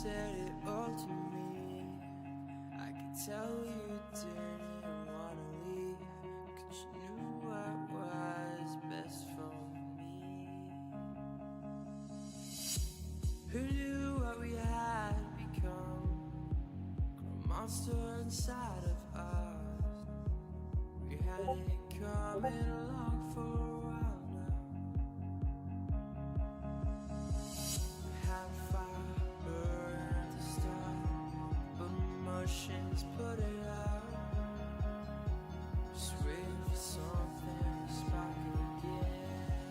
said it all to me. I could tell you didn't want to leave, 'cause you knew what was best for me. Who knew what we had become? A monster inside of us. We had it coming along for a while now. We had fire burn to start, but emotions put it out. Just waiting for something to spark again.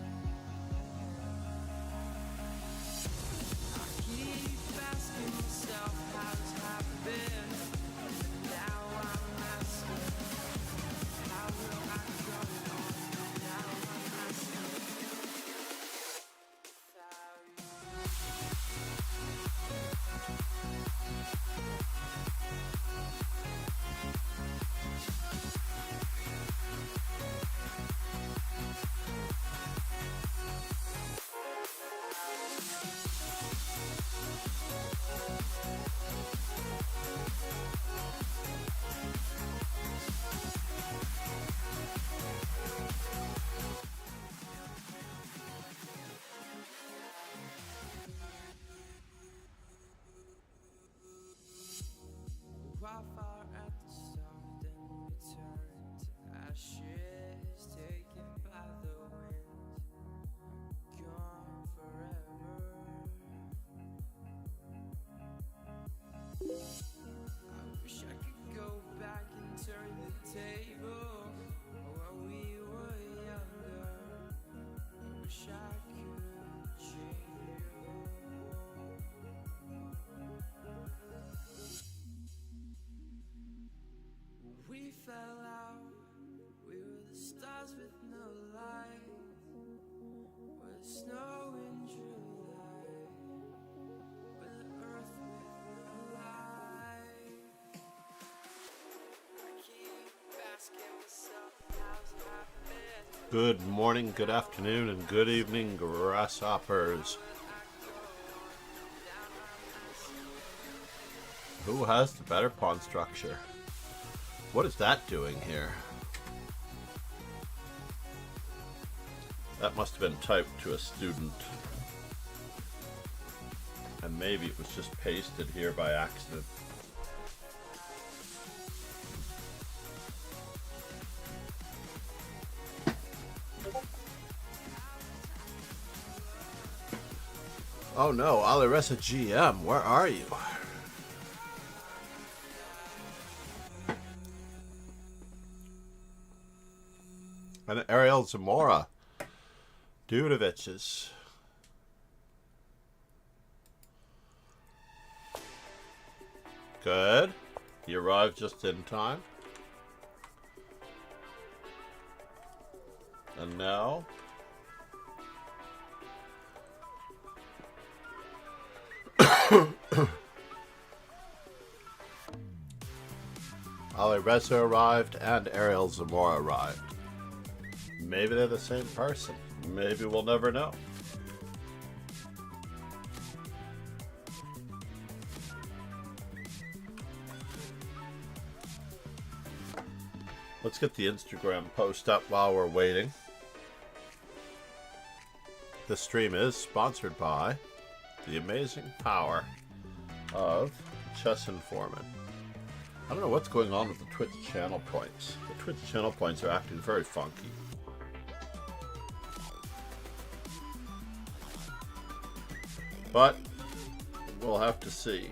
I keep asking myself how this happened. Now I'm asking, how will I go on? Now I'm asking, without you. Wildfire at the start, then return to ashes, taken by the wind, gone forever. I wish I could go back and turn the table when we were younger. I wish I could change you. We fell out, we were the stars with no light, we're the snow in July, we're the earth with no life. I keep asking myself, how's it happening? Good morning, good afternoon, and good evening, grasshoppers. Who has the better pawn structure? What is that doing here? That must have been typed to a student. And maybe it was just pasted here by accident. Oh no, Alaressa GM, where are you? And Ariel Zamora, Dudoviches. Good. He arrived just in time. And now Alaressa arrived and Ariel Zamora arrived. Maybe they're the same person. Maybe we'll never know. Let's get the Instagram post up while we're waiting. This stream is sponsored by the amazing power of Chess Informant. I don't know what's going on with the Twitch channel points. The Twitch channel points are acting very funky. But we'll have to see.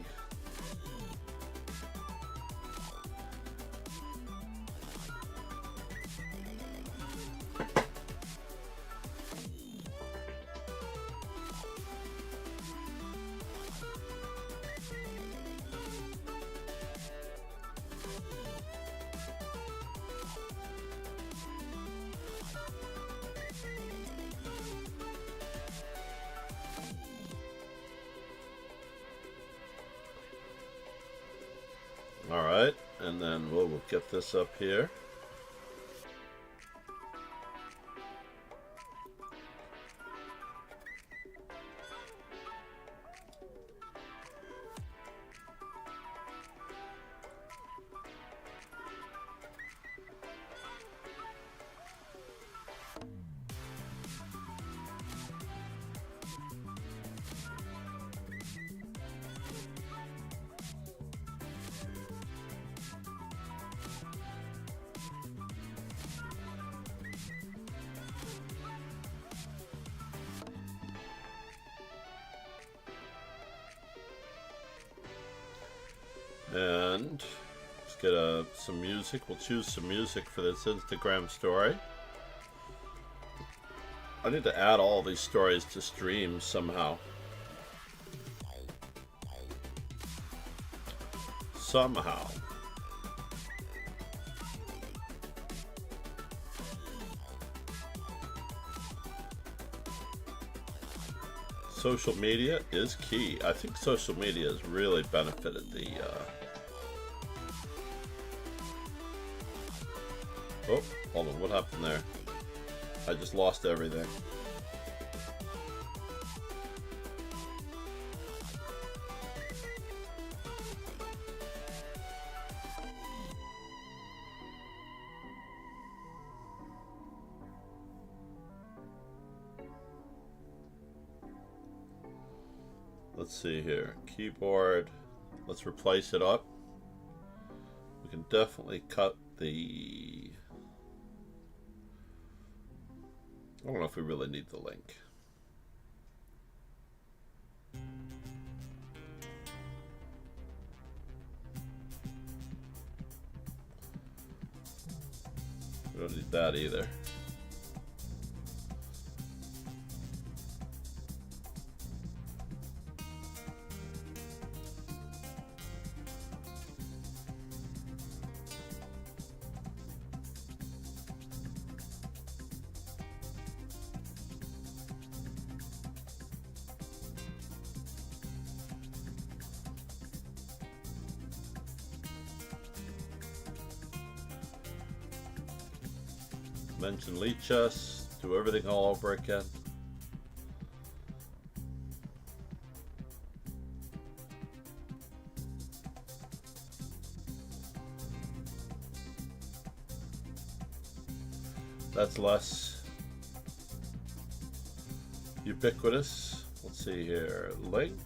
Alright, and then we'll get this up here. And let's get some music. We'll choose some music for this Instagram story. I need to add all these stories to streams somehow. Somehow. Social media is key. I think social media has really benefited the... Oh, hold on. What happened there? I just lost everything. Let's see here. Keyboard. Let's replace it up. We can definitely cut the... I don't know if we really need the link. We don't need that either. Mention Leechus, do everything all over again. That's less ubiquitous. Let's see here. Link.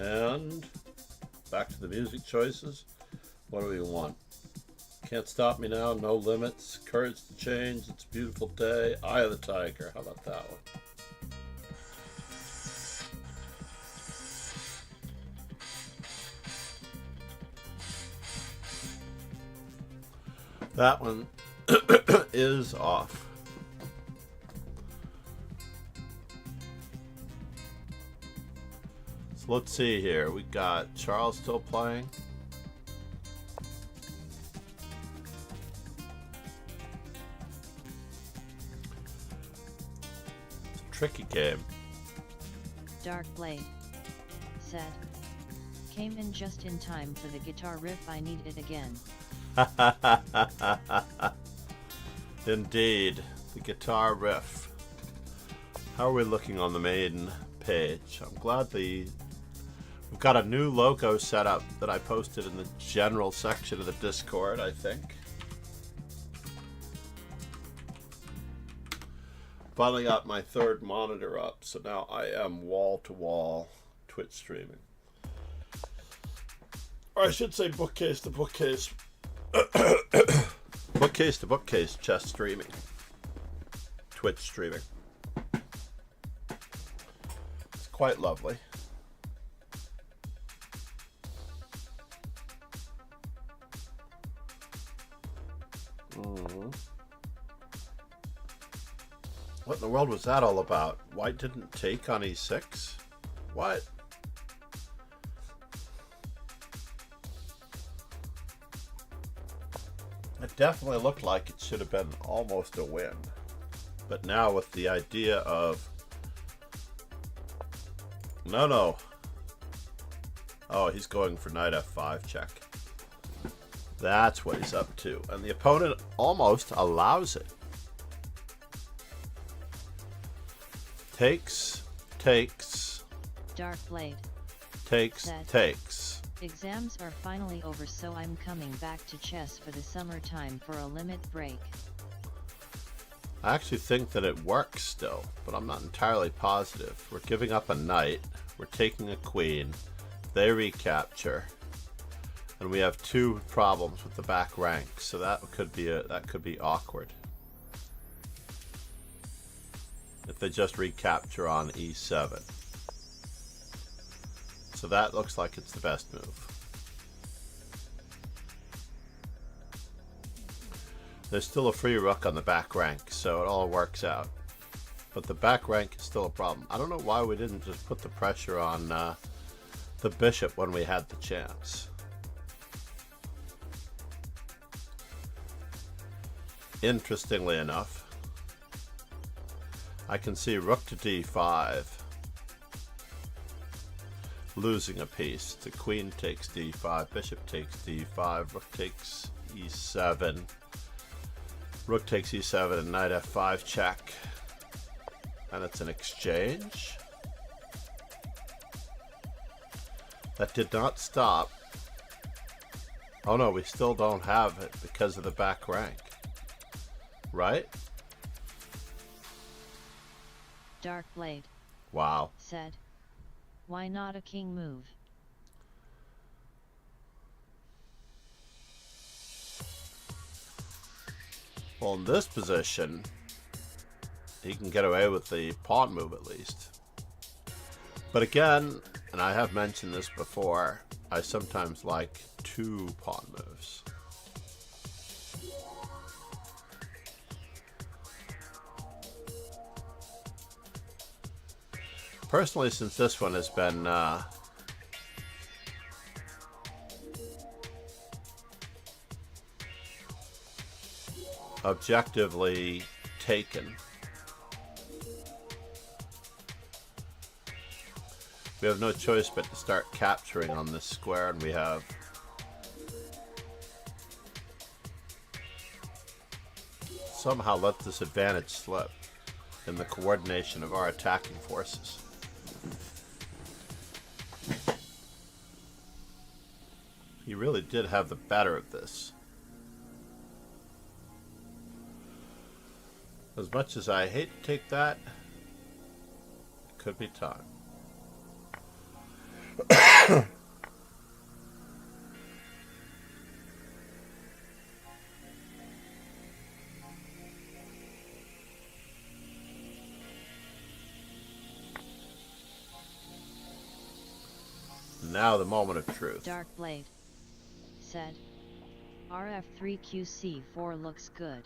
And back to the music choices. What do we want? Can't Stop Me Now, No Limits, Courage to Change, It's a Beautiful Day, Eye of the Tiger. How about that one? That one is off. So let's see here. We got Charles still playing. It's a tricky game. Dark Blade said, came in just in time for the guitar riff I needed again. Indeed, the guitar riff. How are we looking on the main page? I'm glad we've got a new logo set up that I posted in the general section of the Discord, I think. Finally got my third monitor up, so now I am wall-to-wall Twitch streaming. Or I should say bookcase to bookcase. Bookcase to bookcase chess streaming. Twitch streaming. It's quite lovely. What in the world was that all about? White didn't take on e6? What? It definitely looked like it should have been almost a win. But now with the idea of... No. Oh, he's going for knight f5 check. That's what he's up to. And the opponent almost allows it. Takes, takes, Dark Blade takes, said, takes. exams are finally over, so I'm coming back to chess for the summertime for a limit break. I actually think that it works still, but I'm not entirely positive. We're giving up a knight, we're taking a queen, they recapture, and we have two problems with the back rank, so that could be awkward. If they just recapture on e7. So that looks like it's the best move. There's still a free rook on the back rank, so it all works out. But the back rank is still a problem. I don't know why we didn't just put the pressure on the bishop when we had the chance. Interestingly enough, I can see rook to d5 losing a piece. The queen takes d5, bishop takes d5, rook takes e7, rook takes e7, and knight f5 check. And it's an exchange. That did not stop. Oh no, we still don't have it because of the back rank. Right? Dark Blade Wow. said, why not a king move? Well, in this position, he can get away with the pawn move at least. But again, and I have mentioned this before, I sometimes like two pawn moves. Personally, since this one has been objectively taken, we have no choice but to start capturing on this square, and we have somehow let this advantage slip in the coordination of our attacking forces. He really did have the better of this. As much as I hate to take that, it could be time. Now the moment of truth. Dark Blade said, RF3QC4 looks good.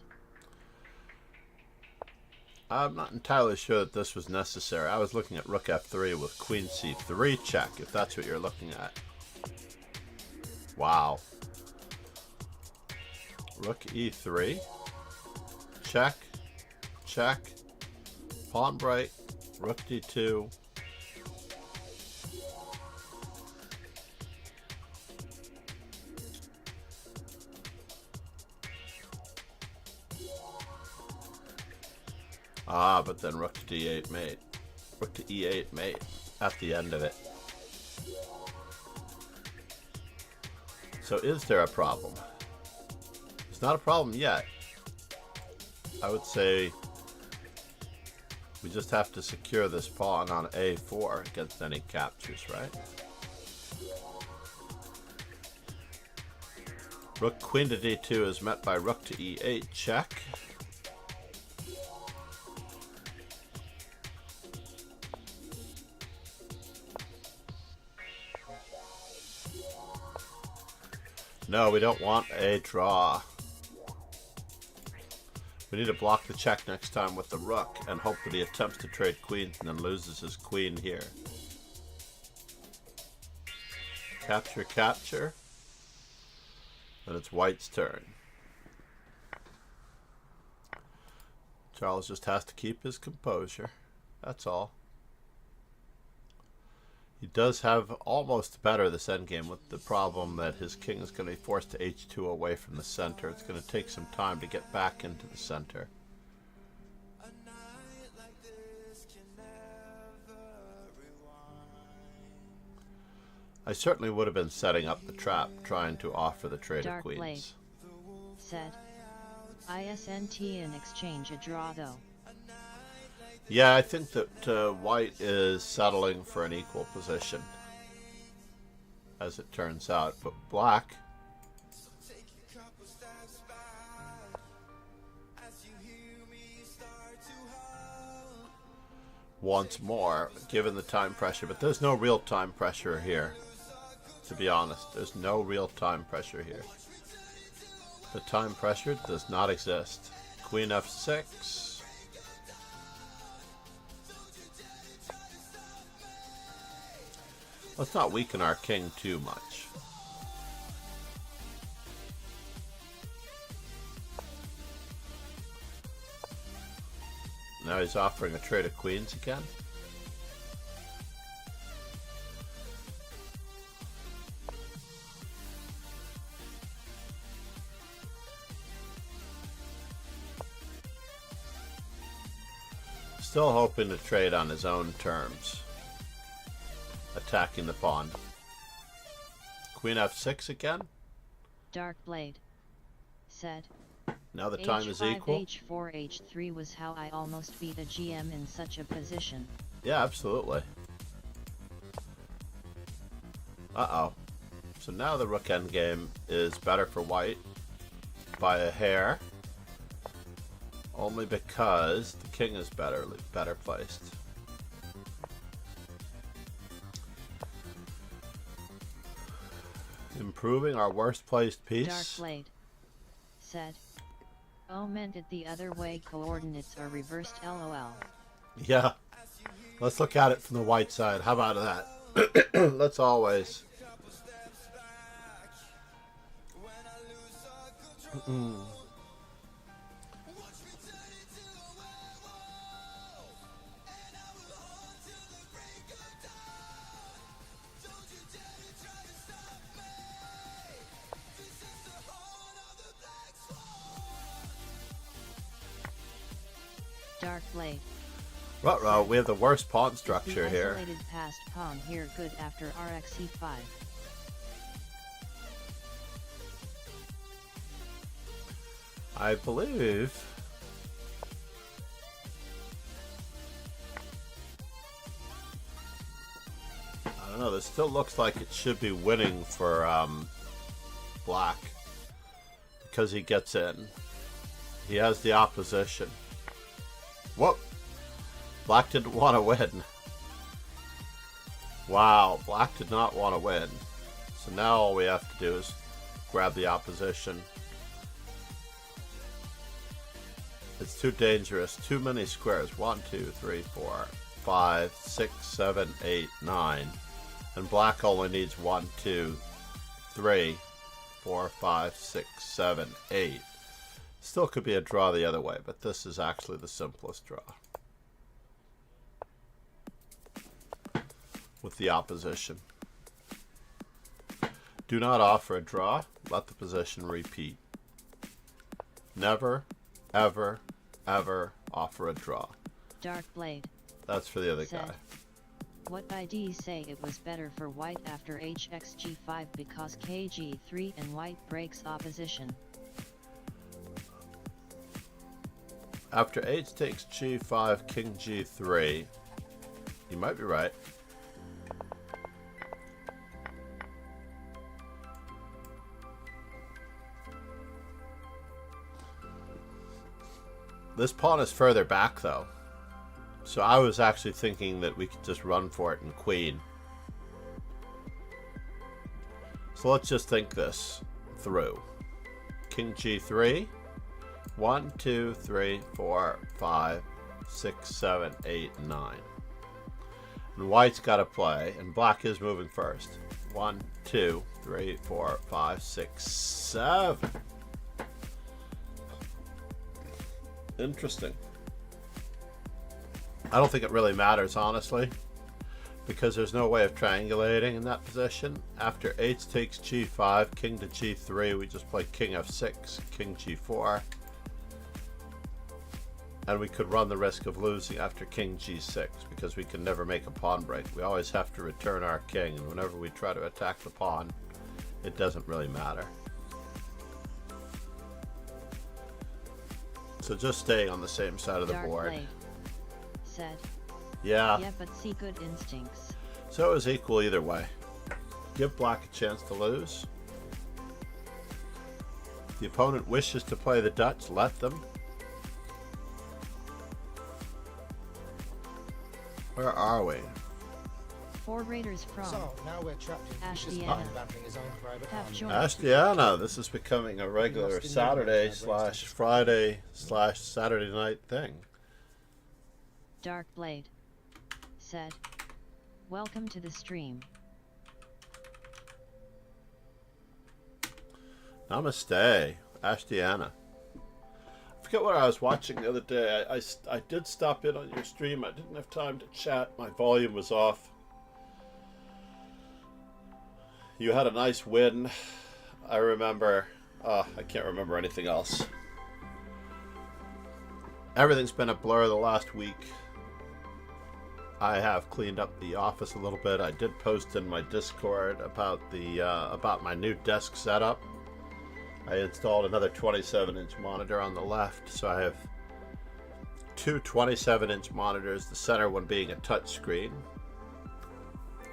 I'm not entirely sure that this was necessary. I was looking at rook f3 with queen c3 check, if that's what you're looking at. Wow. Rook e3. Check. Check. Pawn break. Rook d2. Ah, but then rook to d8 mate. Rook to e8 mate at the end of it. So is there a problem? It's not a problem yet. I would say we just have to secure this pawn on a4 against any captures, right? Rook queen to d2 is met by rook to e8 check. No, we don't want a draw. We need to block the check next time with the rook and hope that he attempts to trade queens and then loses his queen here. Capture, capture. Then it's white's turn. Charles just has to keep his composure. That's all. He does have almost better this endgame, with the problem that his king is going to be forced to h2 away from the center. It's going to take some time to get back into the center. I certainly would have been setting up the trap, trying to offer the trade of queens. Blade said, "Isn't in exchange a draw though?" Yeah, I think that white is settling for an equal position, as it turns out. But black, wants more, given the time pressure. But there's no real time pressure here, to be honest. There's no real time pressure here. The time pressure does not exist. Queen f6. Let's not weaken our king too much. Now he's offering a trade of queens again. Still hoping to trade on his own terms. Attacking the pawn. Queen f6 again. Dark Blade said, Now the time is H5, equal. H4, H3 was how I almost beat a GM in such a position. Yeah, absolutely. Uh-oh. So now the rook endgame is better for white by a hair. Only because the king is better placed. Improving our worst placed piece. Dark Blade said, "Oh, meant it the other way. Coordinates are reversed. LOL." Yeah. Let's look at it from the white side. How about that? Let's always. Dark Blade. Ruh-roh, we have the worst pawn structure The here. isolated passed pawn here good after RxE5. I believe. I don't know, this still looks like it should be winning for black. Because he gets in. He has the opposition. Whoop! Black didn't want to win. Wow, black did not want to win. So now all we have to do is grab the opposition. It's too dangerous. Too many squares. 1, 2, 3, 4, 5, 6, 7, 8, 9. And black only needs 1, 2, 3, 4, 5, 6, 7, 8. Still could be a draw the other way, but this is actually the simplest draw. With the opposition. Do not offer a draw. Let the position repeat. Never, ever, ever offer a draw. Dark Blade That's for the other said, guy. "What ID say it was better for white after HXG5 because KG3 and white breaks opposition." After h takes g5, king g3. You might be right. This pawn is further back though. So I was actually thinking that we could just run for it and queen. So let's just think this through. King g3. 1, 2, 3, 4, 5, 6, 7, 8, 9. And white's got to play, and black is moving first. 1, 2, 3, 4, 5, 6, 7. Interesting. I don't think it really matters, honestly, because there's no way of triangulating in that position. After h takes g5, king to g3, we just play king f6, king g4. and we could run the risk of losing after king g6 because we can never make a pawn break. We always have to return our king, and whenever we try to attack the pawn, it doesn't really matter. So just staying on the same side of the board. Blade said. Yeah. Yeah, but see good instincts. So it was equal either way. Give black a chance to lose. The opponent wishes to play the Dutch, let them. Where are we? 4 raiders from So now we're trapped in vicious Ashtiana. mind battling his own private Have army. joined. Ashtiana, this is becoming a regular Saturday / Friday / Saturday night thing. Dark Blade said. Welcome to the stream. Namaste, Ashtiana. I forget what I was watching the other day. I did stop in on your stream. I didn't have time to chat. My volume was off. You had a nice win. I remember. I can't remember anything else. Everything's been a blur the last week. I have cleaned up the office a little bit. I did post in my Discord about the about my new desk setup. I installed another 27-inch monitor on the left, so I have 2 27-inch monitors, the center one being a touch screen,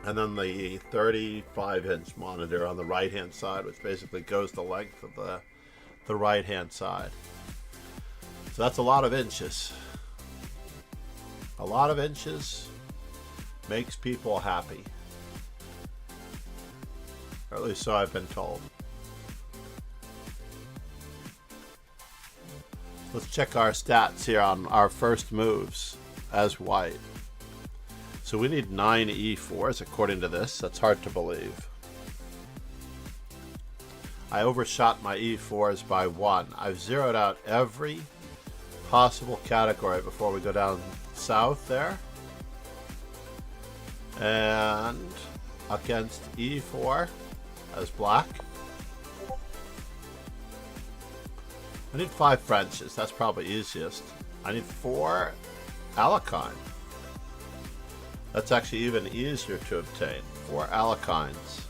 and then the 35-inch monitor on the right-hand side, which basically goes the length of the right-hand side. So that's a lot of inches. A lot of inches makes people happy. Or at least so I've been told. Let's check our stats here on our first moves as white. So we need 9 e4s according to this. That's hard to believe. I overshot my e4s by 1. I've zeroed out every possible category before we go down south there. And against e4 as black. I need 5 Frenches, that's probably easiest. I need 4 Alekine. That's actually even easier to obtain. 4 Alekines.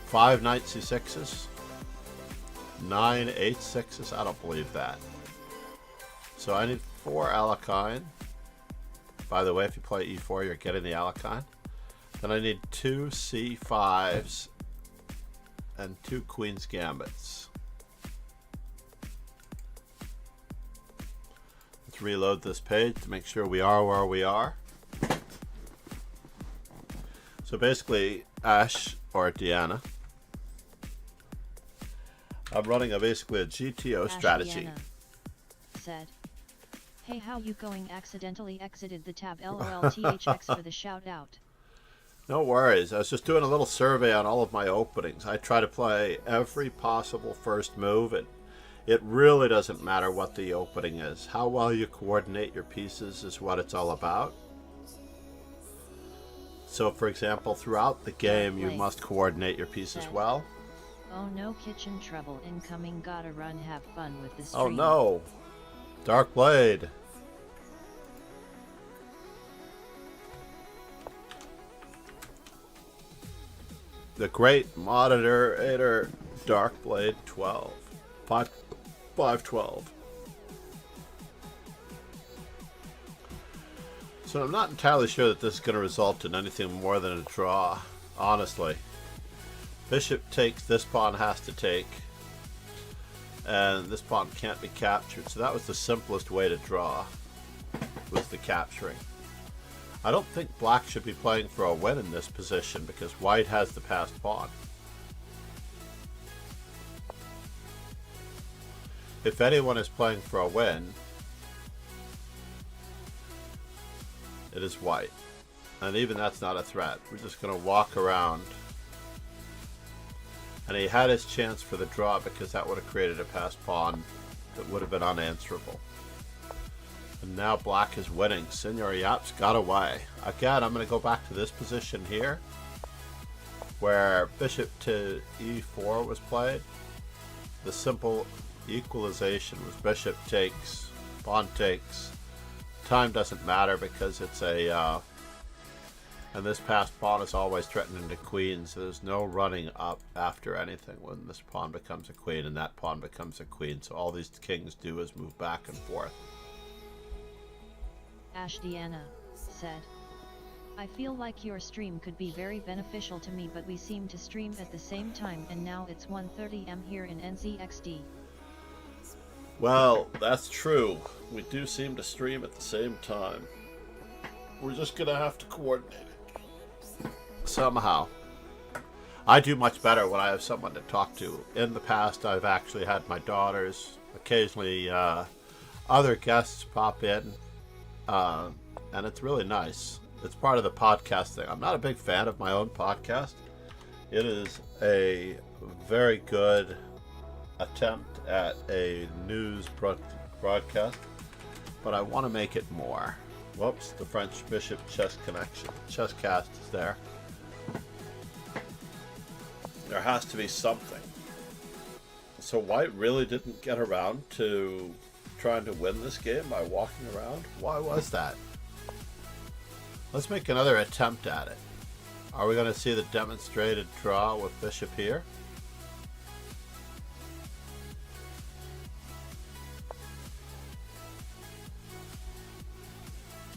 5 Knight C6s. 9 H6s, I don't believe that. So I need 4 Alekine. By the way, if you play E4, you're getting the Alekine. Then I need 2 C5s and 2 Queen's Gambits. Let's reload this page to make sure we are where we are. So basically, Ash or Diana, I'm running basically a GTO strategy. Ashtiana said. Hey, how you going? Accidentally exited the tab. LOLTHX for the shout out. No worries. I was just doing a little survey on all of my openings. I try to play every possible first move. It really doesn't matter what the opening is. How well you coordinate your pieces is what it's all about. So, for example, throughout the game, you must coordinate your pieces well. Oh no, kitchen trouble incoming. Gotta run. Have fun with the stream. Oh no! Dark Blade. The great moderator Dark Blade 12. 512. So I'm not entirely sure that this is going to result in anything more than a draw, honestly. Bishop takes, this pawn has to take, and this pawn can't be captured, so that was the simplest way to draw, was the capturing. I don't think black should be playing for a win in this position because white has the passed pawn. If anyone is playing for a win, it is white. And even that's not a threat. We're just going to walk around. And he had his chance for the draw because that would have created a passed pawn that would have been unanswerable. And now black is winning. Senor Yap's got away. Again, I'm going to go back to this position here, where bishop to e4 was played. The simple equalization was bishop takes, Pawn takes. Time doesn't matter because it's a... and this passed pawn is always threatening to queen, so there's no running up after anything when this pawn becomes a queen and that pawn becomes a queen. So all these kings do is move back and forth. Ashdiana said, I feel like your stream could be very beneficial to me, but we seem to stream at the same time and now it's 1:30 am here in NZXD. Well, that's true. We do seem to stream at the same time. We're just gonna have to coordinate it somehow. I do much better when I have someone to talk to. In the past, I've actually had my daughters, occasionally other guests pop in, and it's really nice. It's part of the podcast thing. I'm not a big fan of my own podcast. It is a very good attempt at a news broadcast, but I want to make it more. Whoops, the French Bishop chess cast is there. There has to be something. So White really didn't get around to trying to win this game by walking around? Why was that? Let's make another attempt at it. Are we going to see the demonstrated draw with Bishop here?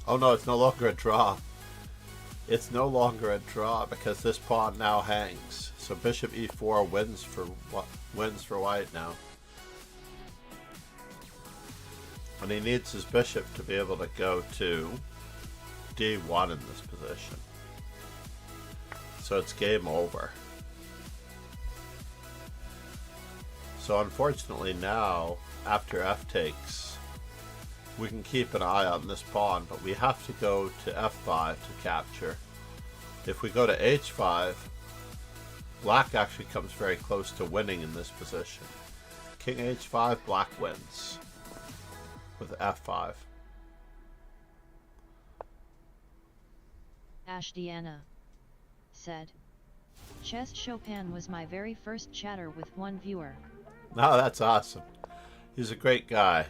Oh no, it's no longer a draw. It's no longer a draw because this pawn now hangs. So Bishop E4 wins for White now. And he needs his bishop to be able to go to D1 in this position. So it's game over. So unfortunately now, after F takes, we can keep an eye on this pawn, but we have to go to F5 to capture. If we go to H5, Black actually comes very close to winning in this position. King H5, Black wins with F5. Ashdiana said, Chess Chopin was my very first chatter with one viewer. Oh, that's awesome. He's a great guy.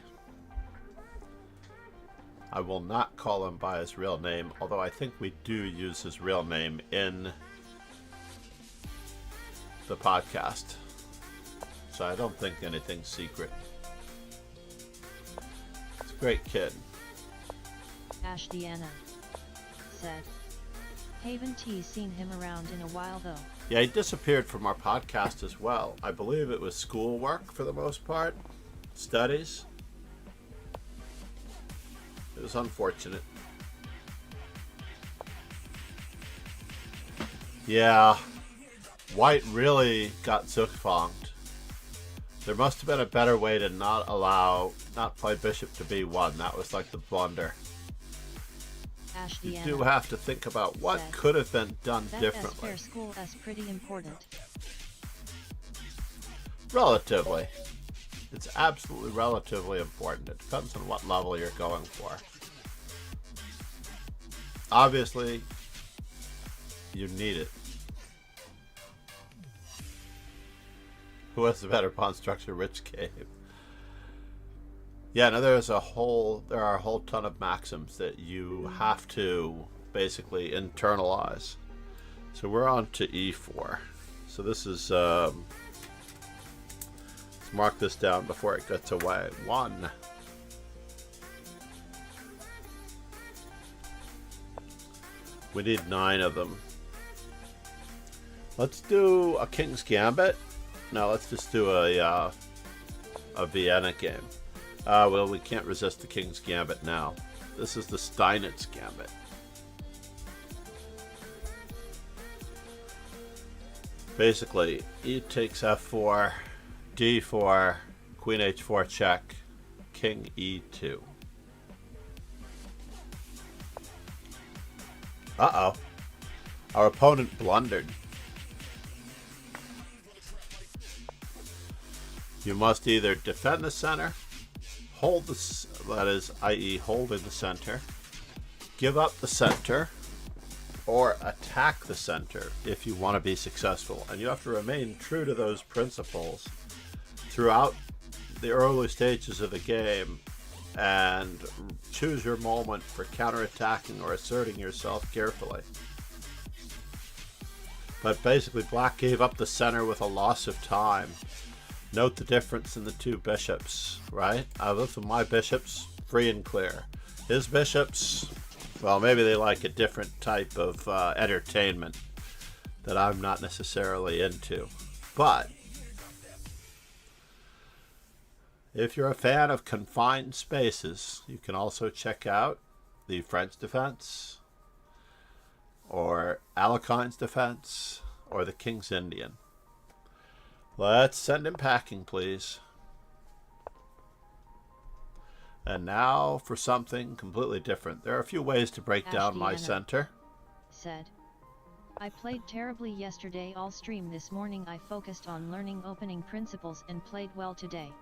I will not call him by his real name, although I think we do use his real name in the podcast. So I don't think anything's secret. It's a great kid. Ashdiana said, Haven't seen him around in a while though. Yeah, he disappeared from our podcast as well. I believe it was schoolwork for the most part. Studies. It was unfortunate. Yeah, White really got zook-fonged. There must have been a better way to not play Bishop to B1. That was like the blunder. You do have to think about what could have been done differently. Fair school is pretty important. Relatively. It's absolutely relatively important. It depends on what level you're going for. Obviously, you need it. Who has the better pawn structure? Rich Cave. Yeah, no, there are a whole ton of maxims that you have to basically internalize. So we're on to E4. So this is let's mark this down before it gets away. 1. We need 9 of them. Let's do a King's Gambit. No, let's just do a Vienna game. Well, we can't resist the King's Gambit now. This is the Steinitz Gambit. Basically, E takes F4, D4, Queen H4 check, King E2. Uh-oh. Our opponent blundered. You must either defend the center, hold the, that is, i.e. hold in the center, give up the center, or attack the center if you want to be successful. And you have to remain true to those principles throughout the early stages of the game and choose your moment for counterattacking or asserting yourself carefully. But basically, black gave up the center with a loss of time. Note the difference in the two bishops, right? I looked at my bishops, free and clear. His bishops, well, maybe they like a different type of entertainment that I'm not necessarily into. But if you're a fan of confined spaces, you can also check out the French defense, or Alechine's defense, or the King's Indian. Let's send him packing, please. And now for something completely different. There are a few ways to break down my center. Said, I played terribly yesterday all stream. This morning I focused on learning opening principles and played well today.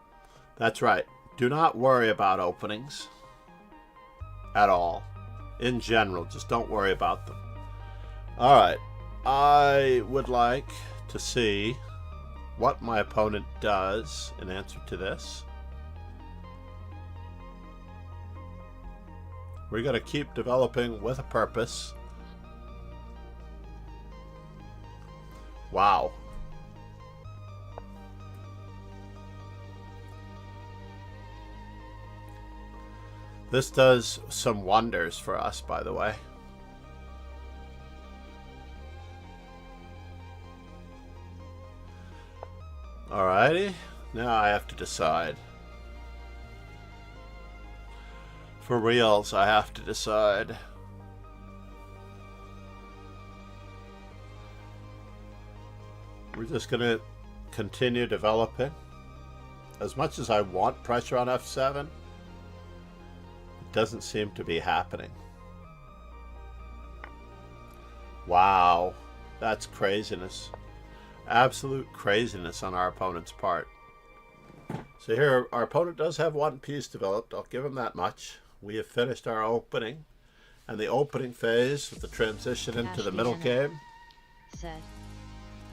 That's right. Do not worry about openings at all. In general, just don't worry about them. Alright, I would like to see what my opponent does in answer to this. We're going to keep developing with a purpose. Wow. This does some wonders for us, by the way. Alrighty, now I have to decide. For reals, I have to decide. We're just going to continue developing. As much as I want pressure on F7, it doesn't seem to be happening. Wow, that's craziness. Absolute craziness on our opponent's part. So here, our opponent does have one piece developed. I'll give him that much. We have finished our opening. And the opening phase of the transition into the middle game. Said,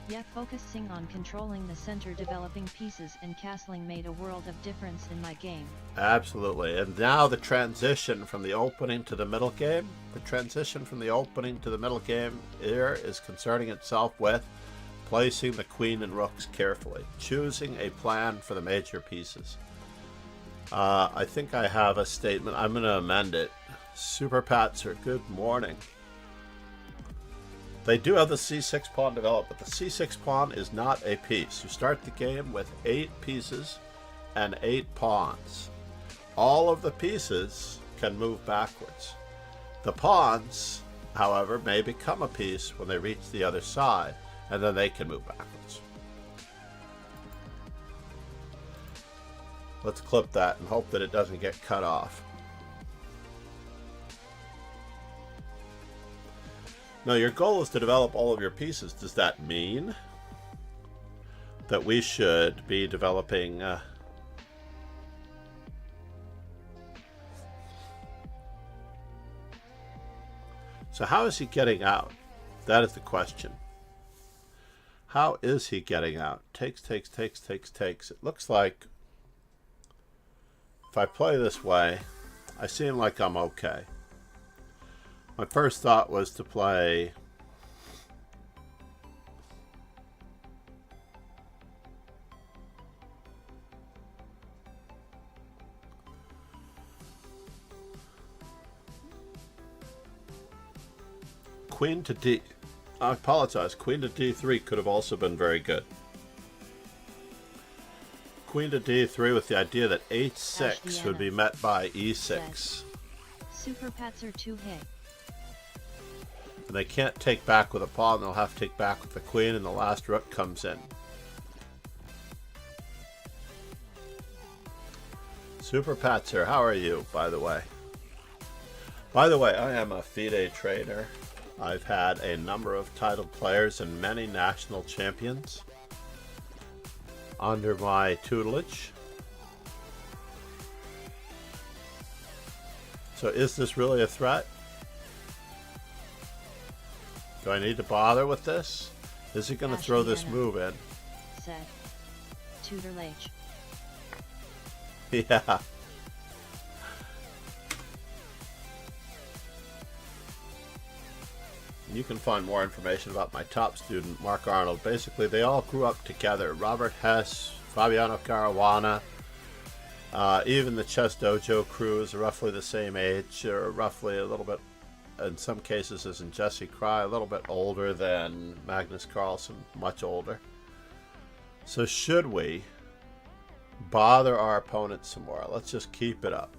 yeah, focusing on controlling the center, developing pieces and castling made a world of difference in my game. Absolutely. And now the transition from the opening to the middle game. The transition from the opening to the middle game here is concerning itself with placing the queen and rooks carefully. Choosing a plan for the major pieces. I think I have a statement. I'm going to amend it. Super Patzer, good morning. They do have the c6 pawn developed, but the c6 pawn is not a piece. You start the game with 8 pieces and 8 pawns. All of the pieces can move backwards. The pawns, however, may become a piece when they reach the other side, and then they can move backwards. Let's clip that and hope that it doesn't get cut off. Now, your goal is to develop all of your pieces. Does that mean that we should be developing So how is he getting out? That is the question. How is he getting out? Takes. It looks like if I play this way, I seem like I'm okay. My first thought was to play Queen to D. I apologize. Queen to D3 could have also been very good. Queen to D3 with the idea that H6 would be met by E6. Super Patzer 2 hit. And they can't take back with a pawn, they'll have to take back with the queen, and the last rook comes in. Super Patzer, how are you, by the way? By the way, I am a FIDE trainer. I've had a number of titled players and many national champions under my tutelage. So is this really a threat? Do I need to bother with this? Is he going to throw this move in? Said, tutelage. Yeah. you can find more information about my top student, Mark Arnold. Basically, they all grew up together. Robert Hess, Fabiano Caruana, even the Chess Dojo crew is roughly the same age, or roughly a little bit, in some cases, as in Jesse Cry, a little bit older than Magnus Carlsen, much older. So should we bother our opponent some more? Let's just keep it up.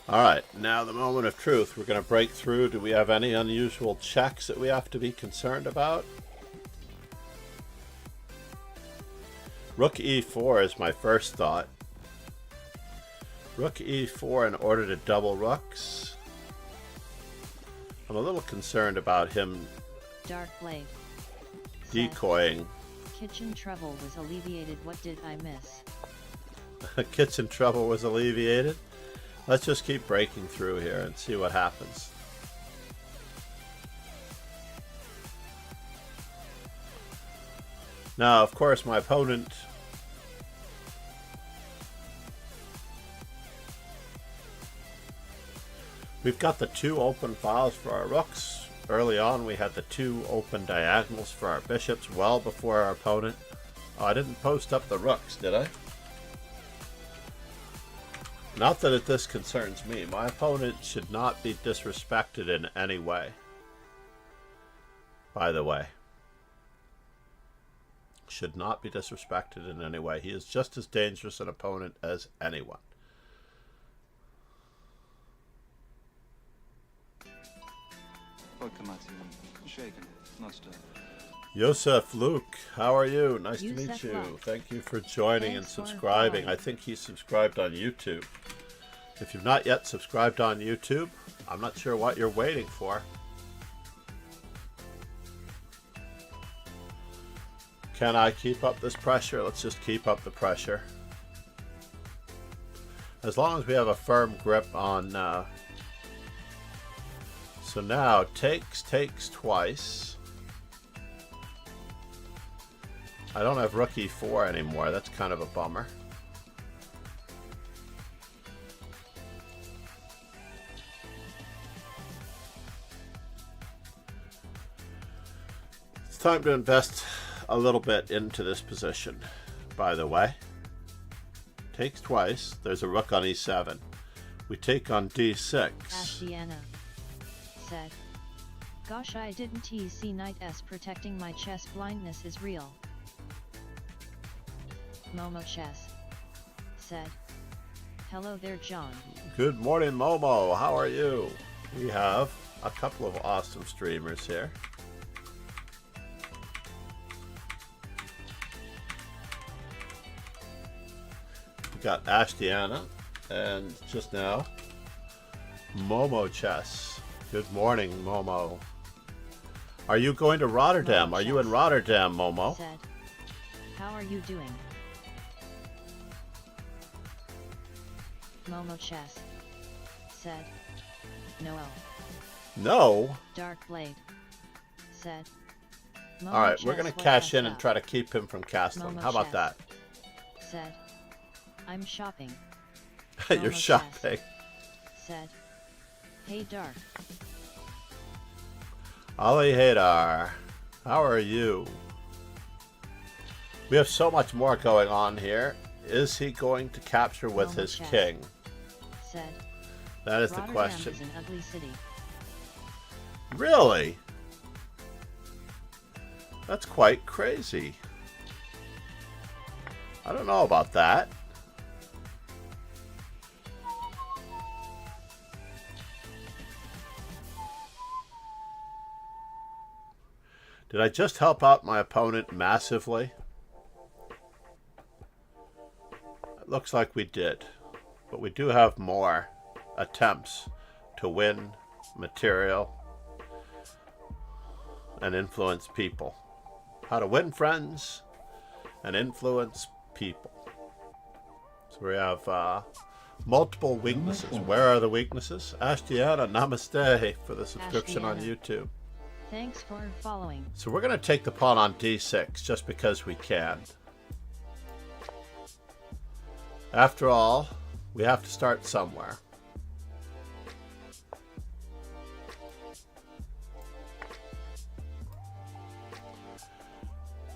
Alright, now the moment of truth. We're going to break through. Do we have any unusual checks that we have to be concerned about? Rook e4 is my first thought. Rook e4 in order to double rooks. I'm a little concerned about him Dark Blade. decoying. Kitchen trouble was alleviated. What did I miss? Kitchen trouble was alleviated. Let's just keep breaking through here and see what happens. Now, of course, my opponent we've got the two open files for our rooks. Early on, we had the two open diagonals for our bishops well before our opponent. Oh, I didn't post up the rooks, did I? Not that this concerns me. My opponent should not be disrespected in any way. By the way. Should not be disrespected in any way. He is just as dangerous an opponent as anyone. Yosef Luke, how are you? Nice to meet you. Thank you for joining and subscribing. I think he's subscribed on YouTube. If you've not yet subscribed on YouTube, I'm not sure what you're waiting for. Can I keep up this pressure? Let's just keep up the pressure. As long as we have a firm grip on... So now, takes twice. I don't have rook e4 anymore. That's kind of a bummer. It's time to invest a little bit into this position, by the way. Takes twice. There's a rook on e7. We take on d6. Ashtiana said, "Gosh, I didn't see knight s protecting my chess. Blindness is real." Momo Chess said, "Hello there, John." Good morning, Momo. How are you? We have a couple of awesome streamers here. We got Ashtiana and just now Momo Chess. Good morning, Momo. Are you going to Rotterdam? Are you in Rotterdam, Momo? Said, "How are you doing?" Momo Chess said, "Noel." No. Dark Blade said, "Momo All right, Chess, we're going to what cash the in and fuck?" try to keep him from castling. Momo How about Chess that? Said, "I'm shopping." You're Momo Chess shopping. Said, "Hey Dark." Ali Haydar, how are you? We have so much more going on here. Is he going to capture with Momo his Chess king? Said, That is the "Rotterdam question. is an ugly city." Really? That's quite crazy. I don't know about that. Did I just help out my opponent massively? It looks like we did. But we do have more attempts to win material and influence people. How to win friends and influence people. So we have multiple weaknesses. Where are the weaknesses? Ashtiana, namaste for the subscription on Ashtiana. YouTube. Thanks for following. So we're going to take the pawn on d6 just because we can. After all, we have to start somewhere.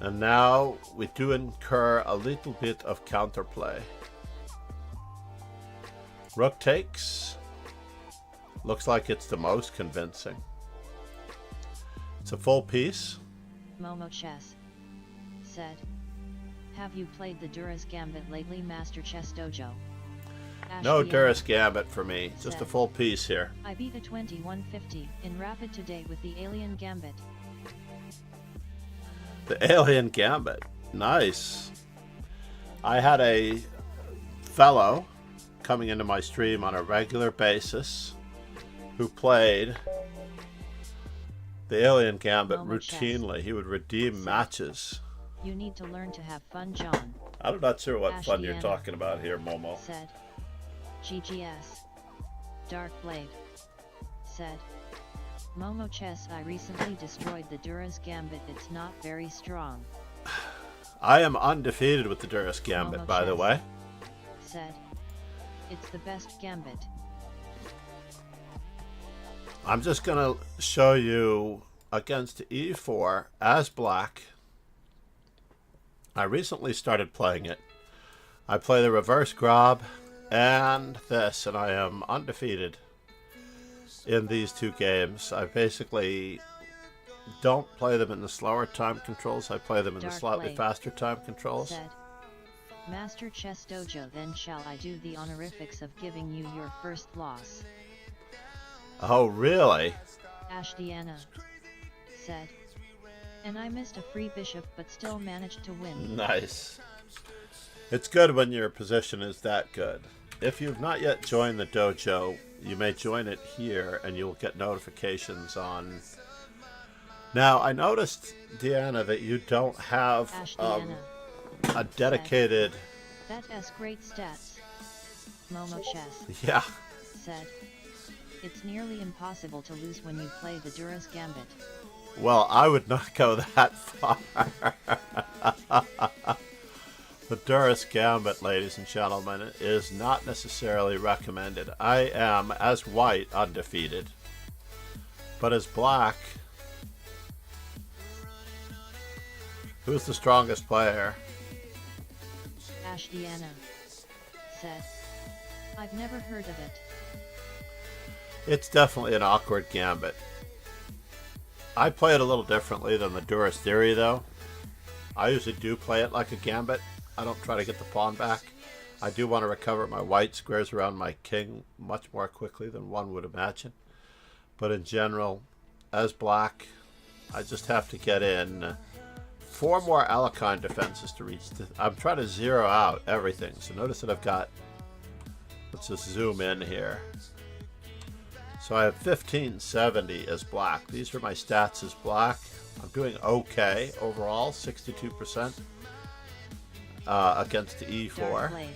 And now we do incur a little bit of counterplay. Rook takes. Looks like it's the most convincing. It's a full piece. Momo Chess said, "Have you played the Duras Gambit lately, Master Chess Dojo?" No Ashby Duras Gambit for me. Just a said, full piece here. "I beat a 2150 in Rapid today with the Alien Gambit." The Alien Gambit. Nice. I had a fellow coming into my stream on a regular basis who played the Alien Gambit Momo Chess routinely. He would redeem matches. "You need to learn to have fun, John," I'm not sure what fun you're Ashby talking about here, Momo. said. GGS. Dark Blade said, "Momo Chess, I recently destroyed the Duras Gambit. It's not very strong." I am undefeated with the Duras Gambit, Momo by the Chess way. said, "It's the best gambit." I'm just going to show you against e4 as black. I recently started playing it. I play the reverse grab and this, and I am undefeated in these two games. I basically don't play them in the slower time controls. I play them in the Dark slightly Blade faster time controls. said, "Master Chess Dojo, then shall I do the honorifics of giving you your first loss?" Oh, really? Ashdiana said, "And I missed a free bishop but still managed to win." Nice. It's good when your position is that good. If you've not yet joined the dojo, you may join it here and you'll get notifications on... Now, I noticed, Deanna, that you don't have Ashdiana a dedicated... "That's great stats." Momo Chess Yeah. said, "It's nearly impossible to lose when you play the Duras Gambit." Well, I would not go that far. The Duras Gambit, ladies and gentlemen, is not necessarily recommended. I am, as white, undefeated. But as black... Who's the strongest player? Ashdiana said, "I've never heard of it." It's definitely an awkward gambit. I play it a little differently than the Duras theory, though. I usually do play it like a gambit. I don't try to get the pawn back. I do want to recover my white squares around my king much more quickly than one would imagine. But in general, as black, I just have to get in 4 more Alekhine defenses to reach. I'm trying to zero out everything. So notice that I've got... Let's just zoom in here. So I have 1570 as black. These are my stats as black. I'm doing okay overall, 62% against the Dark e4. Blade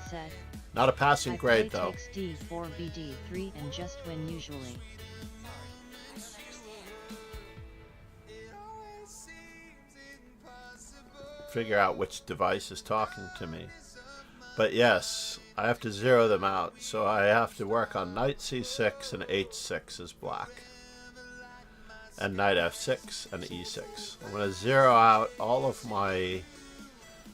said, Not a passing "I grade play though. takes d4 bd3 and just win usually." Figure out which device is talking to me. But yes, I have to zero them out. So I have to work on knight c6 and h6 as black. And knight f6 and e6. I'm going to zero out all of my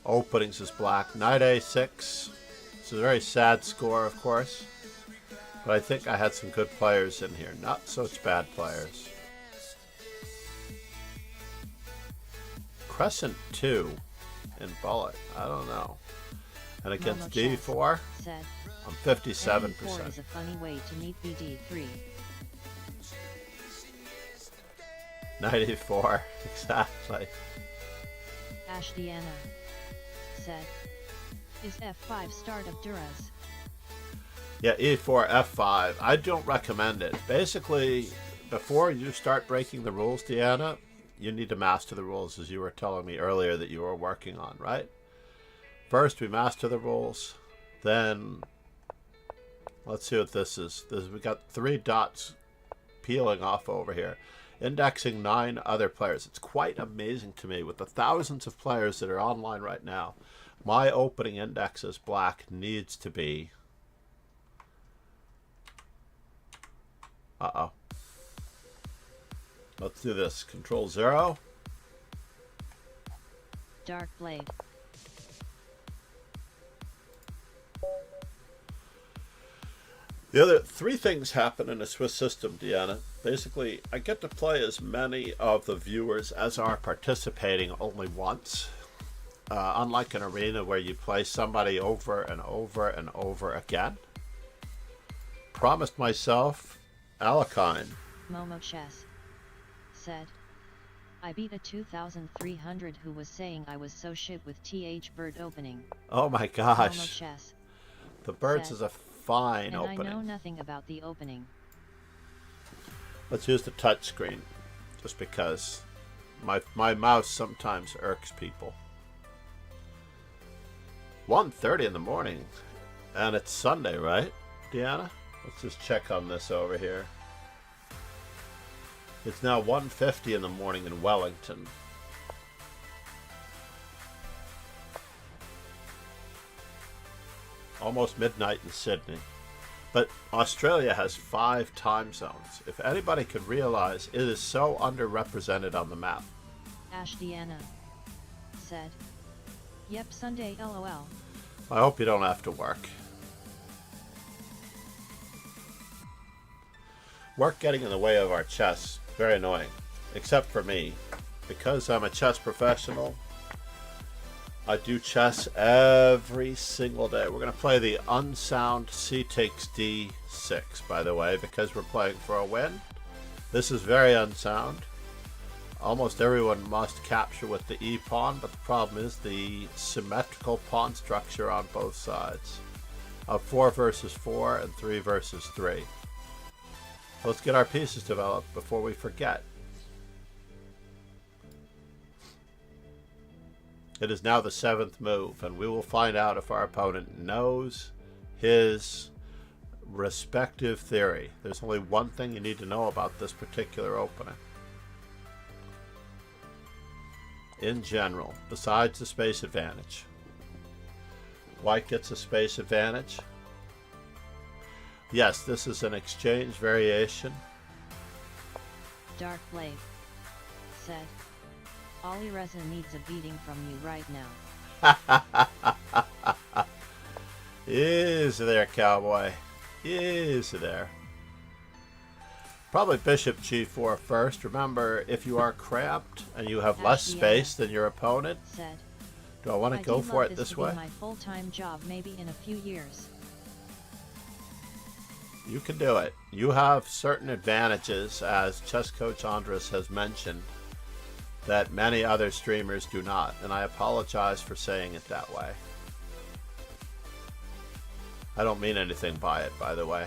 openings as black. Knight a6. It's a very sad score, of course. But I think I had some good players in here. Not such bad players. Crescent 2 in bullet. I don't know. And against Momo Chess d4, said, I'm 57%. "4 is a funny way to meet bd3." Knight e4, exactly. Ashdiana said, "Is f5 start of Duras?" Yeah, e4, f5. I don't recommend it. Basically, before you start breaking the rules, Deanna, you need to master the rules, as you were telling me earlier that you were working on, right? First, we master the rules. Then, let's see what this is. We got 3 dots peeling off over here. indexing 9 other players. It's quite amazing to me with the thousands of players that are online right now. My opening index as black needs to be... Uh-oh. Let's do this. Control 0. Dark Blade. The other 3 things happen in a Swiss system, Deanna. Basically, I get to play as many of the viewers as are participating only once. Unlike an arena where you play somebody over and over and over again. Promised myself Alakine. Momo Chess said, I beat a 2,300 who was saying I was so shit with TH Bird opening. Oh my Momo gosh. Chess The Birds said, is a fine and opening. I know nothing about the opening. Let's use the touch screen, just because my mouse sometimes irks people. 1:30 in the morning, and it's Sunday, right, Deanna? Let's just check on this over here. It's now 1:50 in the morning in Wellington. Almost midnight in Sydney. But Australia has 5 time zones. If anybody could realize, it is so underrepresented on the map. Ash Deanna said, yep, Sunday LOL. I hope you don't have to work. Work getting in the way of our chess. Very annoying. Except for me. Because I'm a chess professional, I do chess every single day. We're going to play the unsound C takes D6, by the way, because we're playing for a win. This is very unsound. Almost everyone must capture with the E pawn, but the problem is the symmetrical pawn structure on both sides. Of 4 versus 4 and 3 versus 3. Let's get our pieces developed before we forget. It is now the 7th move, and we will find out if our opponent knows his respective theory. There's only one thing you need to know about this particular opening. In general, besides the space advantage. White gets a space advantage. Yes, this is an exchange variation. Dark Blade said, Ollie Reza needs a beating from you right now. Easy there, cowboy. Easy there. Probably bishop g4 first. Remember, if you are cramped and you have less space than your opponent, said, do I want to go for it this way? Be my full-time job maybe in a few years. You can do it. You have certain advantages, as chess coach Andres has mentioned, that many other streamers do not, and I apologize for saying it that way. I don't mean anything by it, by the way.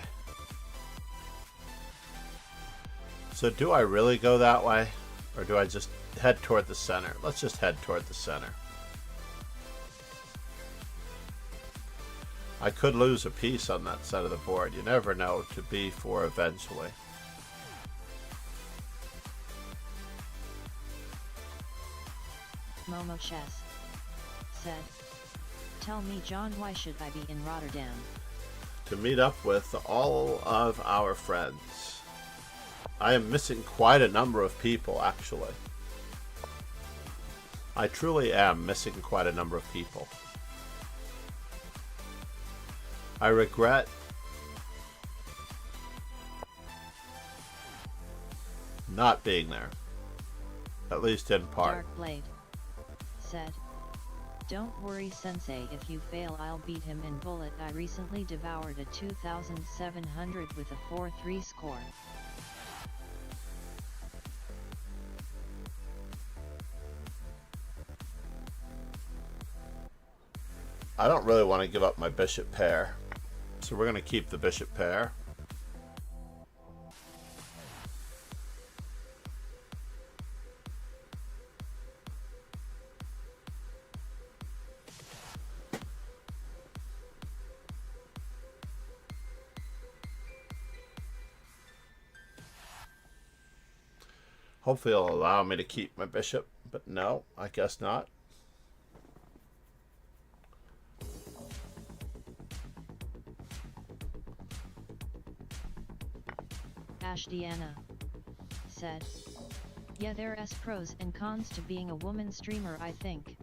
So do I really go that way, or do I just head toward the center? Let's just head toward the center. I could lose a piece on that side of the board. You never know, to b4 eventually. Momo Chess said, tell me, John, why should I be in Rotterdam? To meet up with all of our friends. I am missing quite a number of people, actually. I truly am missing quite a number of people. I regret not being there, at least in part. Dark Blade said, don't worry, Sensei, if you fail I'll beat him in bullet. I recently devoured a 2,700 with a 4-3 score. I don't really want to give up my bishop pair, so we're going to keep the bishop pair. Hopefully it'll allow me to keep my bishop, but no, I guess not. Deanna said, yeah, there's pros and cons to being a woman streamer, I think.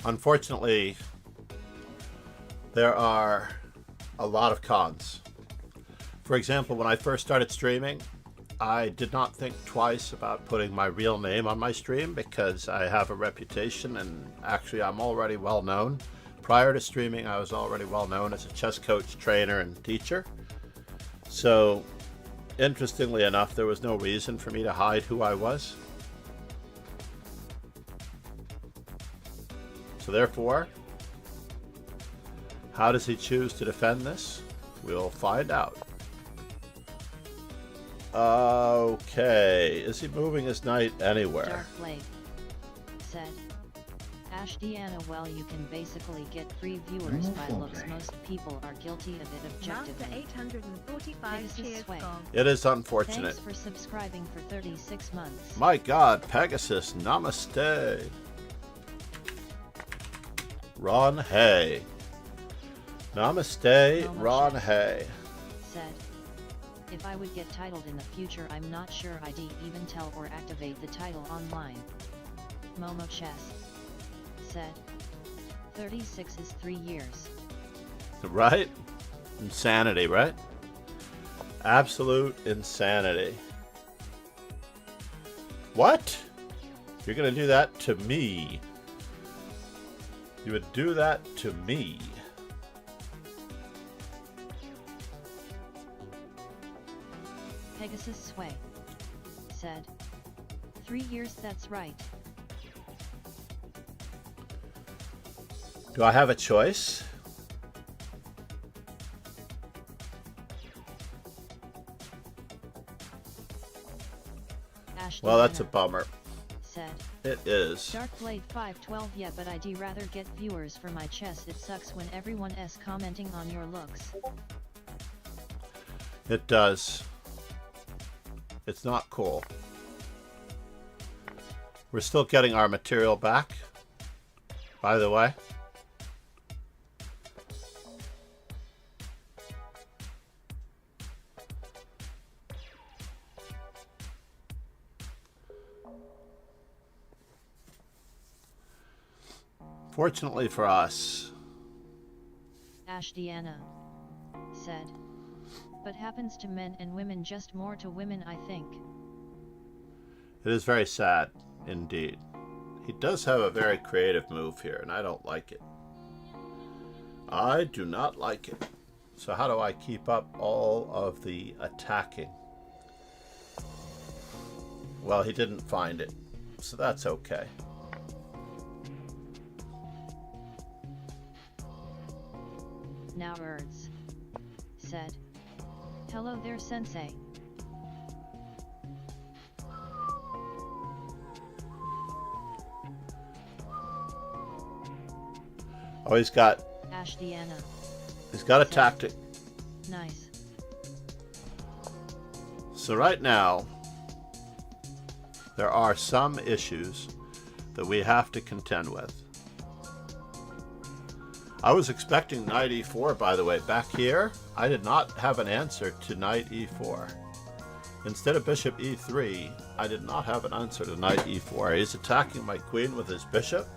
Unfortunately, there are a lot of cons. For example, when I first started streaming, I did not think twice about putting my real name on my stream because I have a reputation and actually I'm already well known. Prior to streaming, I was already well known as a chess coach, trainer, and teacher. So, interestingly enough, there was no reason for me to hide who I was. So therefore, how does he choose to defend this? We'll find out. Okay, is he moving his knight anywhere? Dark Blade said, Deanna, well, you can basically get free viewers by looks. Most people are guilty of it objectively. Master 845 cheers, Gong. It is unfortunate. Thanks for subscribing for 36 months. My God, Pegasus, namaste. Ron Hay. Namaste, Ron Hay. Said, if I would get titled in the future, I'm not sure I'd even tell or activate the title online. Momo Chess said, 36 is 3 years. Right? Insanity, right? Absolute insanity. What? You're gonna do that to me? You would do that to me? Pegasus Sway said, 3 years, that's right. Do I have a choice? Well, that's a bummer. Said, it is. Dark Blade 512, yeah, but I'd rather get viewers for my chess. It sucks when everyone is commenting on your looks. It does. It's not cool. We're still getting our material back, by the way. Fortunately for us, Deanna said, but happens to men and women, just more to women, I think. It is very sad indeed. He does have a very creative move here, and I don't like it. I do not like it. So how do I keep up all of the attacking? Well, he didn't find it, so that's okay. Now Erds said, hello there, Sensei. Oh, he's got Deanna. He's got a tactic. Nice. So right now, there are some issues that we have to contend with. I was expecting knight e4, by the way. Back here, I did not have an answer to knight e4. Instead of bishop e3, I did not have an answer to knight e4. He's attacking my queen with his bishop.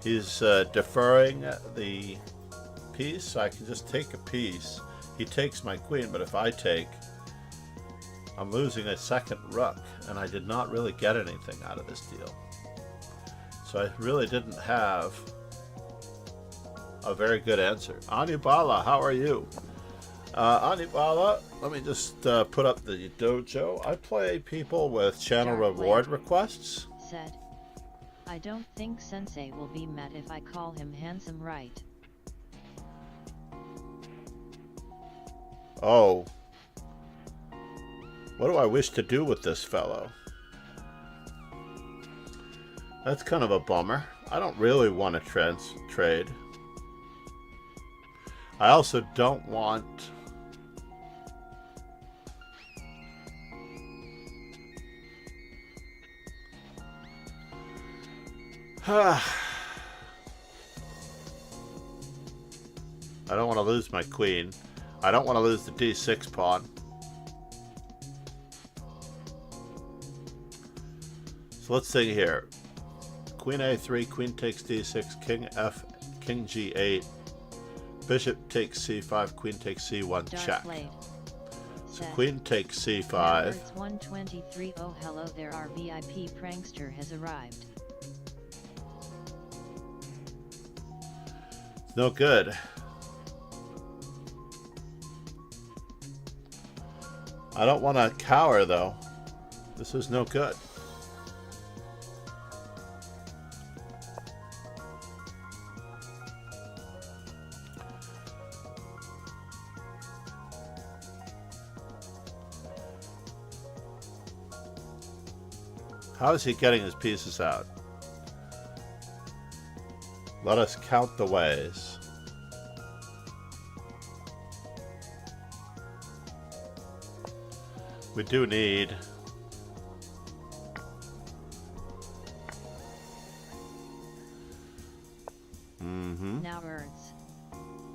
He's deferring the piece, so I can just take a piece. He takes my queen, but if I take, I'm losing a second rook, and I did not really get anything out of this deal. So I really didn't have a very good answer. Anibala, how are you? Anibala, let me just put up the dojo. I play people with channel reward requests. Said, I don't think Sensei will be mad if I call him handsome, right? Oh. What do I wish to do with this fellow? That's kind of a bummer. I don't really want to trade. I also don't want I don't want to lose my queen. I don't want to lose the d6 pawn. So let's see here. Queen a3, queen takes d6, king f, king g8, bishop takes c5, queen takes c1, check. So queen takes c5. 123. Oh hello there, our VIP prankster has arrived. No good. I don't want to cower though. This is no good. How is he getting his pieces out? Let us count the ways. We do need Now Erds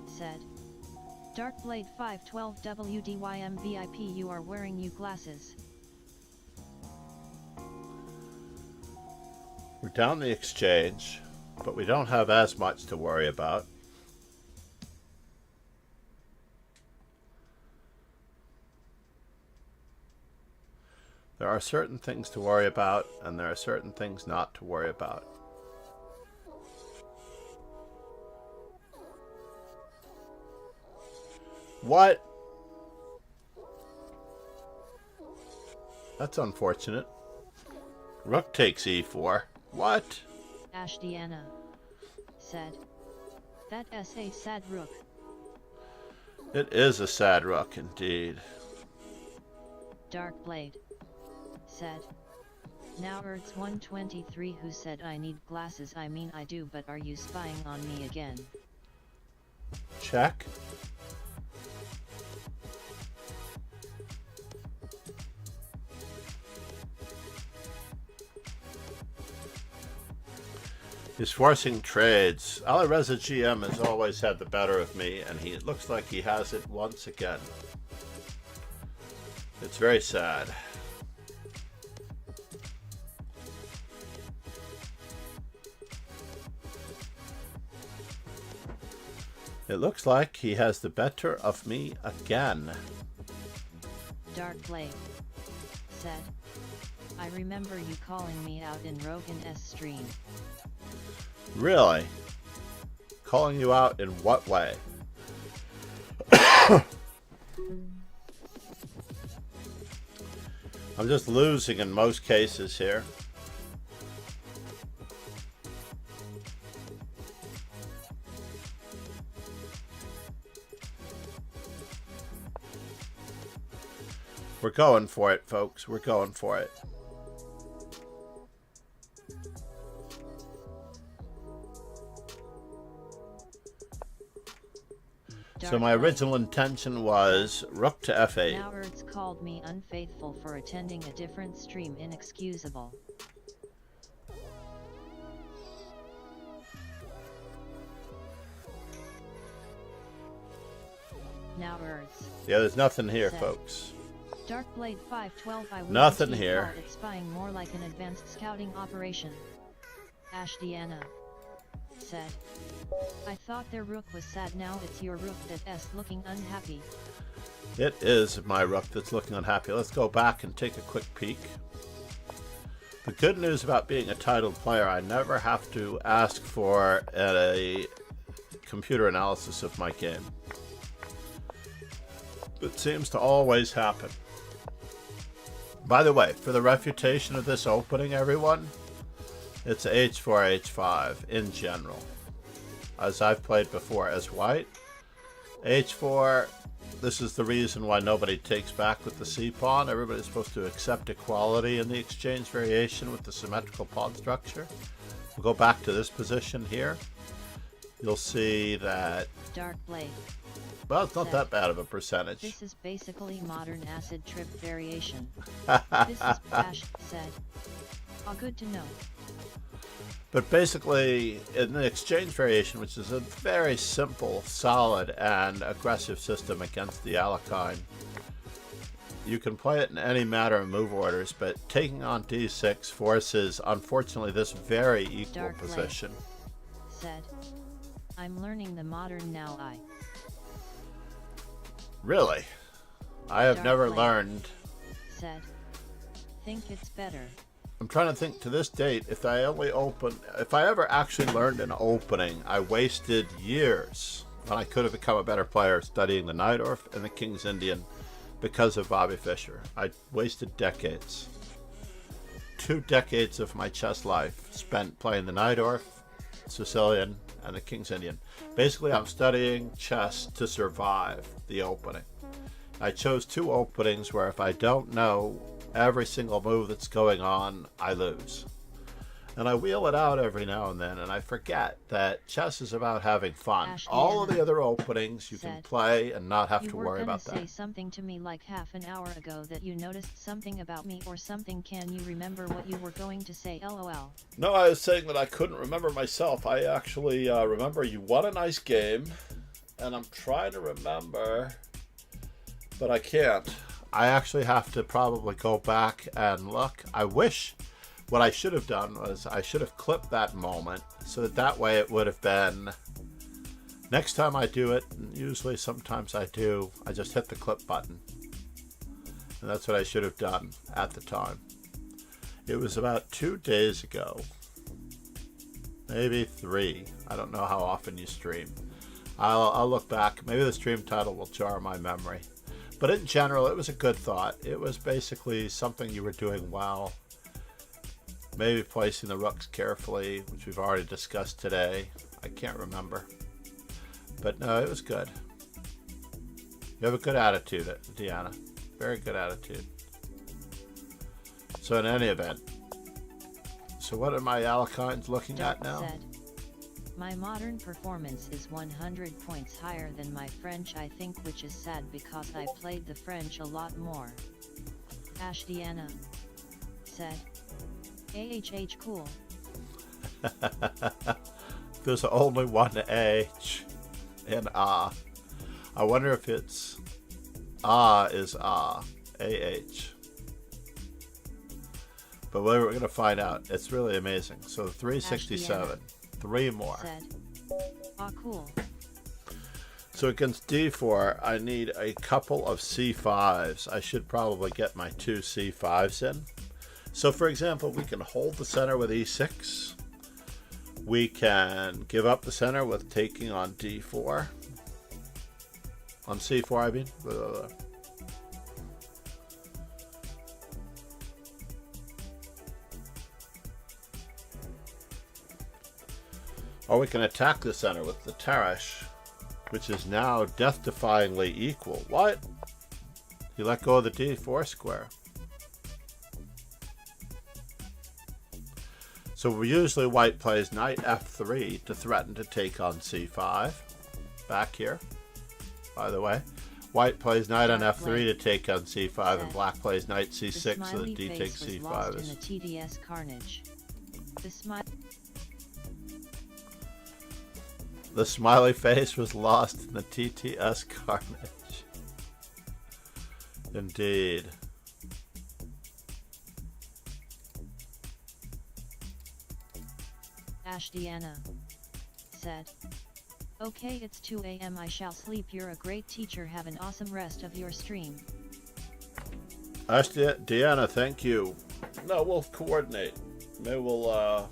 said, Dark Blade 512 WDYM VIP, you are wearing new glasses. We're down the exchange, but we don't have as much to worry about. There are certain things to worry about, and there are certain things not to worry about. What? That's unfortunate. Rook takes e4. What? Ashdiana said, that is a sad rook. It is a sad rook indeed. Dark Blade said, now Erds 123 who said I need glasses, I mean I do, but are you spying on me again? Check. He's forcing trades. Alireza GM has always had the better of me, and it looks like he has it once again. It's very sad. It looks like he has the better of me again. Dark Blade said, I remember you calling me out in Rogan's stream. Really? Calling you out in what way? I'm just losing in most cases here. We're going for it, folks. We're going for it. So my original intention was rook to f8. Now Erds called me unfaithful for attending a different stream, inexcusable. Now Erds. Yeah, there's nothing here, said, folks. Dark Blade 512 I would Nothing here. It's spying more like an advanced scouting operation. Ashdiana said, I thought their rook was sad, now it's your rook that's looking unhappy. It is my rook that's looking unhappy. Let's go back and take a quick peek. The good news about being a titled player, I never have to ask for a computer analysis of my game. It seems to always happen. By the way, for the refutation of this opening, everyone, it's h4, h5 in general. As I've played before as white, h4, this is the reason why nobody takes back with the c-pawn. Everybody's supposed to accept equality in the exchange variation with the symmetrical pawn structure. We'll go back to this position here. You'll see that... Dark Blade. Well, it's not that bad of a percentage. This is basically modern acid trip variation. This is Bash said. Oh, good to know. But basically, in the exchange variation, which is a very simple, solid, and aggressive system against the Alekhine, you can play it in any matter of move orders, but taking on d6 forces, unfortunately, this very equal Dark position. Said, I'm learning the modern now. Really? I have Dark never Lake learned. Said, think it's better. I'm trying to think to this date, if I ever actually learned an opening, I wasted years when I could have become a better player studying the Najdorf and the King's Indian because of Bobby Fischer. I wasted decades. 2 decades of my chess life spent playing the Najdorf, Sicilian, and the King's Indian. Basically, I'm studying chess to survive the opening. I chose 2 openings where if I don't know every single move that's going on, I lose. And I wheel it out every now and then, and I forget that chess is about having fun. All of the other openings you can play and not have to worry about that. You were gonna say something to me like half an hour ago that you noticed something about me or something. Can you remember what you were going to say? LOL. No, I was saying that I couldn't remember myself. I actually remember you won a nice game, and I'm trying to remember, but I can't. I actually have to probably go back and look. I wish what I should have done was I should have clipped that moment so that way it would have been next time I do it, and usually sometimes I do, I just hit the clip button. And that's what I should have done at the time. It was about 2 days ago, maybe 3. I don't know how often you stream. I'll look back. Maybe the stream title will jar my memory. But in general, it was a good thought. It was basically something you were doing well. Maybe placing the rooks carefully, which we've already discussed today. I can't remember. But no, it was good. You have a good attitude, Deanna. Very good attitude. So in any event, so what are my Alekhines looking at now? Said, my modern performance is 100 points higher than my French, I think, which is sad because I played the French a lot more. Deanna said, AHH cool. There's only one H in ah. I wonder if it's is AH. But we're going to find out. It's really amazing. So 367. 3 more. Said, cool. So against d4, I need a couple of c5s. I should probably get my 2 c5s in. So for example, we can hold the center with e6. We can give up the center with taking on d4. On c4, I mean. Or we can attack the center with the Tarrasch, which is now death-defyingly equal. What? You let go of the d4 square. So usually white plays knight f3 to threaten to take on c5. Back here, by the way. White plays knight on f3 to take on c5, and black plays knight c6 so that d takes c5. In the TDS carnage. The smiley face was lost in the TTS carnage. Indeed. Deanna said, okay, it's 2 a.m. I shall sleep. You're a great teacher. Have an awesome rest of your stream. Deanna, thank you. No, we'll coordinate. Maybe we'll,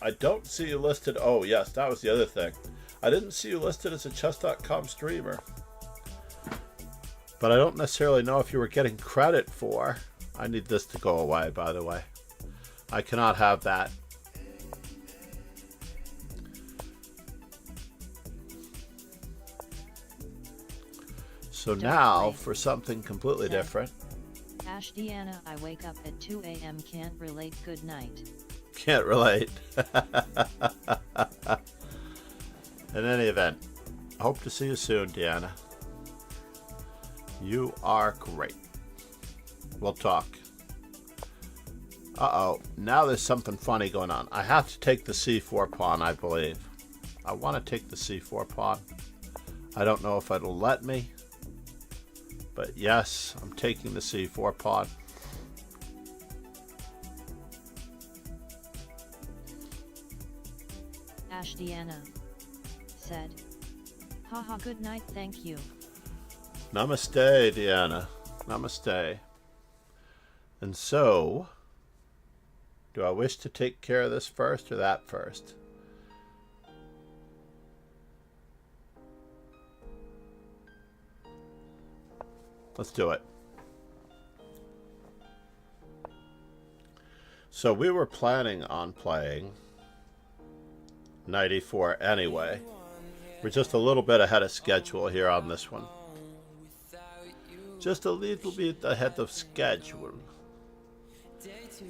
I don't see you listed. Oh, yes, that was the other thing. I didn't see you listed as a chess.com streamer. But I don't necessarily know if you were getting credit for. I need this to go away, by the way. I cannot have that. So now, for something completely different. Deanna, I wake up at 2 a.m. Can't relate. Good night. Can't relate. In any event, I hope to see you soon, Deanna. You are great. We'll talk. Uh-oh, now there's something funny going on. I have to take the c4 pawn, I believe. I want to take the c4 pawn. I don't know if it'll let me. But yes, I'm taking the c4 pawn. Ashdiana said, haha, good night, thank you. Namaste, Deanna. Namaste. And so, do I wish to take care of this first or that first? Let's do it. So we were planning on playing knight e4 anyway. We're just a little bit ahead of schedule here on this one. Just a little bit ahead of schedule.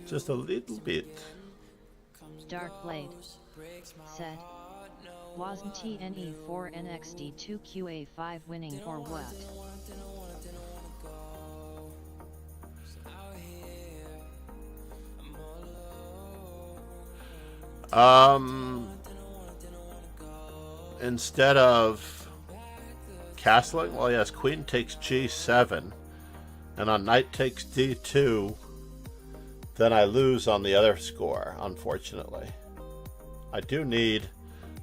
Just a little bit. Dark Blade said, wasn't TNE4 NXD2 QA5 winning or what? Instead of castling, well, yes, queen takes g7, and on knight takes d2, then I lose on the other score, unfortunately. I do need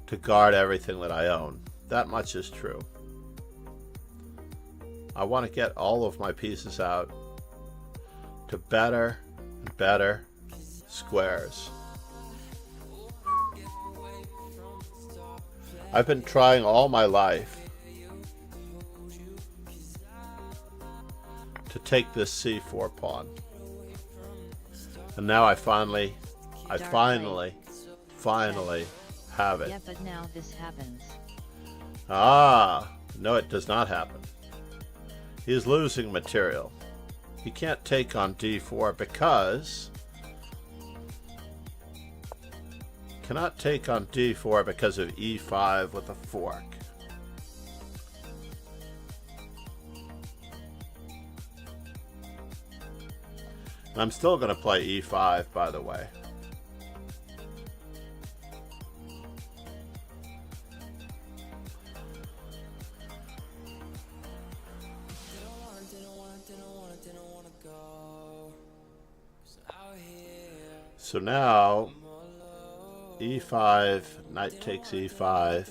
to guard everything that I own. That much is true. I want to get all of my pieces out to better and better squares. I've been trying all my life to take this c4 pawn. And now I finally have it. Yeah, but now this happens. Ah, no, it does not happen. He's losing material. He can't take on d4 because... cannot take on d4 because of e5 with a fork. And I'm still going to play e5, by the way. So now e5, knight takes e5.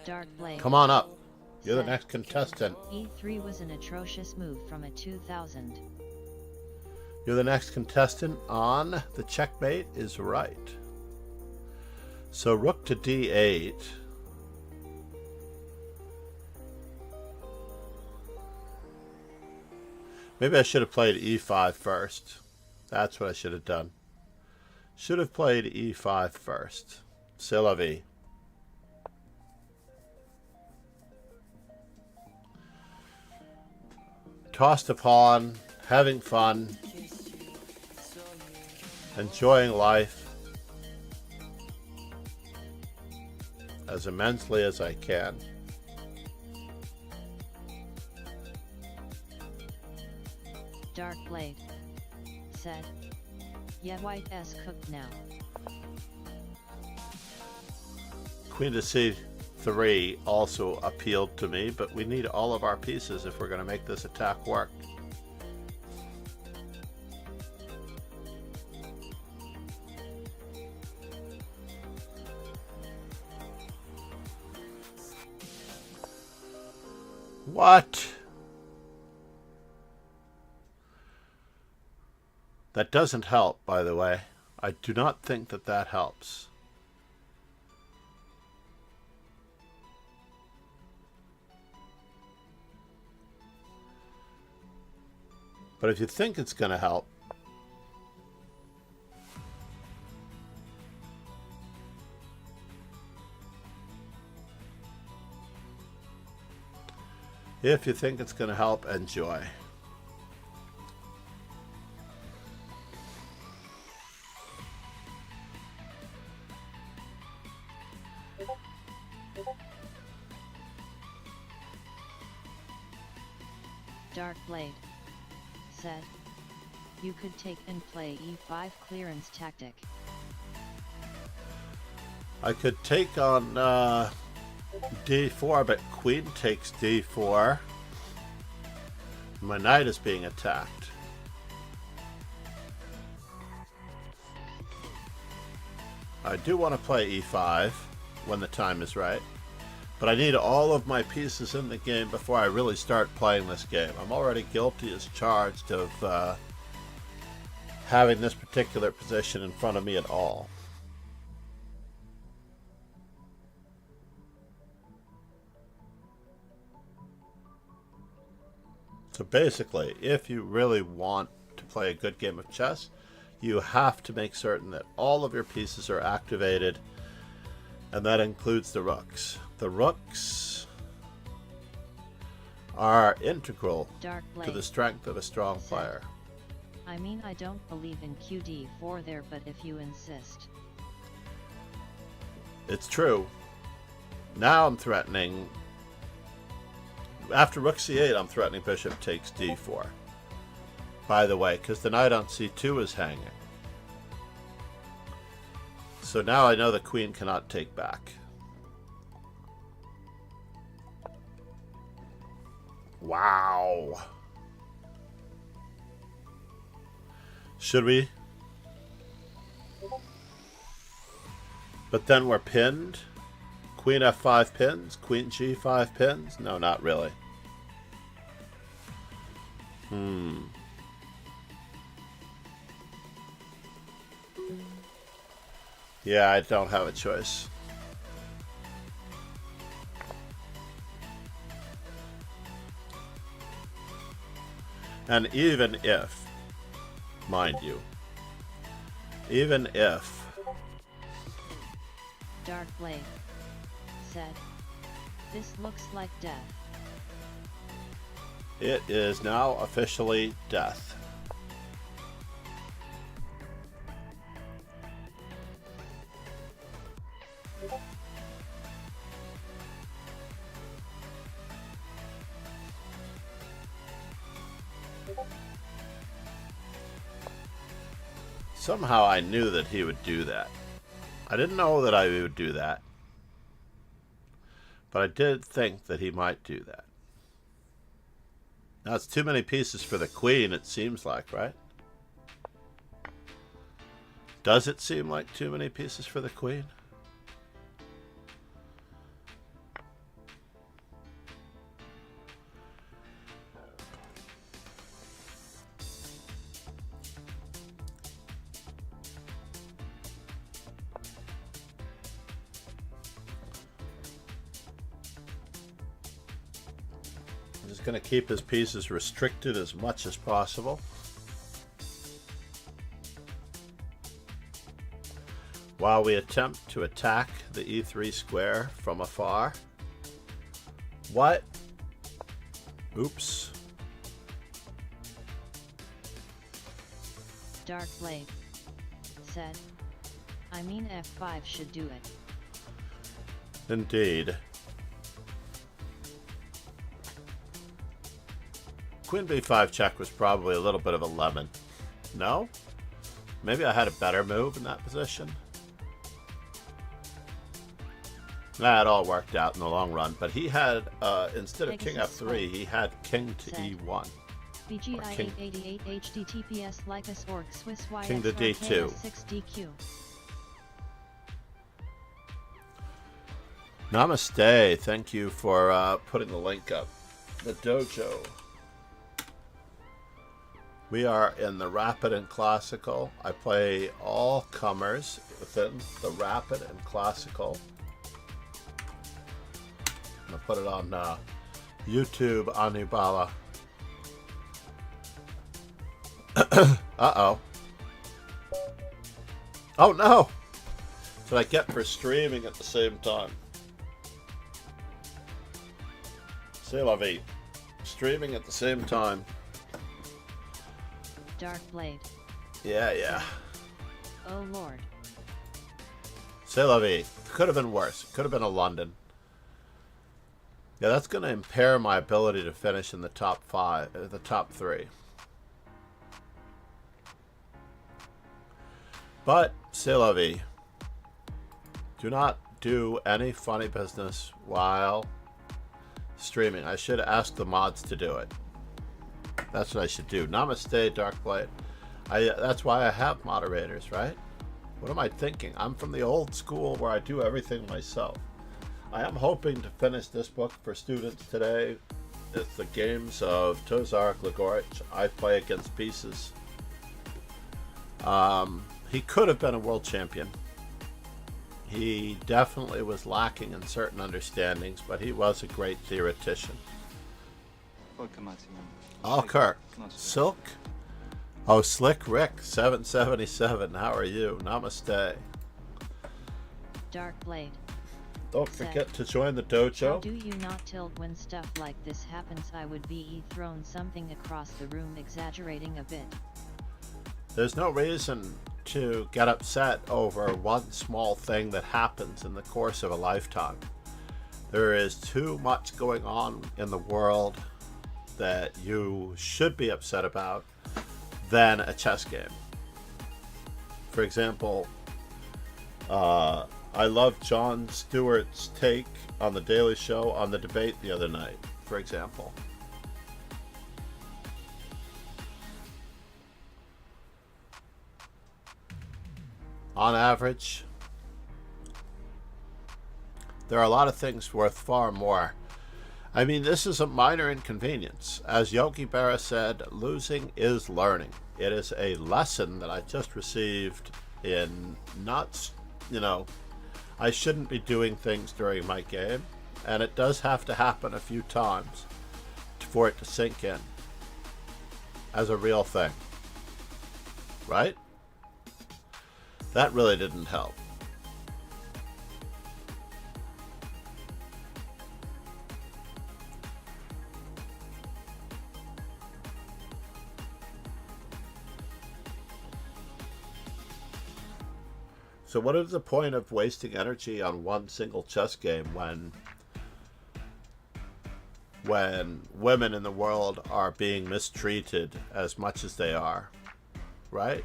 Dark Blade. Come on up. You're the next contestant. E3 was an atrocious move from a 2000. You're the next contestant on the checkmate is right. So rook to d8. Maybe I should have played e5 first. That's what I should have done. Should have played e5 first. C'est la vie. Tossed a pawn, having fun, enjoying life as immensely as I can. Dark Blade said, yeah, white S cooked now. Queen to c3 also appealed to me, but we need all of our pieces if we're going to make this attack work. What? That doesn't help, by the way. I do not think that that helps. But if you think it's going to help, enjoy. Dark Blade said, you could take and play e5 clearance tactic. I could take on d4, but queen takes d4. My knight is being attacked. I do want to play e5 when the time is right, but I need all of my pieces in the game before I really start playing this game. I'm already guilty as charged of having this particular position in front of me at all. So basically, if you really want to play a good game of chess, you have to make certain that all of your pieces are activated, and that includes the rooks. The rooks are integral to the strength of a strong player. I mean, I don't believe in QD4 there, but if you insist. It's true. Now I'm threatening, after rook c8, I'm threatening bishop takes d4. By the way, because the knight on c2 is hanging. So now I know the queen cannot take back. Wow. Should we? But then we're pinned. Queen f5 pins. Queen g5 pins. No, not really. Yeah, I don't have a choice. And even if, mind you, even if Dark Blade said, this looks like death. It is now officially death. Somehow I knew that he would do that. I didn't know that I would do that, but I did think that he might do that. Now it's too many pieces for the queen, it seems like, right? Does it seem like too many pieces for the queen? Going to keep his pieces restricted as much as possible. While we attempt to attack the e3 square from afar. What? Oops. Dark Blade said, I mean f5 should do it. Indeed. Queen b5 check was probably a little bit of a lemon. No? Maybe I had a better move in that position. Nah, it all worked out in the long run, but he had, instead of king f3, he had king to e1. BGI 888 HTTPS Lycus org Swiss Y king to d2. 6DQ. Namaste. Thank you for putting the link up. The dojo. We are in the Rapid and Classical. I play all comers within the Rapid and Classical. I'm going to put it on YouTube, Anubala. Uh-oh. Oh, no! That's what I get for streaming at the same time. C'est la vie. Streaming at the same time. Dark Blade. Yeah. Oh Lord. C'est la vie. Could have been worse. Could have been a London. Yeah, that's going to impair my ability to finish in the top the top 3. But, c'est la vie. Do not do any funny business while streaming. I should ask the mods to do it. That's what I should do. Namaste, Darkblade. That's why I have moderators, right? What am I thinking? I'm from the old school where I do everything myself. I am hoping to finish this book for students today. It's the games of Tozar Gligorich. I play against pieces. He could have been a world champion. He definitely was lacking in certain understandings, but he was a great theoretician. Oh, Kirk. Silk? Oh, Slick Rick, 777. How are you? Namaste. Dark Blade. Don't forget to join the dojo. How do you not tilt when stuff like this happens? I would be thrown something across the room, exaggerating a bit. There's no reason to get upset over one small thing that happens in the course of a lifetime. There is too much going on in the world that you should be upset about than a chess game. For example, I love Jon Stewart's take on the Daily Show on the debate the other night, for example. On average, there are a lot of things worth far more. I mean, this is a minor inconvenience. As Yogi Berra said, losing is learning. It is a lesson that I just received in not, I shouldn't be doing things during my game, and it does have to happen a few times for it to sink in as a real thing. Right? That really didn't help. So what is the point of wasting energy on one single chess game when women in the world are being mistreated as much as they are, right?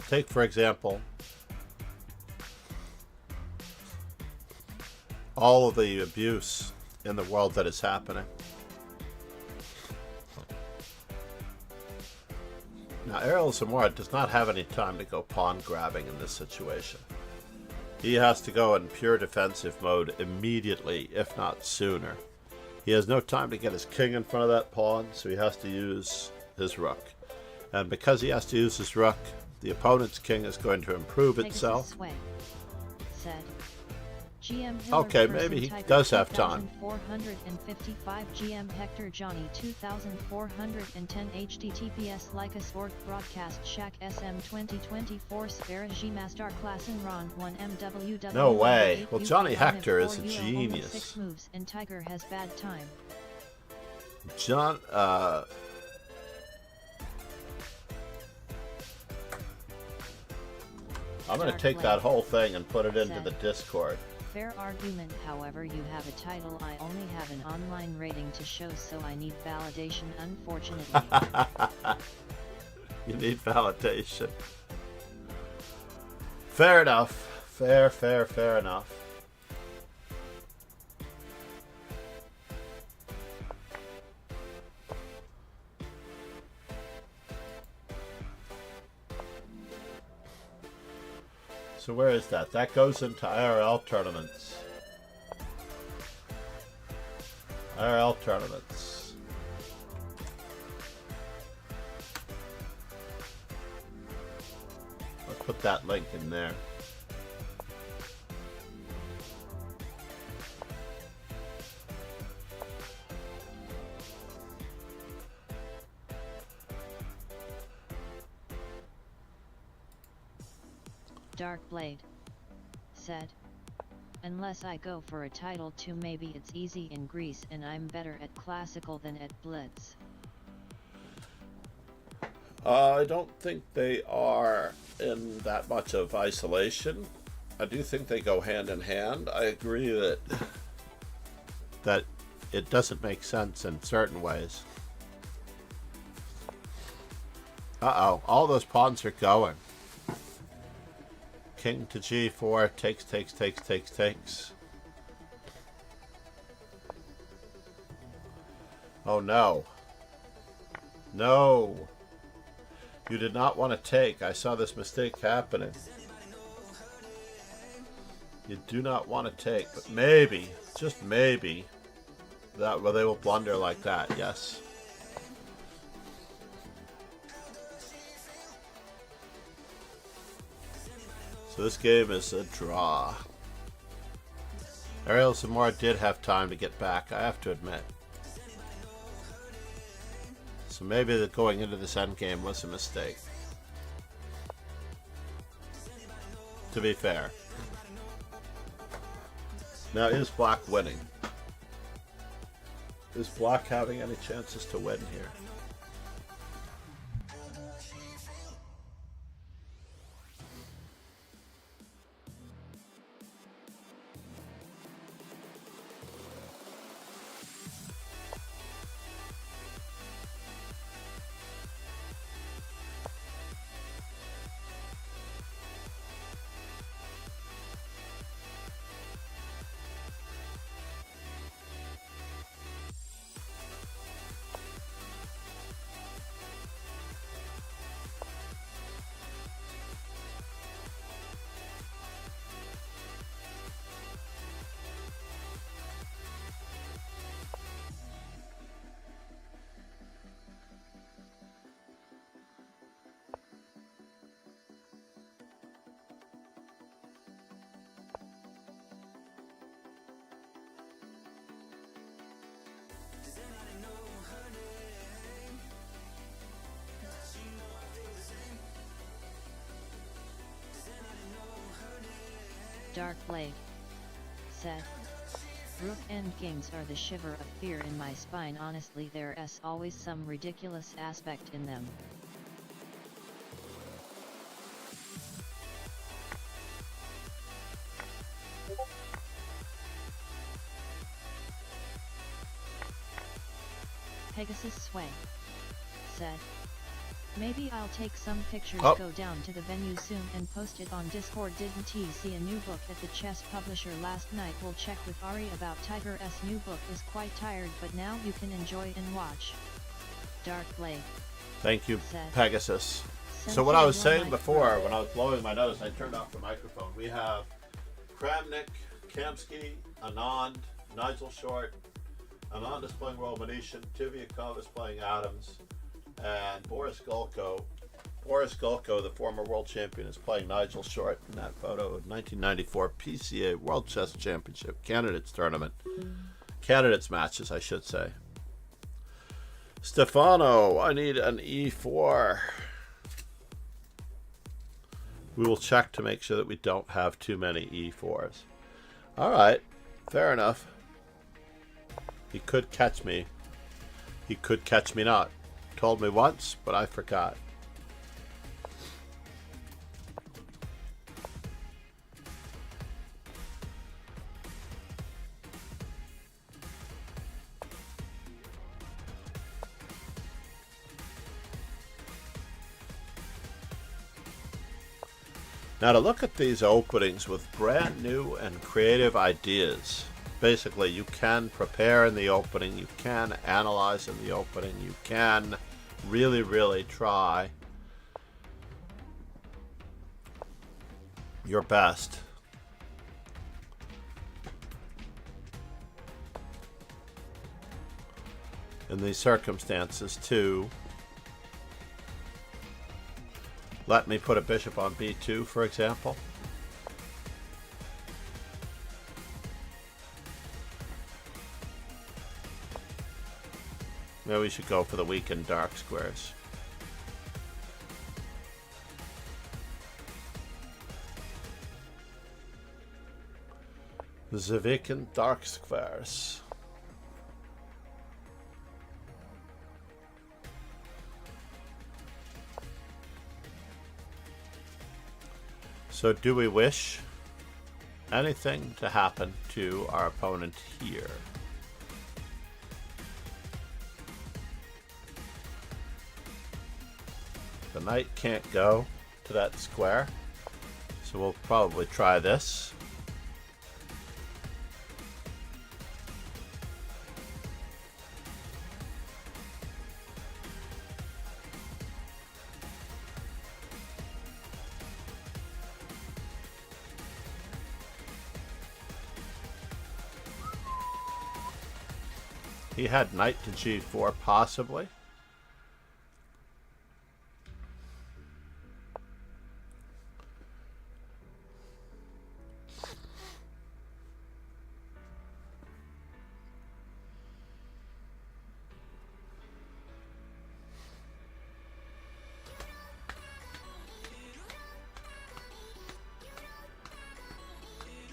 Take, for example, all of the abuse in the world that is happening. Now, Errol Zamora does not have any time to go pawn grabbing in this situation. He has to go in pure defensive mode immediately, if not sooner. He has no time to get his king in front of that pawn, so he has to use his rook. And because he has to use his rook, the opponent's king is going to improve itself. Said. GM okay, maybe he does have time. 455 GM Hector Johnny 2410 HTTPS Lycus Org Broadcast Shack SM 2024 Spare G-Master Class in Ron 1 MWW. No way. Well, Johnny Hector is a genius. 6 moves and Tiger has bad time. I'm going to take that whole thing and put it into the Discord. Fair argument, however, you have a title. I only have an online rating to show, so I need validation, unfortunately. You need validation. Fair enough. Fair enough. So where is that? That goes into IRL tournaments. IRL tournaments. Let's put that link in there. Dark Blade said, unless I go for a title 2, maybe it's easy in Greece and I'm better at classical than at blitz. I don't think they are in that much of isolation. I do think they go hand in hand. I agree that that it doesn't make sense in certain ways. Uh-oh, all those pawns are going. King to g4, takes. Oh no. No. You did not want to take. I saw this mistake happening. You do not want to take, but maybe, just maybe, that well, they will blunder like that, yes. So this game is a draw. Ariel Zamora did have time to get back, I have to admit. So maybe the going into this endgame was a mistake. To be fair. Now, is Black winning? Is Black having any chances to win here? Dark Blade said, Rook endgames are the shiver of fear in my spine. Honestly, there's always some ridiculous aspect in them. Pegasus Sway said, maybe I'll take some pictures, go down to the venue soon and post it on Discord. Didn't he see a new book at the chess publisher last night? We'll check with Ari about Tiger's new book. Is quite tired, but now you can enjoy and watch. Dark Blade. Thank you, said, Pegasus. So what I was saying before, when I was blowing my nose, I turned off the microphone. We have Kramnik, Kamsky, Anand, Nigel Short. Anand is playing Royal Venetian, Tivyakov is playing Adams, and Boris Gulko. Boris Gulko, the former world champion, is playing Nigel Short in that photo of 1994 PCA World Chess Championship Candidates Tournament. Candidates matches, I should say. Stefano, I need an E4. We will check to make sure that we don't have too many E4s. Alright, fair enough. He could catch me. He could catch me not. Told me once, but I forgot. Now to look at these openings with brand new and creative ideas. Basically, you can prepare in the opening, you can analyze in the opening, you can really try your best. In these circumstances to let me put a bishop on b2, for example. Maybe we should go for the weakened dark squares. The weakened dark squares. So do we wish anything to happen to our opponent here? The knight can't go to that square, so we'll probably try this. He had knight to g4 possibly.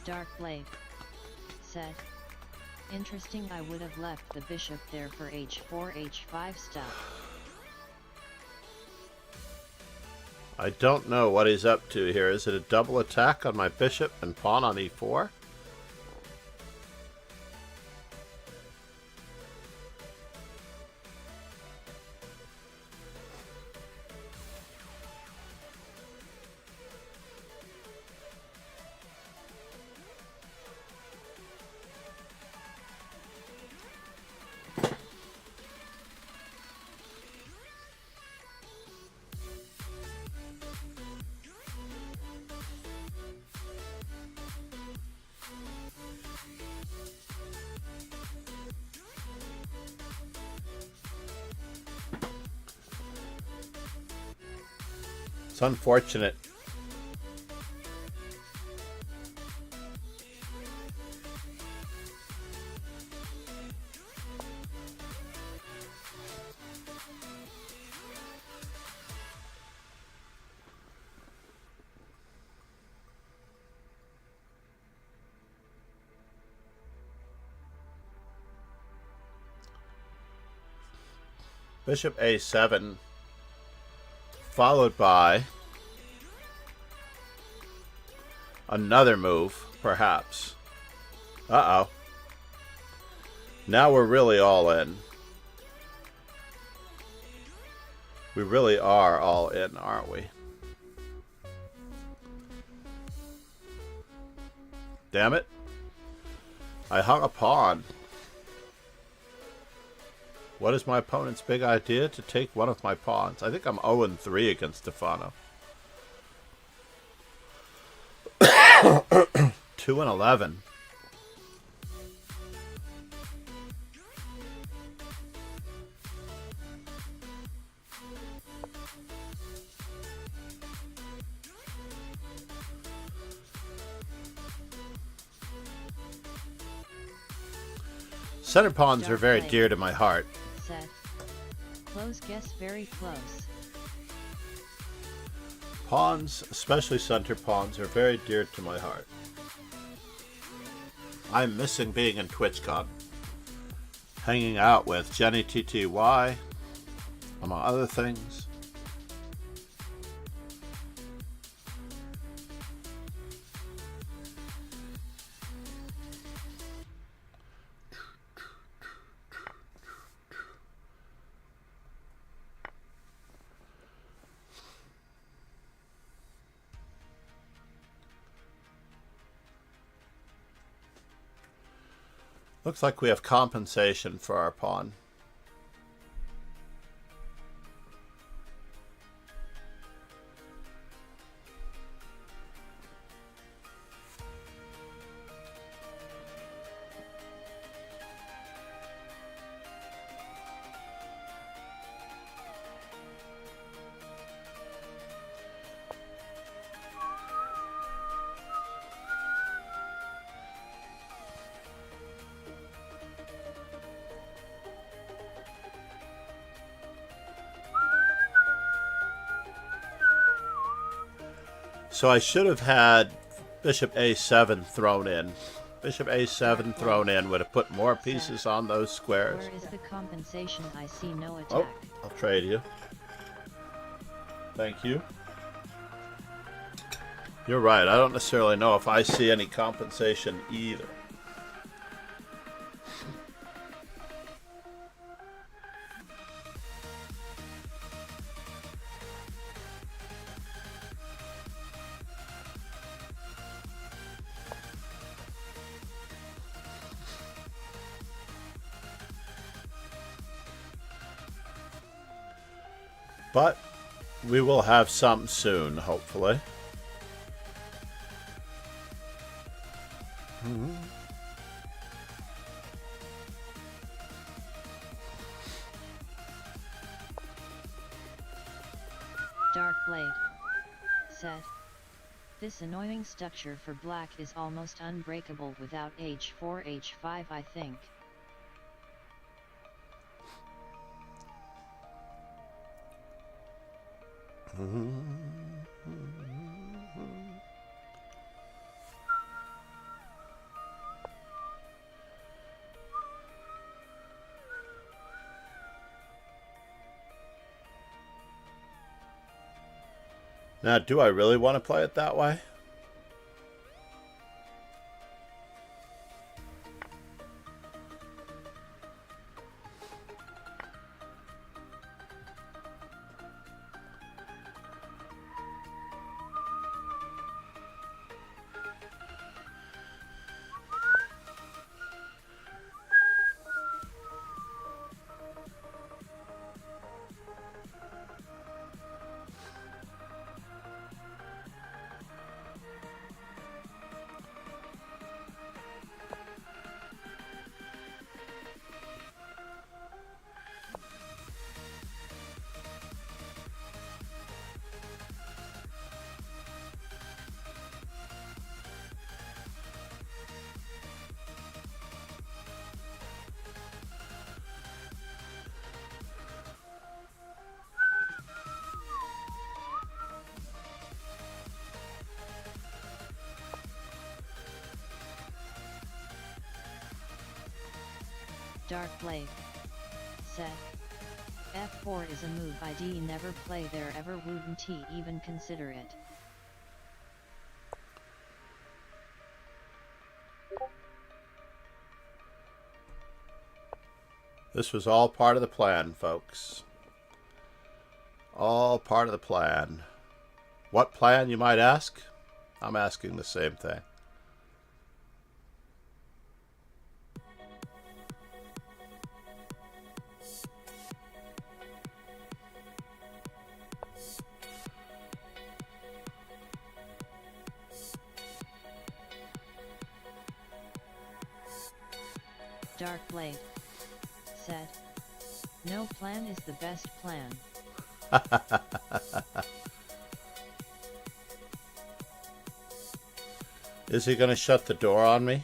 Dark Blade said, interesting, I would have left the bishop there for h4 h5 stuff. I don't know what he's up to here. Is it a double attack on my bishop and pawn on e4? It's unfortunate. Bishop a7, followed by another move, perhaps. Uh-oh. Now we're really all in. We really are all in, aren't we? Damn it. I hung a pawn. What is my opponent's big idea? To take one of my pawns. I think I'm 0-3 against Stefano. 2-11. Center pawns are very dear to my heart. Said, close guess, very close. Pawns, especially center pawns, are very dear to my heart. I'm missing being in TwitchCon. Hanging out with Jenny TTY, among other things. Looks like we have compensation for our pawn. So I should have had Bishop a7 thrown in. Bishop a7 thrown in would have put more pieces on those squares. Where is the compensation? I see no attack. Oh, I'll trade you. Thank you. You're right. I don't necessarily know if I see any compensation either. But we will have some soon, hopefully. Dark Blade said, "This annoying structure for black is almost unbreakable without h4 h5 I think." Now, do I really want to play it that way? Dark Blade said, "F4 is a move ID never play there ever wouldn't even consider it." This was all part of the plan, folks. All part of the plan. What plan, you might ask? I'm asking the same thing. Dark Blade said, "No plan is the best plan." Is he going to shut the door on me?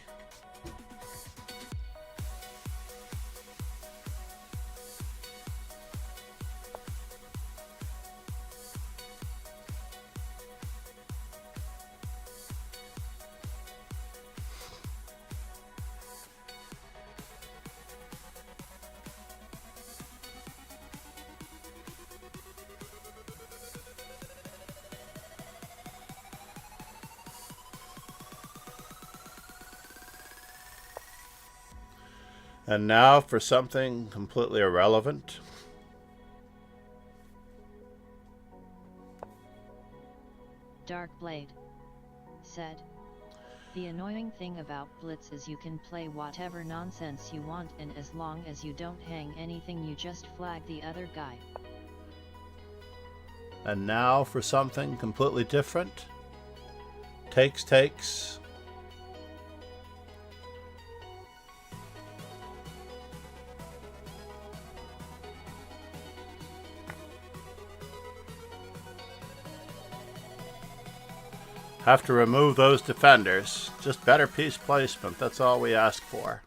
And now for something completely irrelevant. Dark Blade said, "The annoying thing about Blitz is you can play whatever nonsense you want, and as long as you don't hang anything you just flag the other guy." And now for something completely different. Takes. Have to remove those defenders. Just better piece placement, that's all we ask for.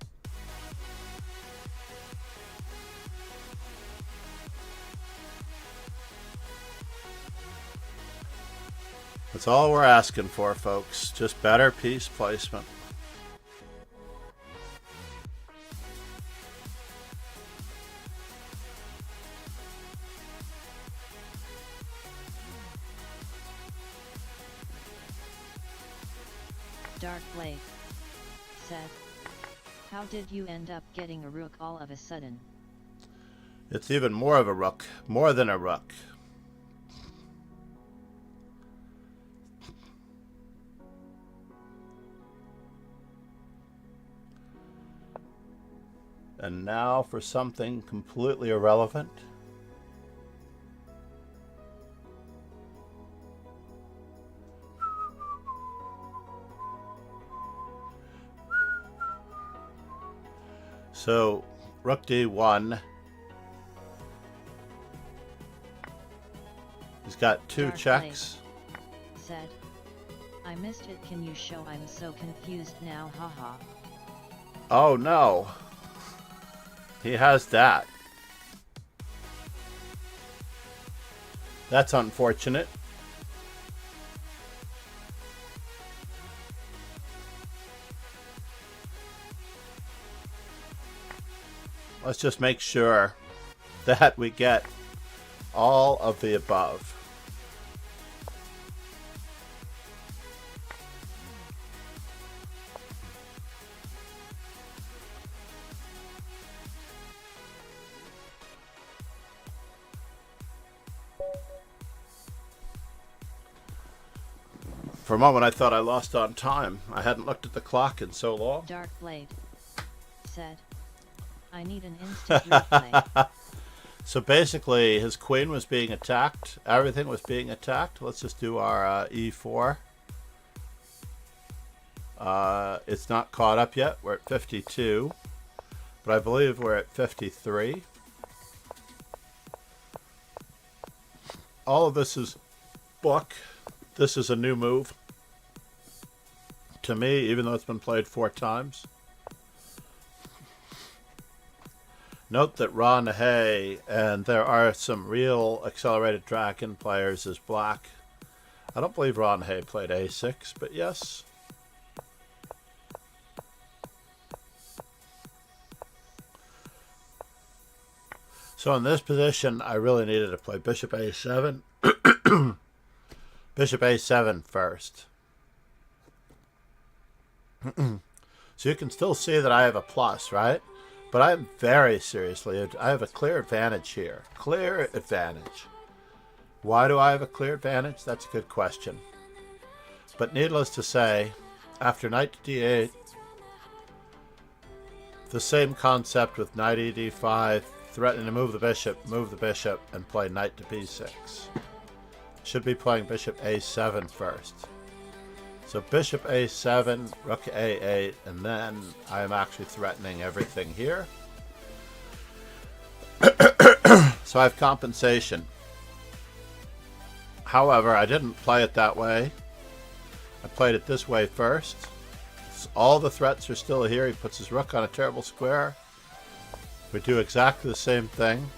That's all we're asking for, folks. Just better piece placement. Dark Blade said, "How did you end up getting a rook all of a sudden?" It's even more of a rook. More than a rook. And now for something completely irrelevant. So, rook d1. He's got two Dark checks. Said, I missed it. Can you show? I'm so confused now. Haha. Oh no. He has that. That's unfortunate. Let's just make sure that we get all of the above. For a moment I thought I lost on time. I hadn't looked at the clock in so long. Dark Blade said, I need an instant replay. So basically his queen was being attacked. Everything was being attacked. Let's just do our e4. It's not caught up yet. We're at 52. But I believe we're at 53. All of this is book. This is a new move to me, even though it's been played 4 times. Note that Ra Nahé, and there are some real accelerated dragon players, is black. I don't believe Ra Nahé played a6, but yes. So in this position, I really needed to play bishop a7. Bishop a7 first. So you can still see that I have a plus, right? But I'm very seriously, I have a clear advantage here. Clear advantage. Why do I have a clear advantage? That's a good question. But needless to say, after knight to d8, the same concept with knight ed5, threatening to move the bishop, and play knight to b6. Should be playing bishop a7 first. So bishop a7, rook a8, and then I am actually threatening everything here. So I have compensation. However, I didn't play it that way. I played it this way first. All the threats are still here. He puts his rook on a terrible square. We do exactly the same thing.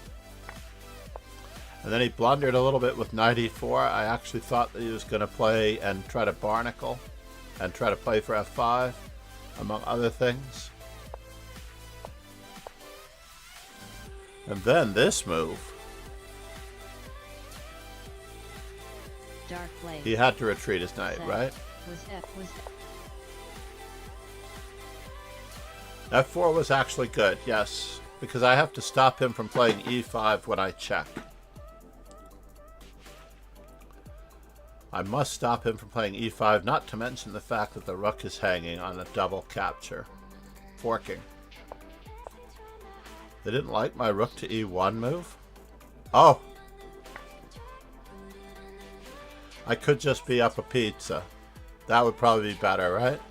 And then he blundered a little bit with knight e4. I actually thought that he was going to play and try to barnacle and try to play for f5, among other things. And then this move, Dark Blade he had to retreat his knight, said, right? Was f4 was actually good, yes, because I have to stop him from playing e5 when I check. I must stop him from playing e5, not to mention the fact that the rook is hanging on a double capture. Forking. They didn't like my rook to e1 move? Oh! I could just be up a pizza. That would probably be better, right?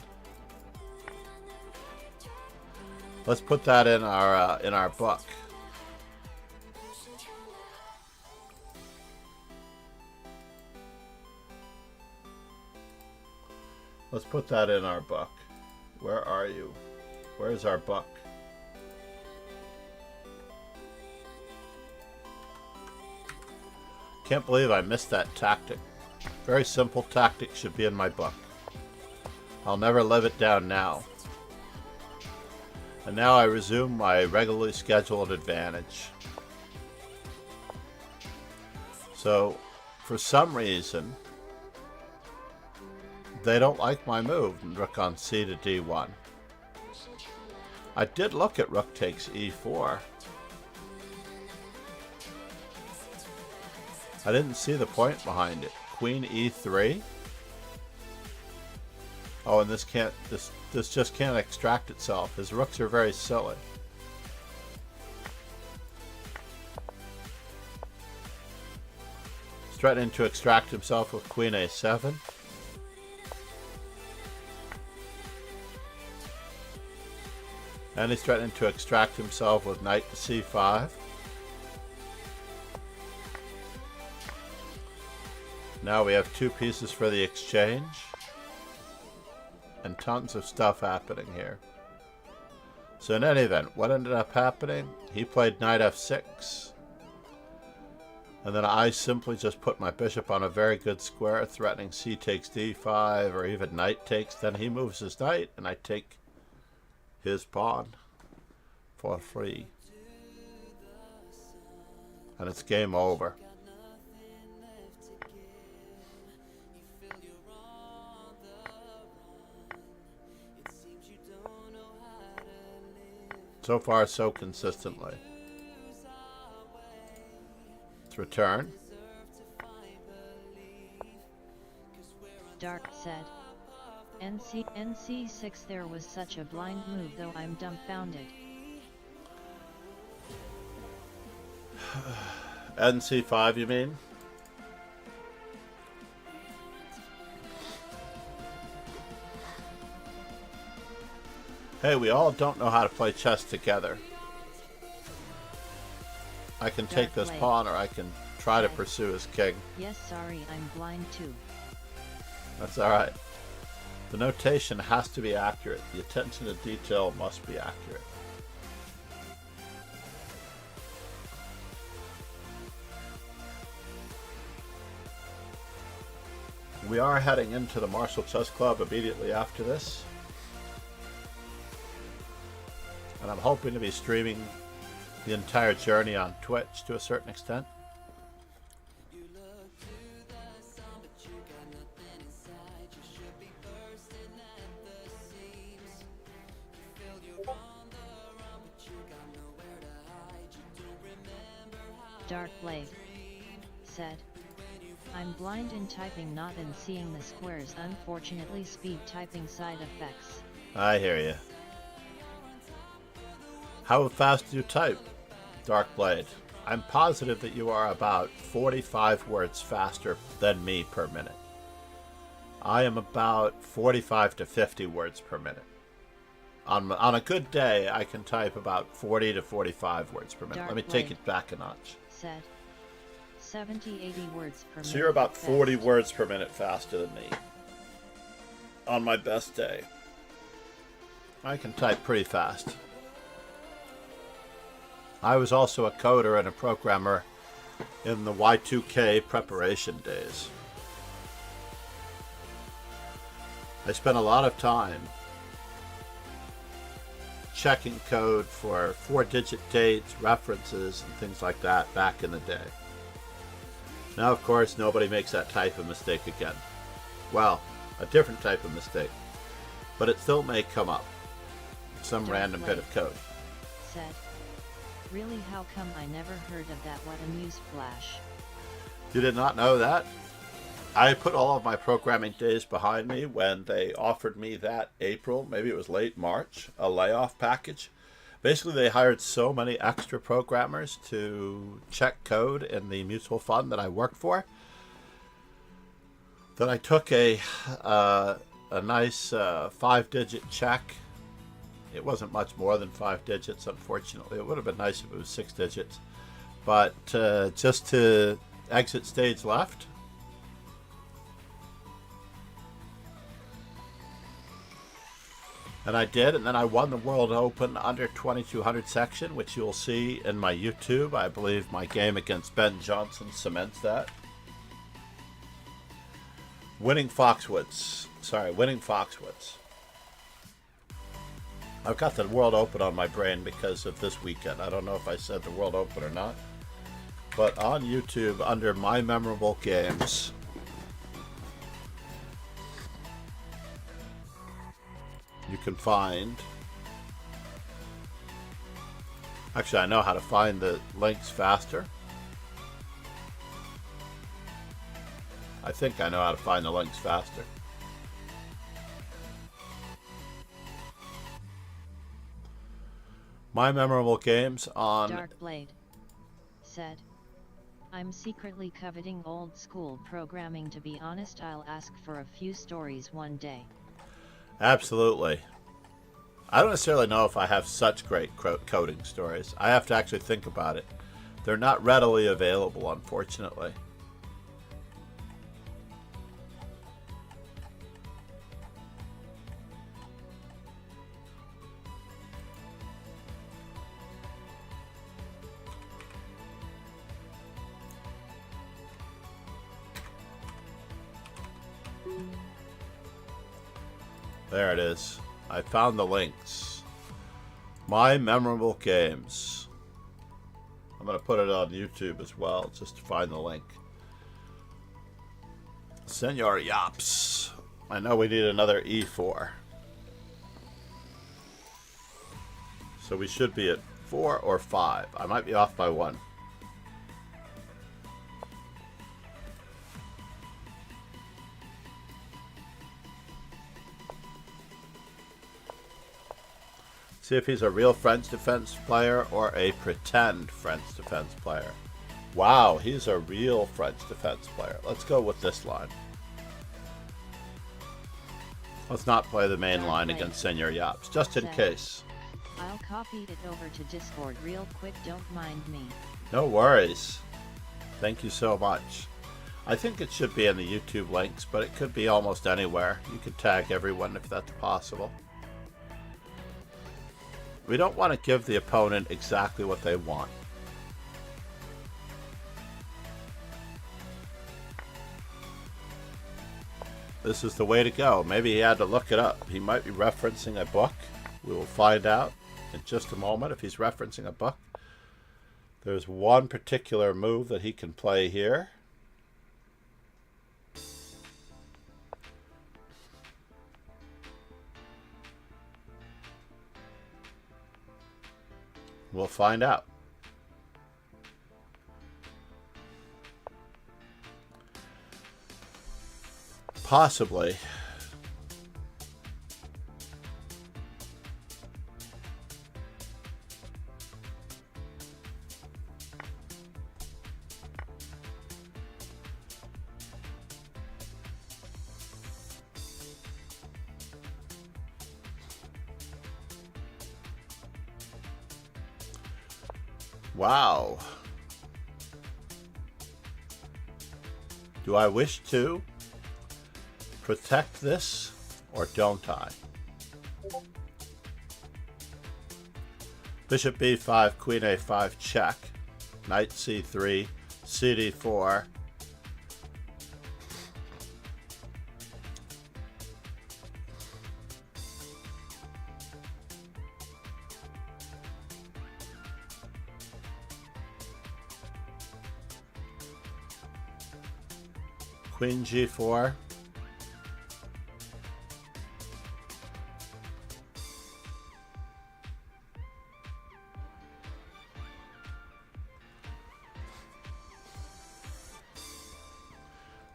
Let's put that in our book. Let's put that in our book. Where are you? Where's our book? Can't believe I missed that tactic. Very simple tactic, should be in my book. I'll never live it down now. And now I resume my regularly scheduled advantage. So, for some reason, they don't like my move, rook on c to d1. I did look at rook takes e4. I didn't see the point behind it. Queen e3. Oh, and this just can't extract itself. His rooks are very silly. He's threatening to extract himself with queen a7. And he's threatening to extract himself with knight to c5. Now we have 2 pieces for the exchange. And tons of stuff happening here. So in any event, what ended up happening? He played knight f6. And then I simply just put my bishop on a very good square, threatening c takes d5, or even knight takes. Then he moves his knight, and I take his pawn for free. And it's game over. So far, so consistently. Let's return. Dark said. NC6 there was such a blind move though I'm dumbfounded. NC5 you mean? Hey, we all don't know how to play chess together. I can take this pawn, or I can try to pursue his king. Yes, sorry, I'm blind too. That's alright. The notation has to be accurate. The attention to detail must be accurate. We are heading into the Marshall Chess Club immediately after this. And I'm hoping to be streaming the entire journey on Twitch to a certain extent. Dark Blade said, I'm blind in typing, not in seeing the squares. Unfortunately, speed typing side effects. I hear you. How fast do you type, Darkblade? I'm positive that you are about 45 words faster than me per minute. I am about 45 to 50 words per minute. On a good day, I can type about 40 to 45 words per minute. Let me take it back a notch. Said 70-80 words per minute. So you're about 40 words per minute faster than me. On my best day. I can type pretty fast. I was also a coder and a programmer in the Y2K preparation days. I spent a lot of time checking code for 4-digit dates, references, and things like that back in the day. Now, of course, nobody makes that type of mistake again. Well, a different type of mistake. But it still may come up. Some random bit of code. Said, really, how come I never heard of that? What a newsflash. You did not know that? I put all of my programming days behind me when they offered me that April, maybe it was late March, a layoff package. Basically, they hired so many extra programmers to check code in the mutual fund that I worked for that I took a nice 5-digit check. It wasn't much more than 5 digits, unfortunately. It would have been nice if it was 6 digits. But just to exit stage left. And I did, and then I won the World Open under 2200 section, which you'll see in my YouTube. I believe my game against Ben Johnson cements that. Winning Foxwoods. I've got the World Open on my brain because of this weekend. I don't know if I said the World Open or not. But on YouTube, under My Memorable Games, you can find... Actually, I know how to find the links faster. I think I know how to find the links faster. My Memorable Games on... Darkblade said, I'm secretly coveting old school programming. To be honest, I'll ask for a few stories one day. Absolutely. I don't necessarily know if I have such great coding stories. I have to actually think about it. They're not readily available, unfortunately. There it is. I found the links. My memorable games. I'm going to put it on YouTube as well, just to find the link. Senor Yops. I know we need another E4. So we should be at 4 or 5. I might be off by 1. See if he's a real French defense player or a pretend French defense player. Wow, he's a real French defense player. Let's go with this line. Let's not play the main line against Senor Yops, just in case. I'll copy it over to Discord real quick, don't mind me. No worries. Thank you so much. I think it should be in the YouTube links, but it could be almost anywhere. You could tag everyone if that's possible. We don't want to give the opponent exactly what they want. This is the way to go. Maybe he had to look it up. He might be referencing a book. We will find out in just a moment if he's referencing a book. There's one particular move that he can play here. We'll find out. Possibly. Wow. Do I wish to protect this or don't I? Bishop b5, queen a5 check. Knight c3, cd4. Queen g4.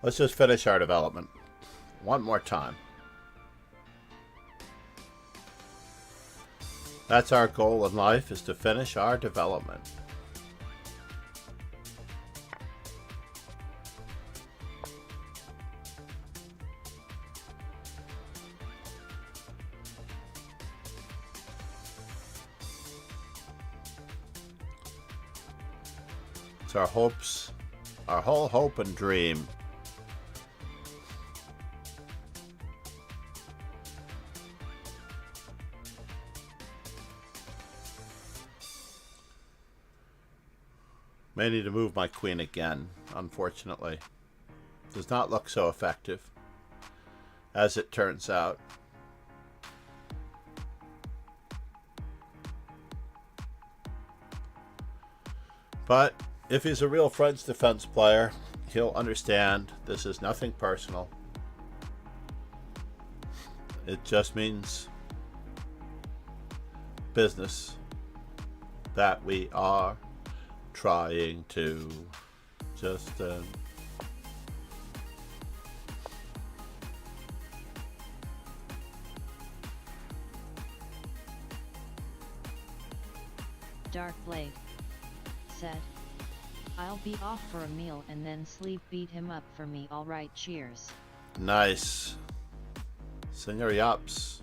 Let's just finish our development one more time. That's our goal in life, is to finish our development. It's our hopes, our whole hope and dream. May need to move my queen again, unfortunately. Does not look so effective, as it turns out. But if he's a real French defense player, he'll understand this is nothing personal. It just means business that we are trying to just Dark Blade said, I'll be off for a meal and then sleep, beat him up for me. Alright, cheers. Nice. Senor Yops.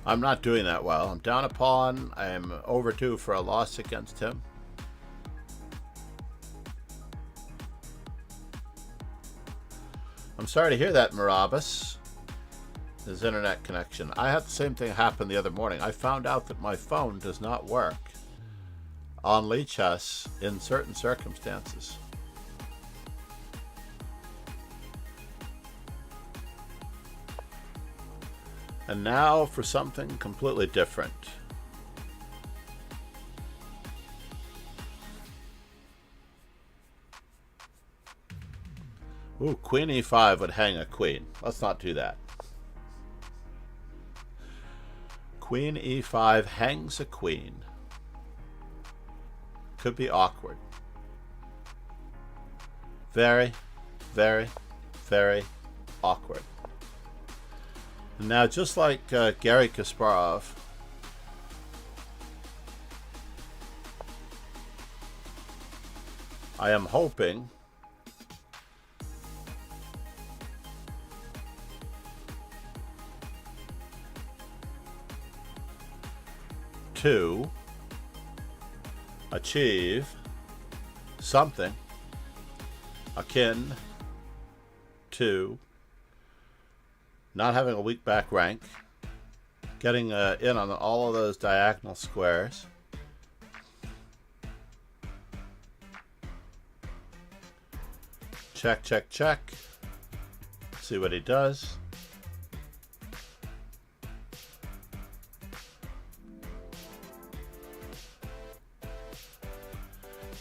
I'm not doing that well. I'm down a pawn. I am overdue for a loss against him. I'm sorry to hear that, Marabas. His internet connection. I had the same thing happen the other morning. I found out that my phone does not work on Lichess in certain circumstances. And now for something completely different. Ooh, queen e5 would hang a queen. Let's not do that. Queen e5 hangs a queen. Could be awkward. Very, very, very awkward. And now, just like Garry Kasparov, I am hoping to achieve something akin to not having a weak back rank, getting in on all of those diagonal squares, check, check, check, see what he does.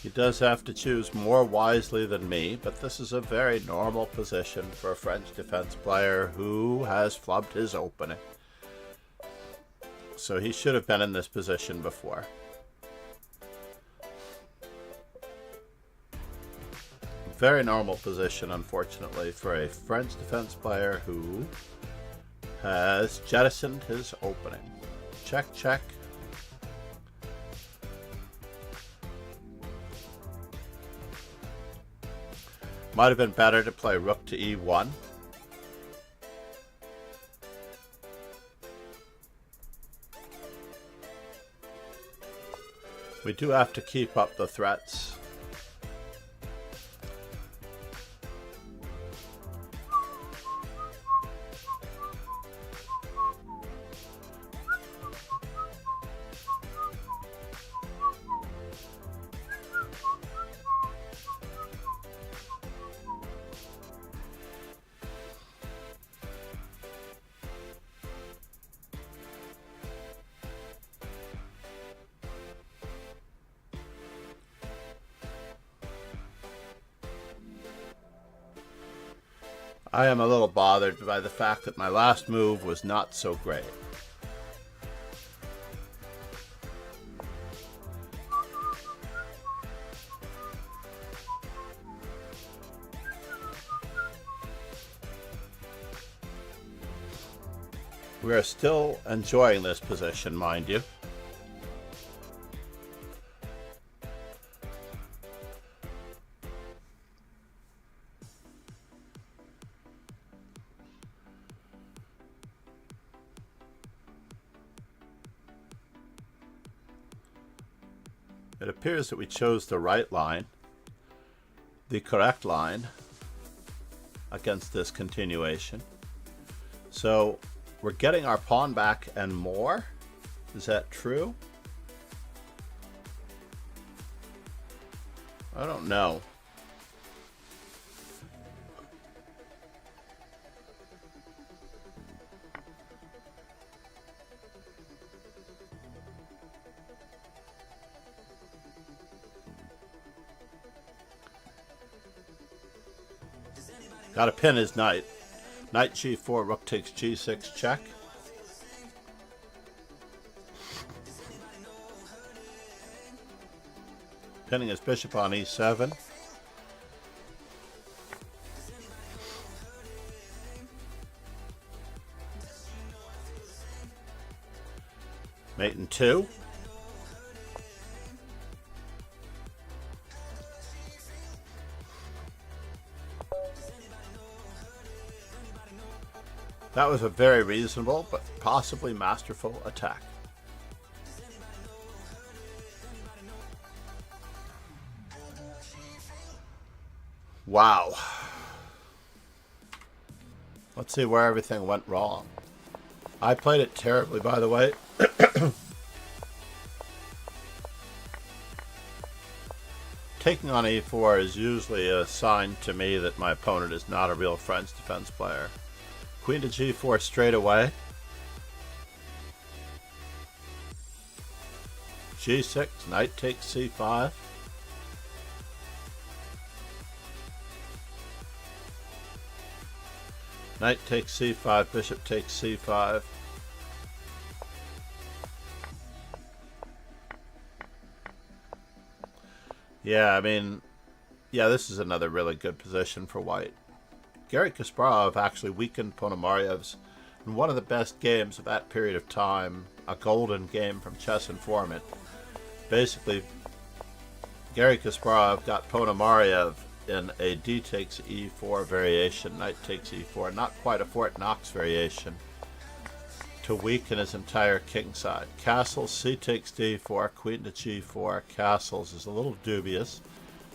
He does have to choose more wisely than me, but this is a very normal position for a French defense player who has flubbed his opening. So he should have been in this position before. Very normal position, unfortunately, for a French defense player who has jettisoned his opening. Check, check. Might have been better to play rook to e1. We do have to keep up the threats. I am a little bothered by the fact that my last move was not so great. We are still enjoying this position, mind you. It appears that we chose the right line, the correct line, against this continuation. So we're getting our pawn back and more. Is that true? I don't know. Got to pin his knight. Knight g4, rook takes g6, check. Pinning his bishop on e7. Mate in 2. That was a very reasonable but possibly masterful attack. Wow. Let's see where everything went wrong. I played it terribly, by the way. Taking on e4 is usually a sign to me that my opponent is not a real French defense player. Queen to g4 straight away. g6, knight takes c5. Knight takes c5, bishop takes c5. Yeah, I mean, yeah, this is another really good position for white. Garry Kasparov actually weakened Ponomariov's in one of the best games of that period of time, a golden game from Chess Informant. Basically, Garry Kasparov got Ponomariev in a d takes e4 variation, knight takes e4, not quite a Fort Knox variation, to weaken his entire king side. Castles, c takes d4, queen to g4, castles is a little dubious.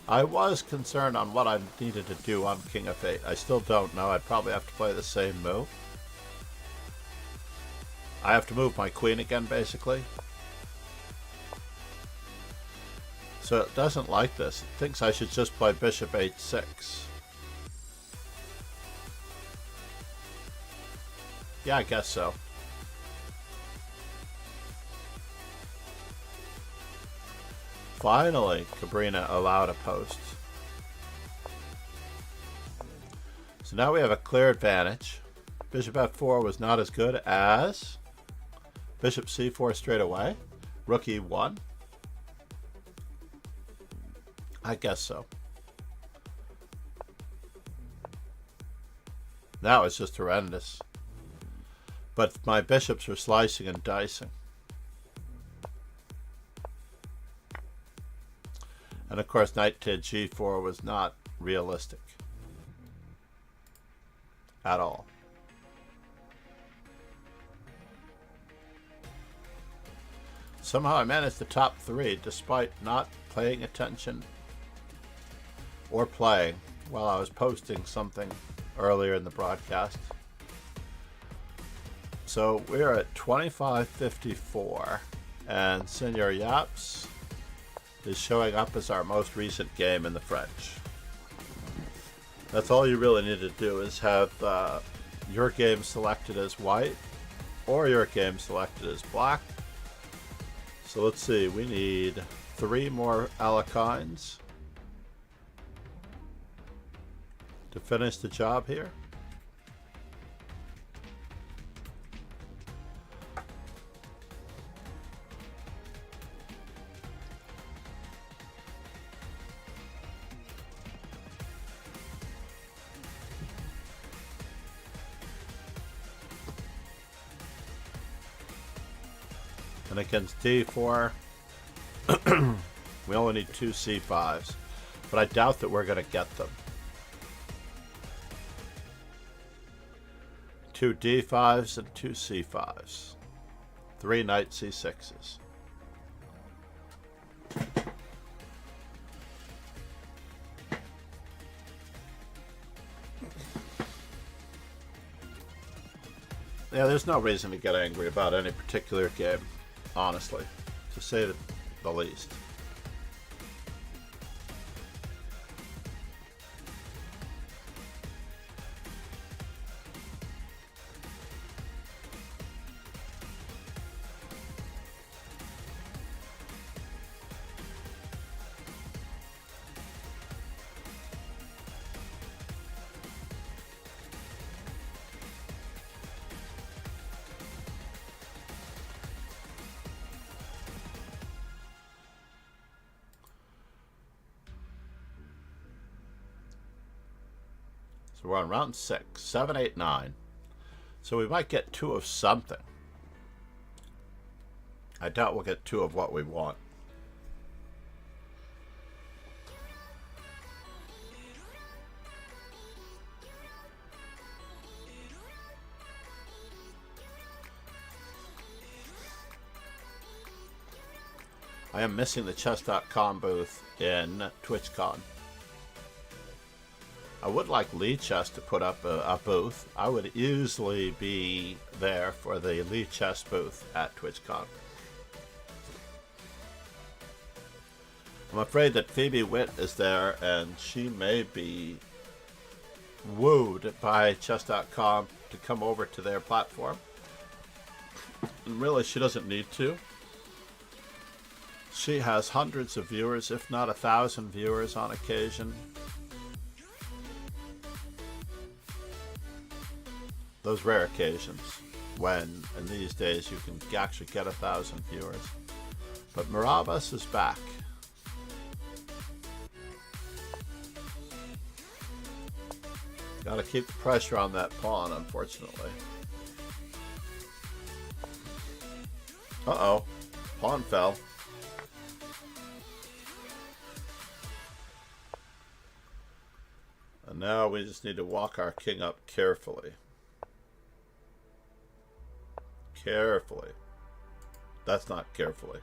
I was concerned on what I needed to do on king f8. I still don't know. I'd probably have to play the same move. I have to move my queen again, basically. So it doesn't like this. It thinks I should just play bishop h6. Yeah, I guess so. Finally, Cabrina allowed a post. So now we have a clear advantage. Bishop f4 was not as good as bishop c4 straight away. Rook e1. I guess so. That was just horrendous. But my bishops were slicing and dicing. And of course, knight to g4 was not realistic at all. Somehow I managed the top three despite not paying attention or playing while I was posting something earlier in the broadcast. So we're at 25:54, and Senor Yaps is showing up as our most recent game in the French. That's all you really need to do, is have your game selected as white or your game selected as black. So let's see, we need 3 more Alekines to finish the job here. And against d4, we only need 2 c5s, but I doubt that we're going to get them. 2 d5s and 2 c5s. 3 knight c6s. Yeah, there's no reason to get angry about any particular game, honestly, to say the least. So we're on round 6, 7, 8, 9. So we might get 2 of something. I doubt we'll get 2 of what we want. I am missing the chess.com booth in TwitchCon. I would like Lee Chess to put up a booth. I would easily be there for the Lee Chess booth at TwitchCon. I'm afraid that Phoebe Witt is there, and she may be wooed by chess.com to come over to their platform. And really, she doesn't need to. She has hundreds of viewers, if not 1,000 viewers on occasion. Those rare occasions when, in these days, you can actually get 1,000 viewers. But Mirabas is back. Gotta keep the pressure on that pawn, unfortunately. Uh-oh. Pawn fell. And now we just need to walk our king up carefully. Carefully. That's not carefully.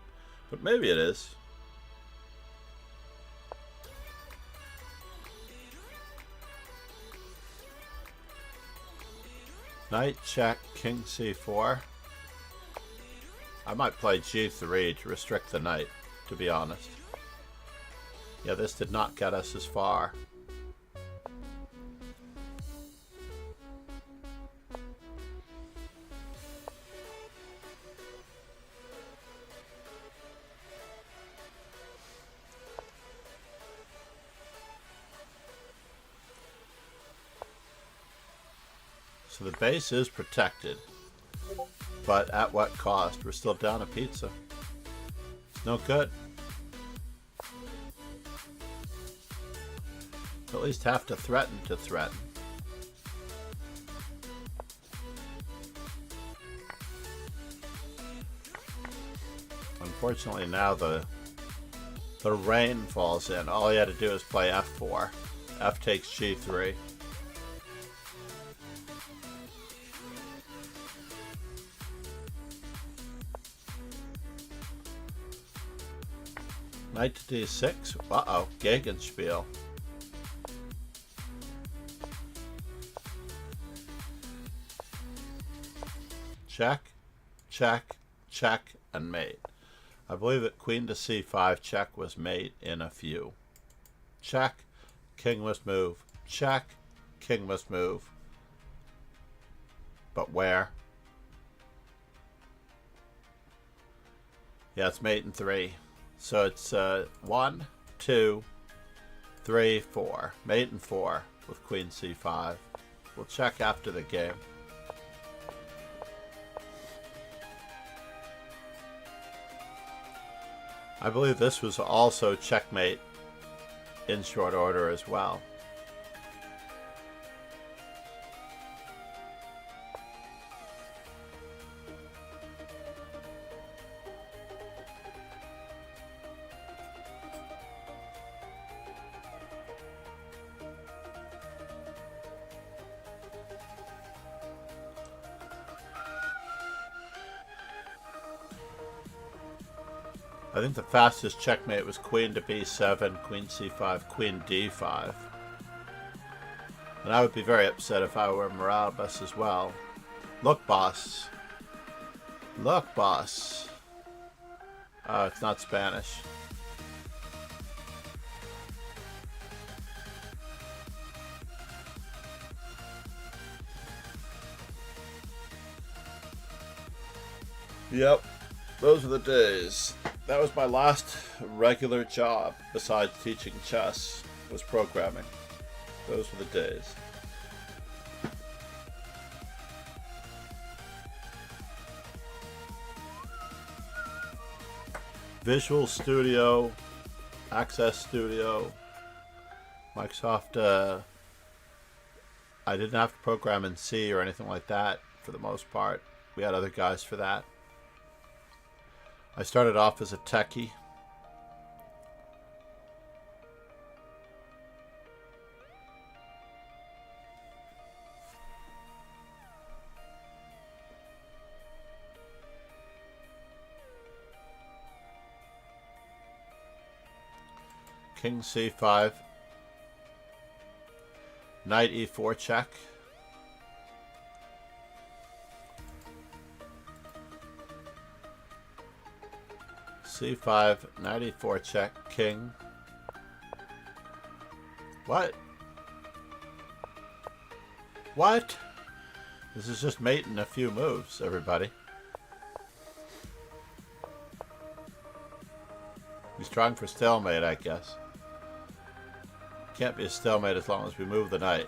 But maybe it is. Knight check, king c4. I might play g3 to restrict the knight, to be honest. Yeah, this did not get us as far. So the base is protected, but at what cost? We're still down a pizza. It's no good. At least have to threaten to threaten. Unfortunately, now the rain falls in. All he had to do is play f4. F takes g3. Knight to d6. Uh-oh. Gegenspiel. Check, check, check, and mate. I believe that queen to c5 check was mate in a few. Check, king must move. Check, king must move. But where? Yeah, it's mate in 3. So it's 1, 2, 3, 4. Mate in 4 with queen c5. We'll check after the game. I believe this was also checkmate in short order as well. I think the fastest checkmate was queen to b7, queen c5, queen d5. And I would be very upset if I were Mirabas as well. Look, boss. Look, boss. Oh, it's not Spanish. Yep, those were the days. That was my last regular job, besides teaching chess, was programming. Those were the days. Visual Studio, Access Studio, Microsoft, I didn't have to program in C or anything like that for the most part. We had other guys for that. I started off as a techie. King c5. Knight e4 check. c5, knight e4 check, king. What? What? This is just mating a few moves, everybody. He's trying for stalemate, I guess. Can't be a stalemate as long as we move the knight.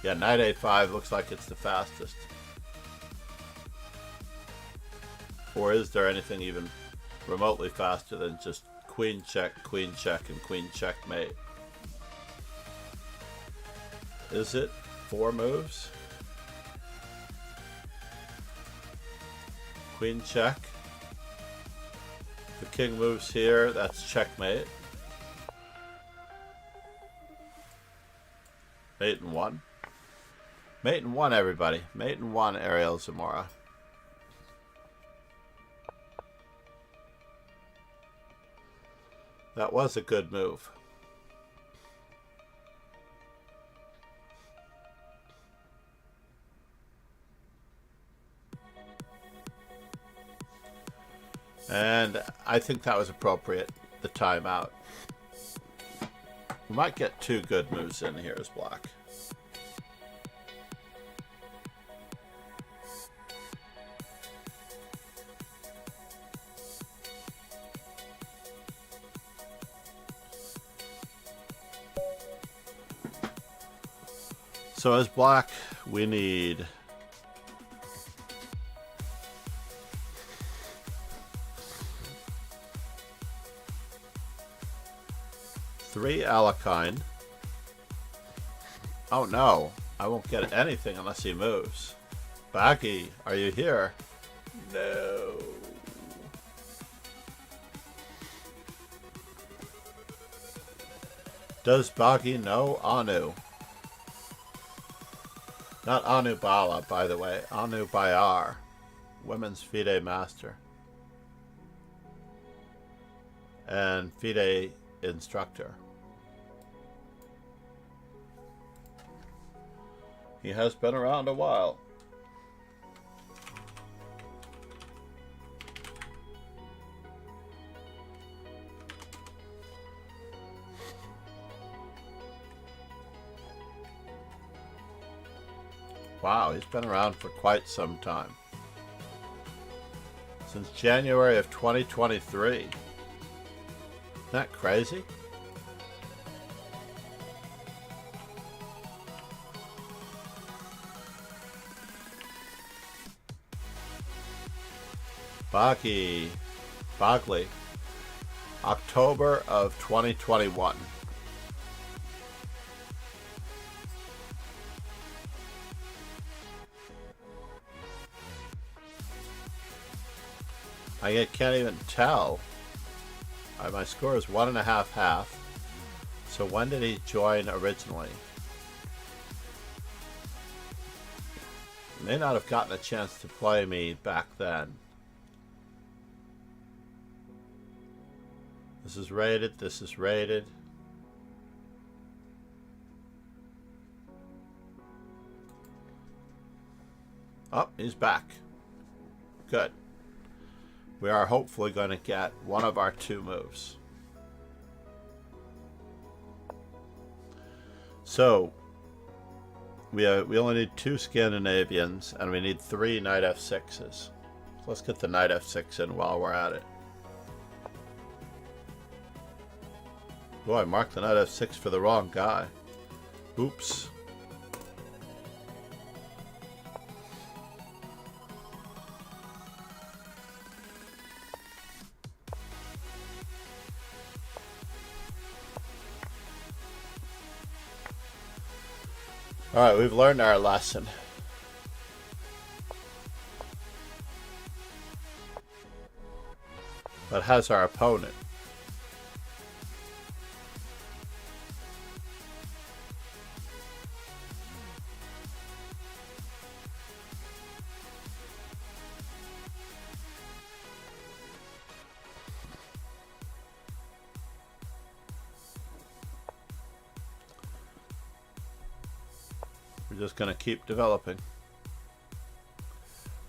Yeah, knight a5 looks like it's the fastest. Or is there anything even remotely faster than just queen check, and queen checkmate? Is it 4 moves? Queen check. The king moves here, that's checkmate. Mate in 1. Mate in 1, everybody. Mate in 1, Ariel Zamora. That was a good move. And I think that was appropriate, the timeout. We might get 2 good moves in here as black. So as black, we need three Alakine. Oh no, I won't get anything unless he moves. Baggy, are you here? No. Does Baggy know Anu? Not Anu Bala, by the way. Anu Bayar, women's FIDE master. And FIDE instructor. He has been around a while. Wow, he's been around for quite some time. Since January of 2023. Isn't that crazy? Bagley, October of 2021. I can't even tell. My score is 1.5 half. So when did he join originally? May not have gotten a chance to play me back then. This is rated, this is rated. Oh, he's back. Good. We are hopefully going to get one of our 2 moves. So, we only need 2 Scandinavians, and we need 3 knight f6s. So let's get the knight f6 in while we're at it. Oh, I marked the knight f6 for the wrong guy. Oops. Alright, we've learned our lesson. But has our opponent? We're just going to keep developing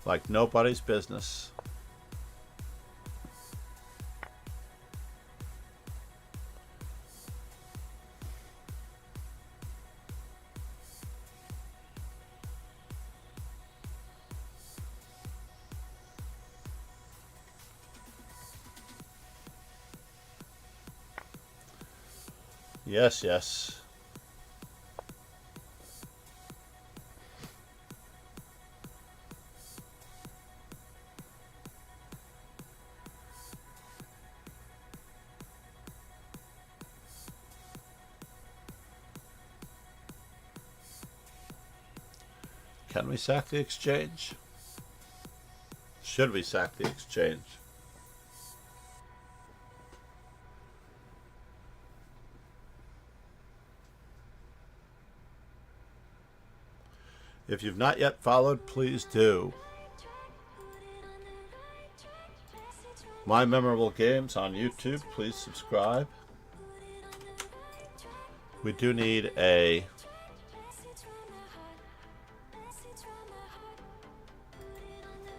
like nobody's business. Yes, yes. Can we sack the exchange? Should we sack the exchange? If you've not yet followed, please do. My Memorable Games on YouTube, please subscribe. We do need a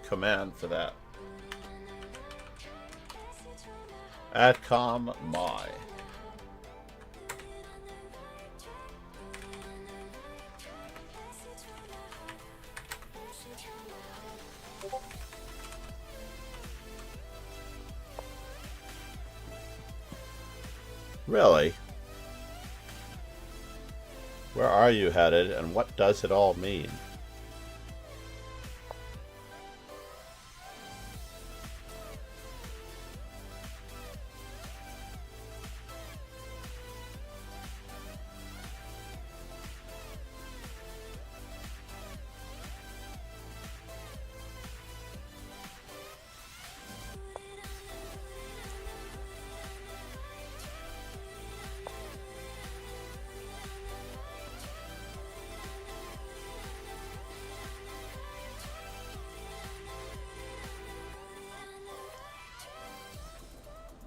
command for that. Adcom my. Really? Where are you headed, and what does it all mean?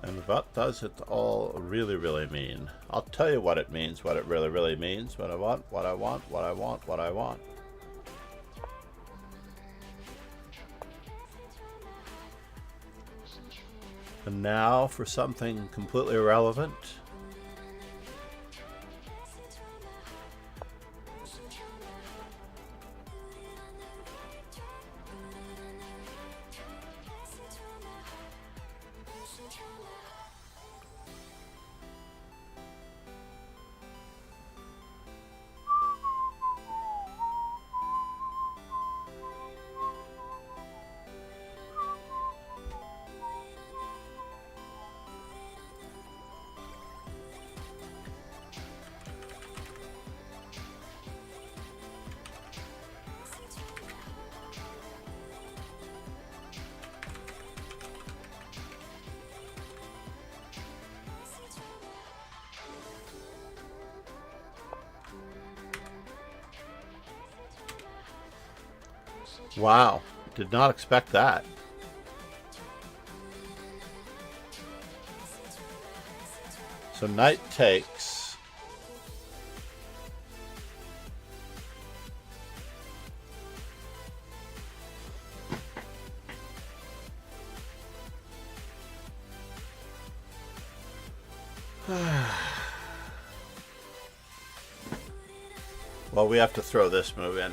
And what does it all really mean? I'll tell you what it means, what it really means, what I want, what I want, what I want, what I want. And now for something completely irrelevant. Wow, did not expect that. So knight takes. Well, we have to throw this move in.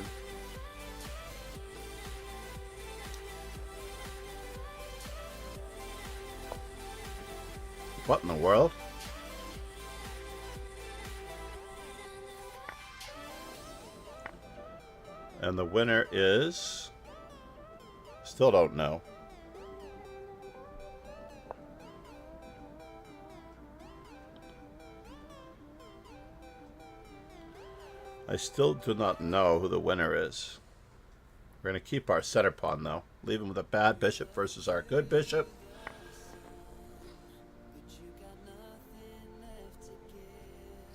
What in the world? And the winner is... Still don't know. I still do not know who the winner is. We're going to keep our center pawn, though. Leave him with a bad bishop versus our good bishop.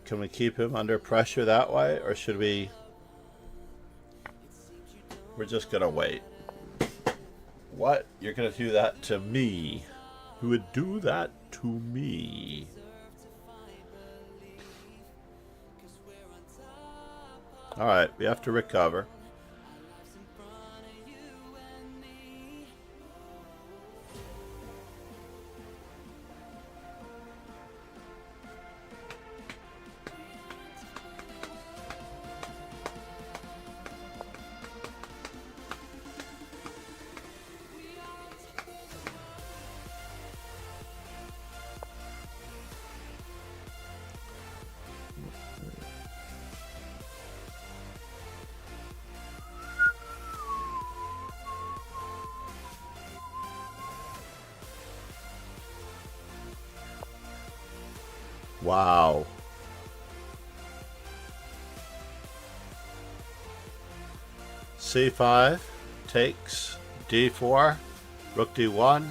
Can we keep him under pressure that way, or should we... We're just going to wait. What? You're going to do that to me? Who would do that to me? Alright, we have to recover. Wow. C5 takes D4, Rook D1.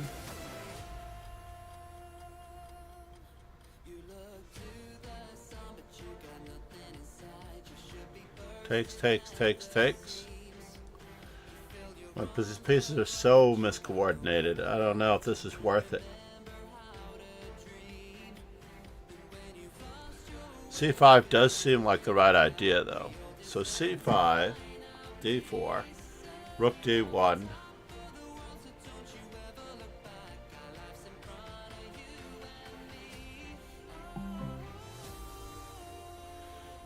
Takes. These pieces are so miscoordinated. I don't know if this is worth it. C5 does seem like the right idea, though. So C5, D4, Rook D1.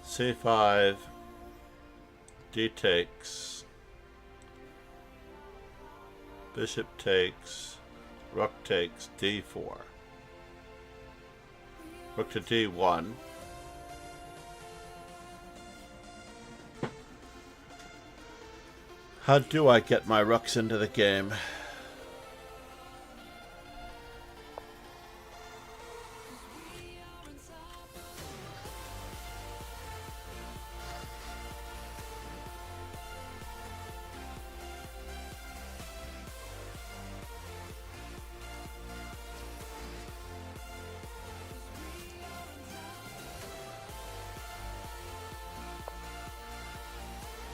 C5, D takes, Bishop takes, Rook takes, D4, Rook to D1. How do I get my rooks into the game?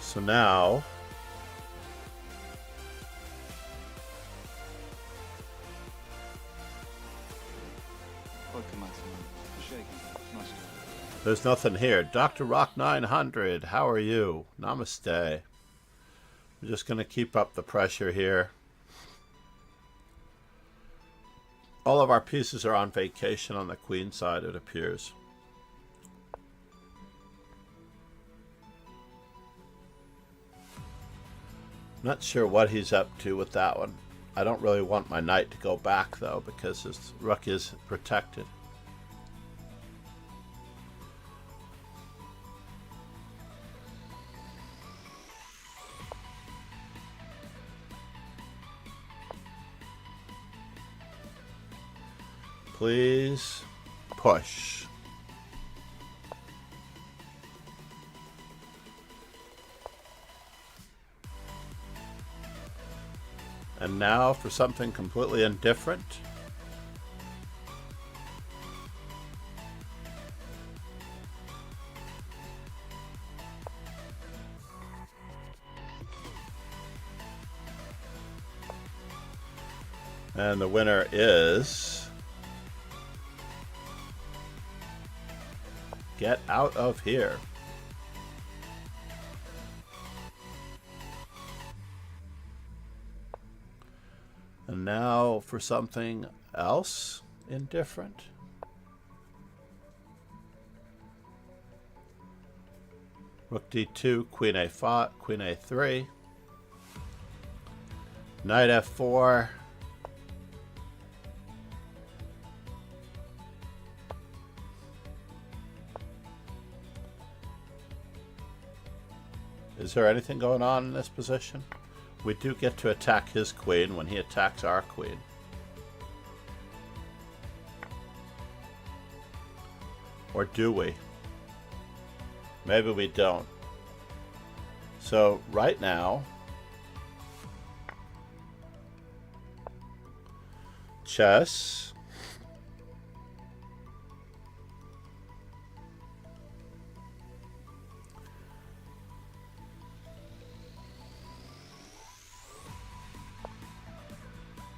So now there's nothing here. Dr. Rock 900, how are you? Namaste. I'm just going to keep up the pressure here. All of our pieces are on vacation on the queen side, it appears. Not sure what he's up to with that one. I don't really want my knight to go back, though, because his rook is protected. Please push. And now for something completely indifferent. And the winner is... Get out of here. And now for something else indifferent. Rook D2, Queen A5, Queen A3. Knight F4. Is there anything going on in this position? We do get to attack his queen when he attacks our queen. Or do we? Maybe we don't. So right now, chess.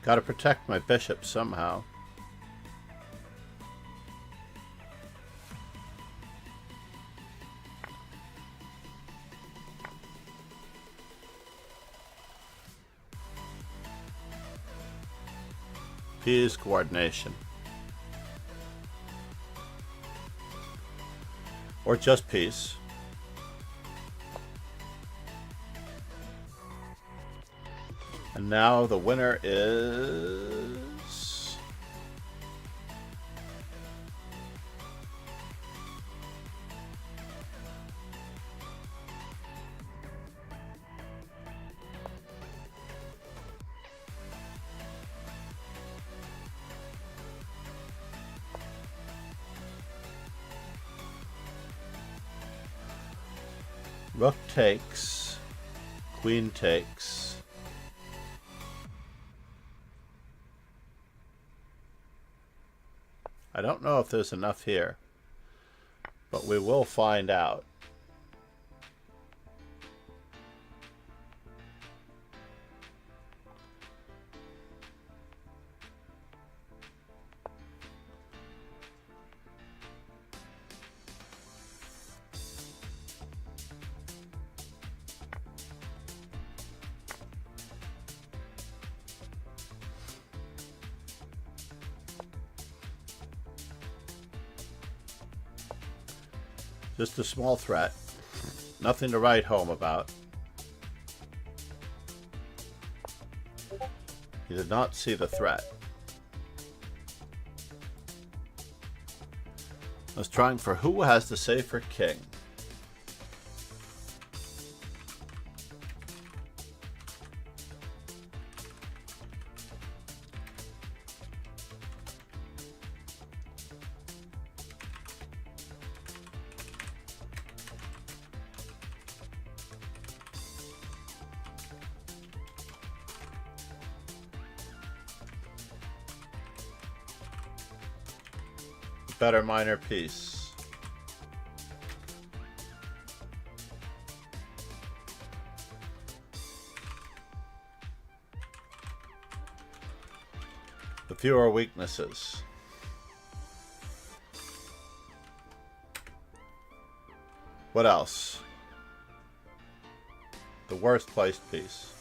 Got to protect my bishop somehow. Peace, coordination. Or just peace. And now the winner is... Rook takes, queen takes. I don't know if there's enough here, but we will find out. Just a small threat. Nothing to write home about. He did not see the threat. I was trying for who has the safer king. Better minor piece. The fewer weaknesses. What else? The worst placed piece.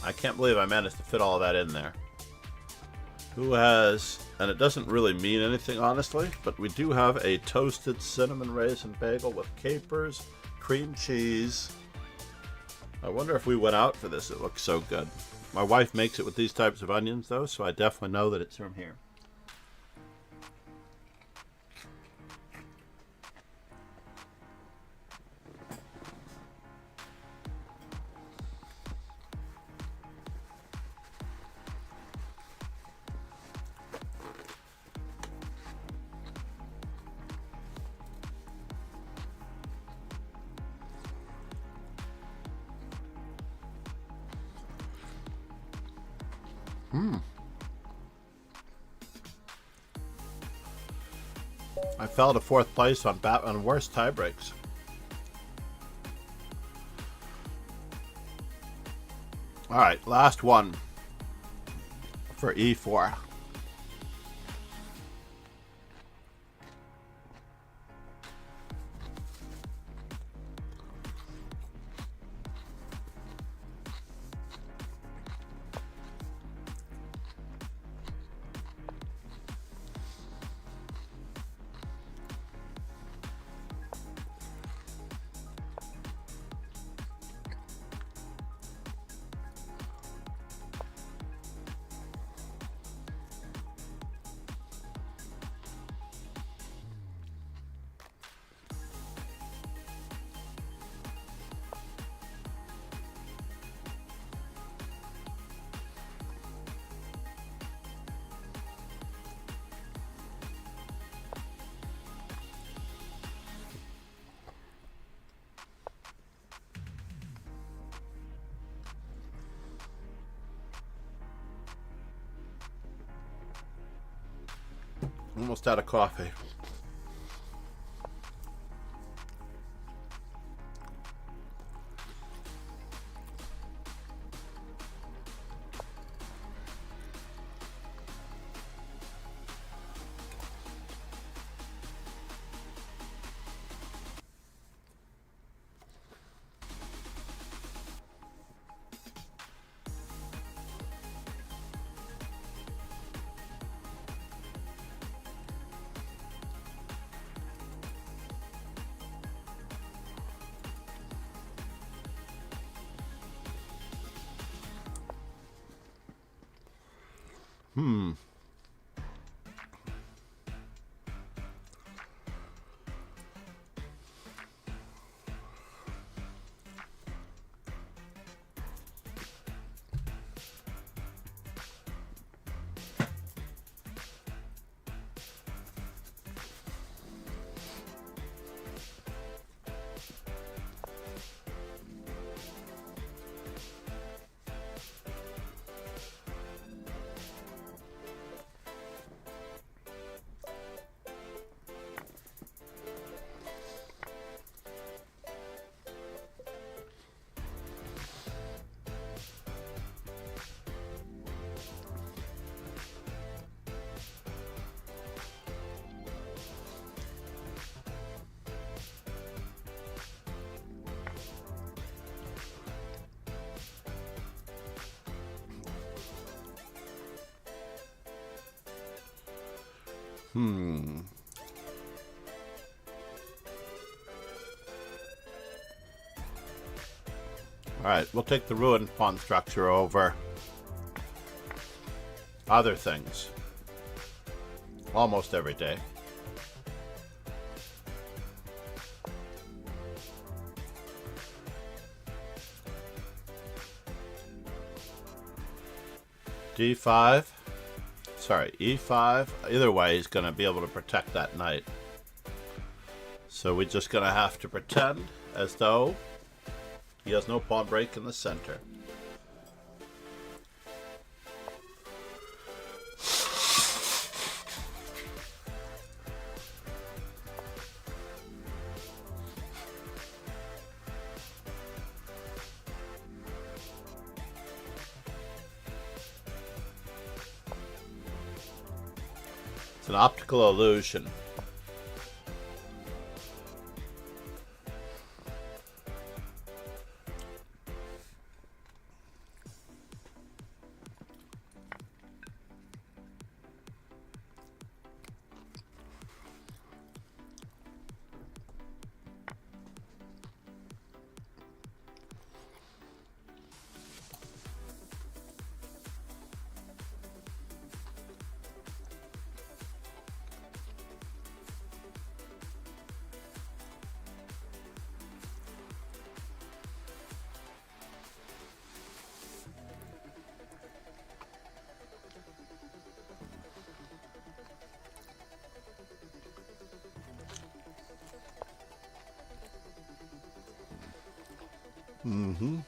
I can't believe I managed to fit all of that in there. Who has, and it doesn't really mean anything honestly, but we do have a toasted cinnamon raisin bagel with capers, cream cheese. I wonder if we went out for this. It looks so good. My wife makes it with these types of onions though, so I definitely know that it's from here. I fell to 4th place on worst tie breaks. All right, last one for E4. Almost out of coffee. Alright, we'll take the ruined pawn structure over other things almost every day. D5. Sorry, E5. Either way, he's going to be able to protect that knight. So we're just going to have to pretend as though he has no pawn break in the center. It's an optical illusion. Mm-hmm.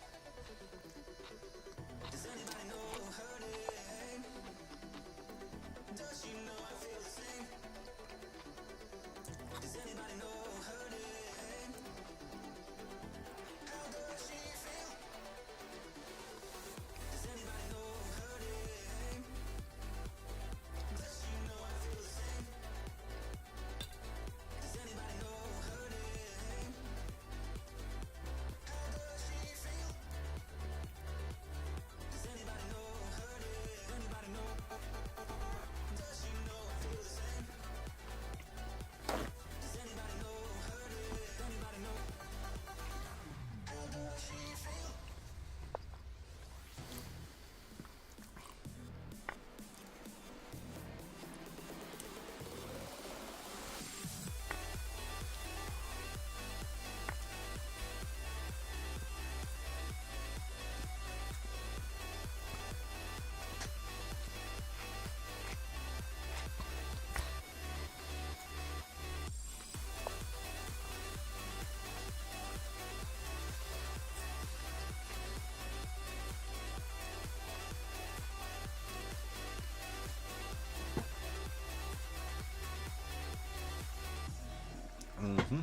Mm-hmm.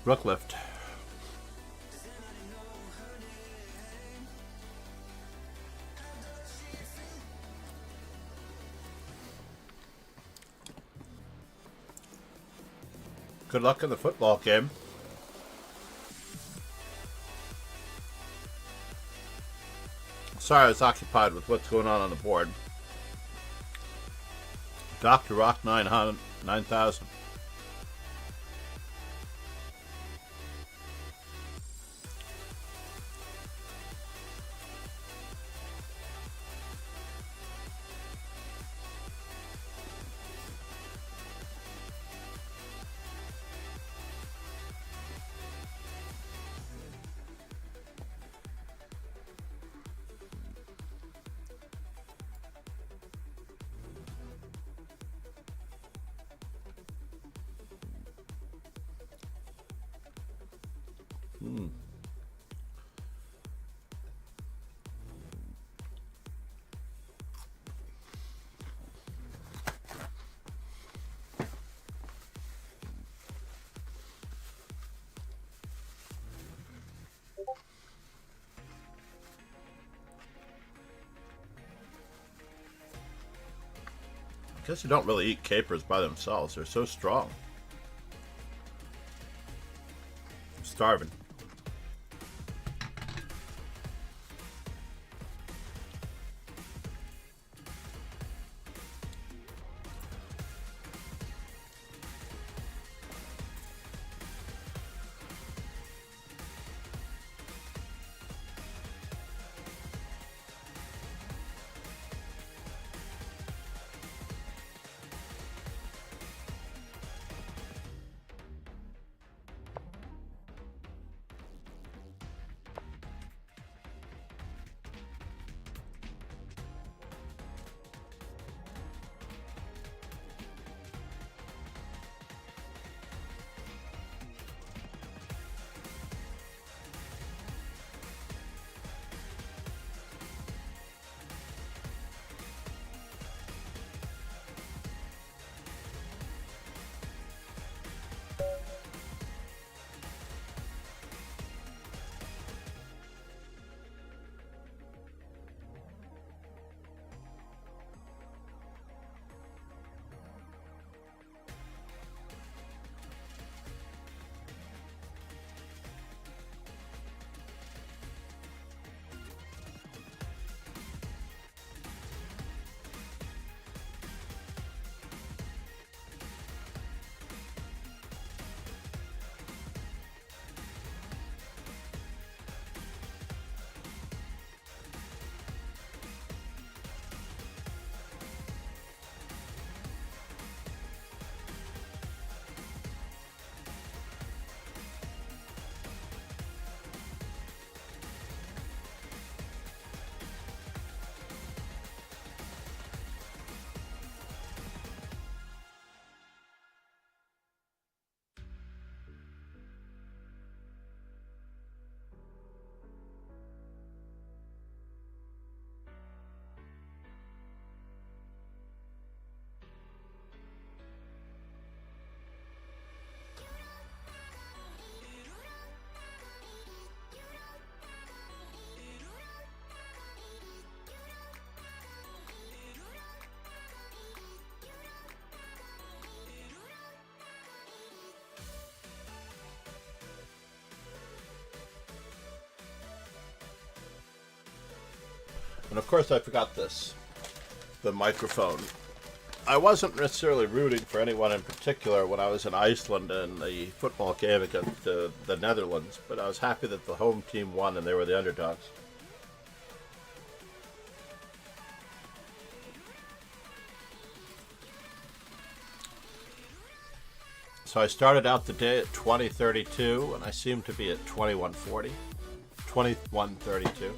Rook lift. Good luck in the football game. Sorry, I was occupied with what's going on the board. Dr. Rock 9000. I guess you don't really eat capers by themselves. They're so strong. I'm starving. And of course I forgot this. The microphone. I wasn't necessarily rooting for anyone in particular when I was in Iceland in the football game against the Netherlands, but I was happy that the home team won and they were the underdogs. So I started out the day at 2032 and I seem to be at 2140. 2132.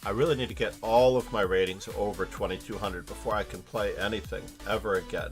I really need to get all of my ratings over 2200 before I can play anything ever again.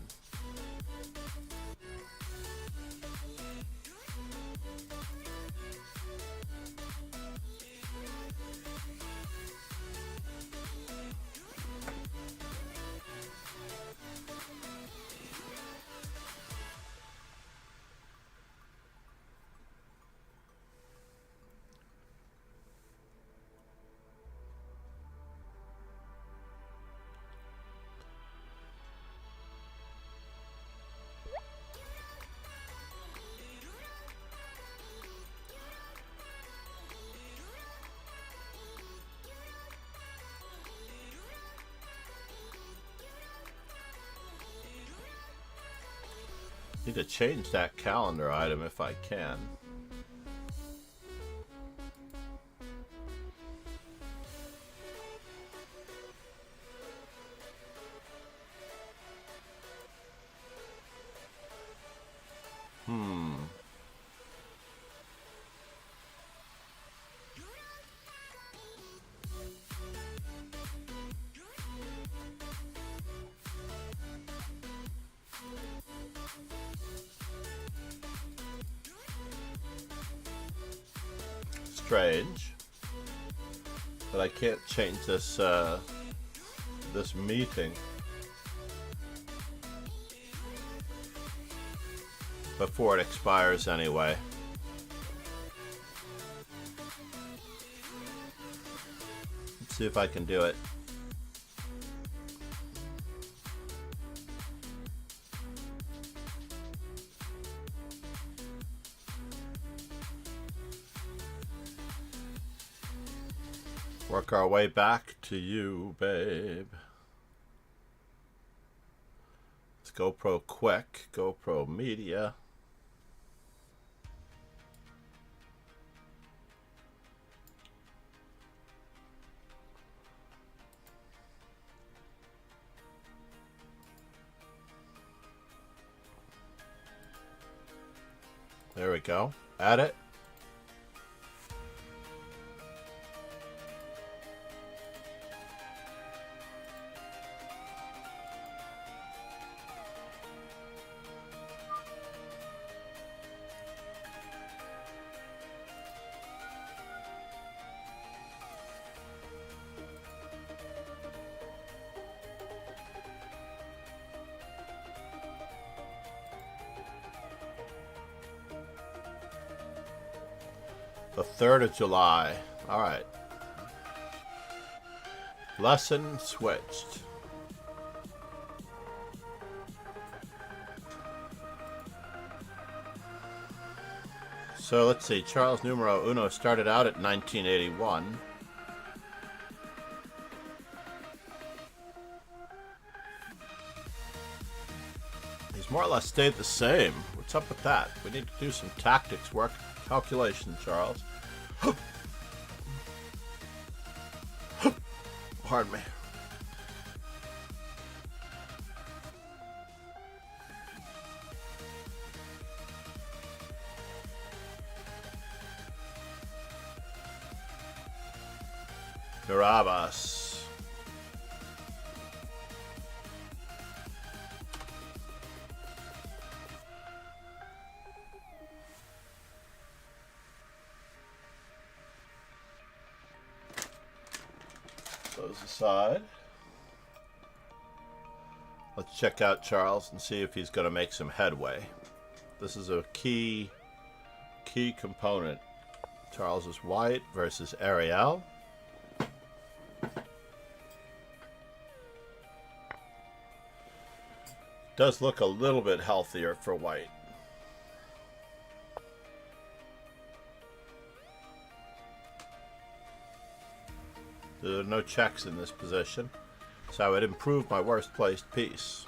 Need to change that calendar item if I can. Strange, but I can't change this this meeting before it expires anyway. Let's see if I can do it. Work our way back to you, babe. It's GoPro Quick, GoPro Media. There we go. Add it. The 3rd of July. All right. Lesson switched. So let's see. Charles Numero Uno started out at 1981. He's more or less stayed the same. What's up with that? We need to do some tactics work. Calculation, Charles. Pardon me. Carabas. Those aside. Let's check out Charles and see if he's going to make some headway. This is a key component. Charles is white versus Ariel. Does look a little bit healthier for white. There are no checks in this position, so I would improve my worst placed piece.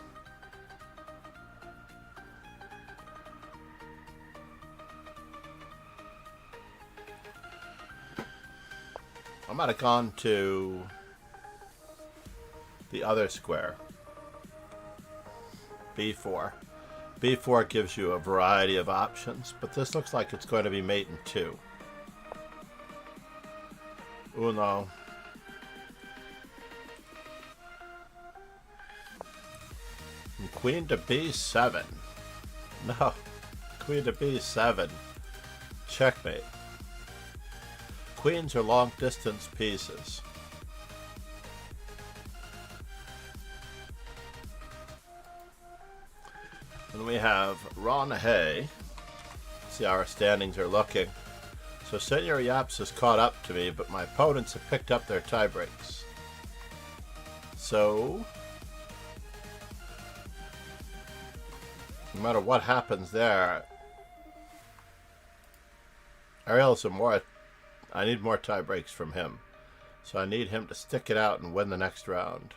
I might have gone to the other square, B4. B4 gives you a variety of options, but this looks like it's going to be mate in 2. Uno. And queen to B7. No. Queen to B7. Checkmate. Queens are long distance pieces. And we have Ron Hay. See how our standings are looking. So Senor Yaps has caught up to me, but my opponents have picked up their tie breaks. So no matter what happens there, Ariel's I need more tie breaks from him. So I need him to stick it out and win the next round.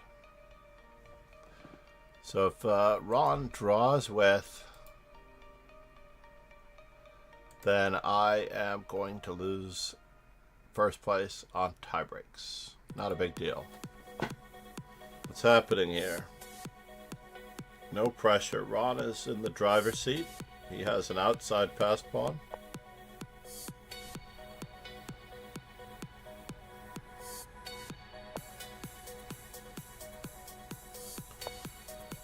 So if Ron draws with then I am going to lose first place on tie breaks. Not a big deal. What's happening here? No pressure. Ron is in the driver's seat. He has an outside passed pawn.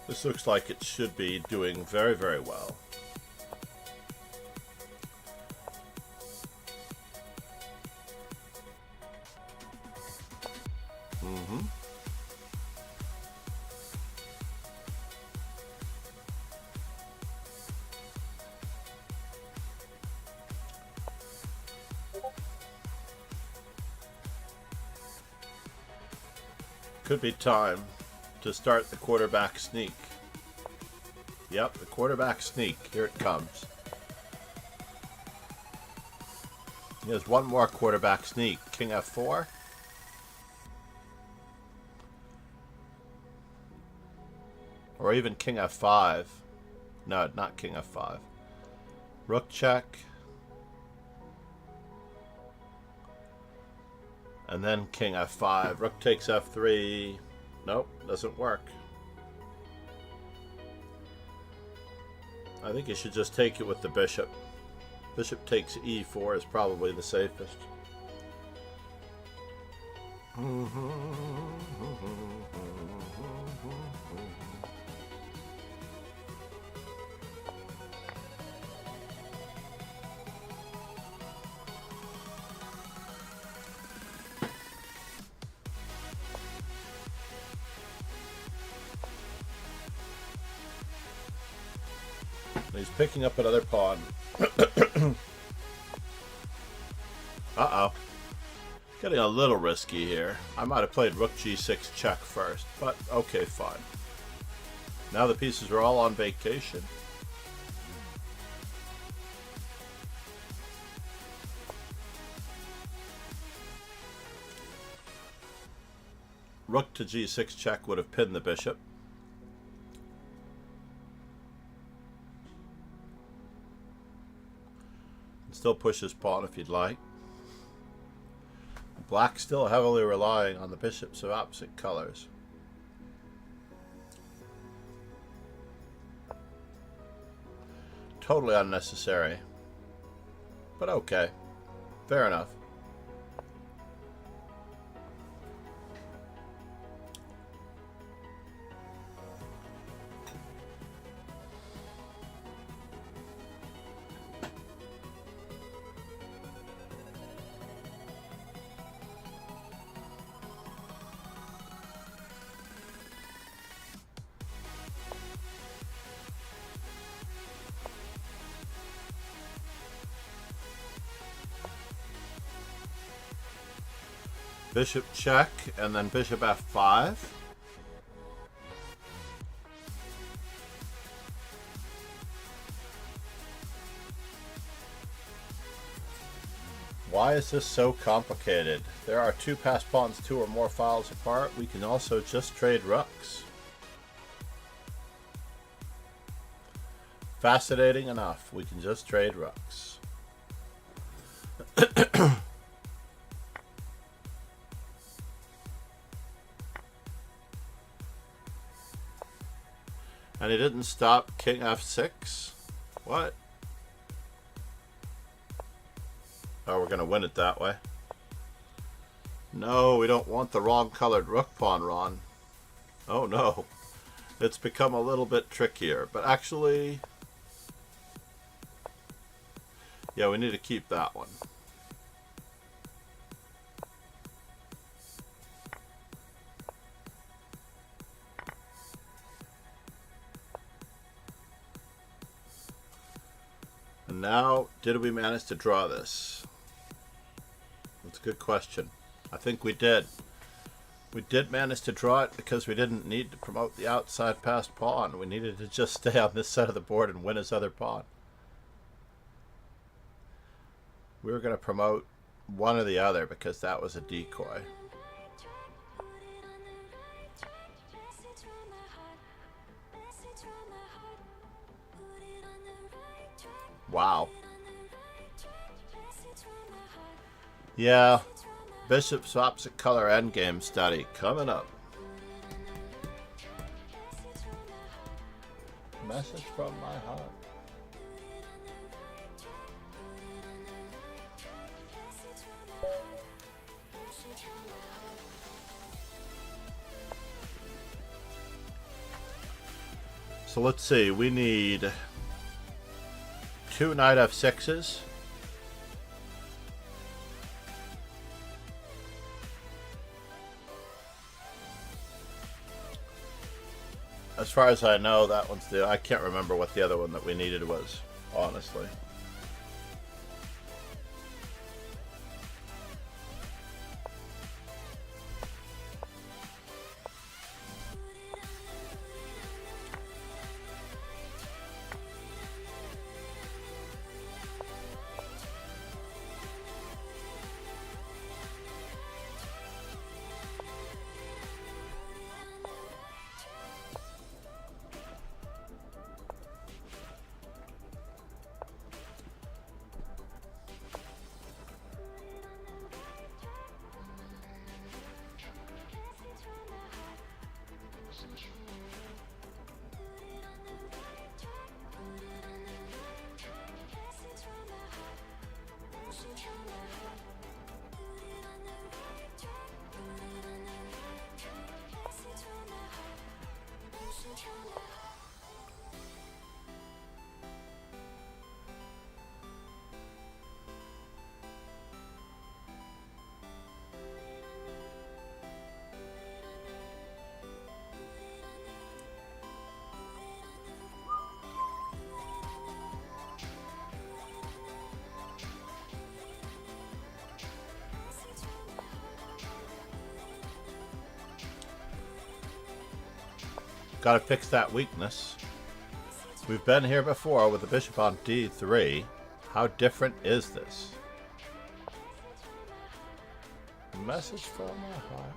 This looks like it should be doing very, very well. Could be time to start the quarterback sneak. Yep, the quarterback sneak. Here it comes. There's one more quarterback sneak. King F4. Or even King F5. No, not King F5. Rook check. And then King F5. Rook takes F3. Nope, doesn't work. I think you should just take it with the bishop. Bishop takes E4 is probably the safest. He's picking up another pawn. Uh-oh. Getting a little risky here. I might have played rook g6 check first, but okay, fine. Now the pieces are all on vacation. Rook to g6 check would have pinned the bishop. Still push his pawn if you'd like. Black still heavily relying on the bishops of opposite colors. Totally unnecessary. But okay. Fair enough. Bishop check, and then bishop f5. Why is this so complicated? There are two passed pawns 2 or more files apart. We can also just trade rooks. Fascinating enough. We can just trade rooks. And he didn't stop King F6? What? Oh, we're going to win it that way. No, we don't want the wrong colored rook pawn, Ron. Oh no. It's become a little bit trickier. But actually... yeah, we need to keep that one. And now, did we manage to draw this? That's a good question. I think we did. We did manage to draw it because we didn't need to promote the outside passed pawn. We needed to just stay on this side of the board and win his other pawn. We were going to promote one or the other because that was a decoy. Wow. Yeah, Bishop's opposite color endgame study coming up. Message from my heart. So let's see, we need 2 knight f6s. As far as I know, that one's the... I can't remember what the other one that we needed was, honestly. Gotta fix that weakness. We've been here before with the bishop on d3. How different is this? Message from my heart.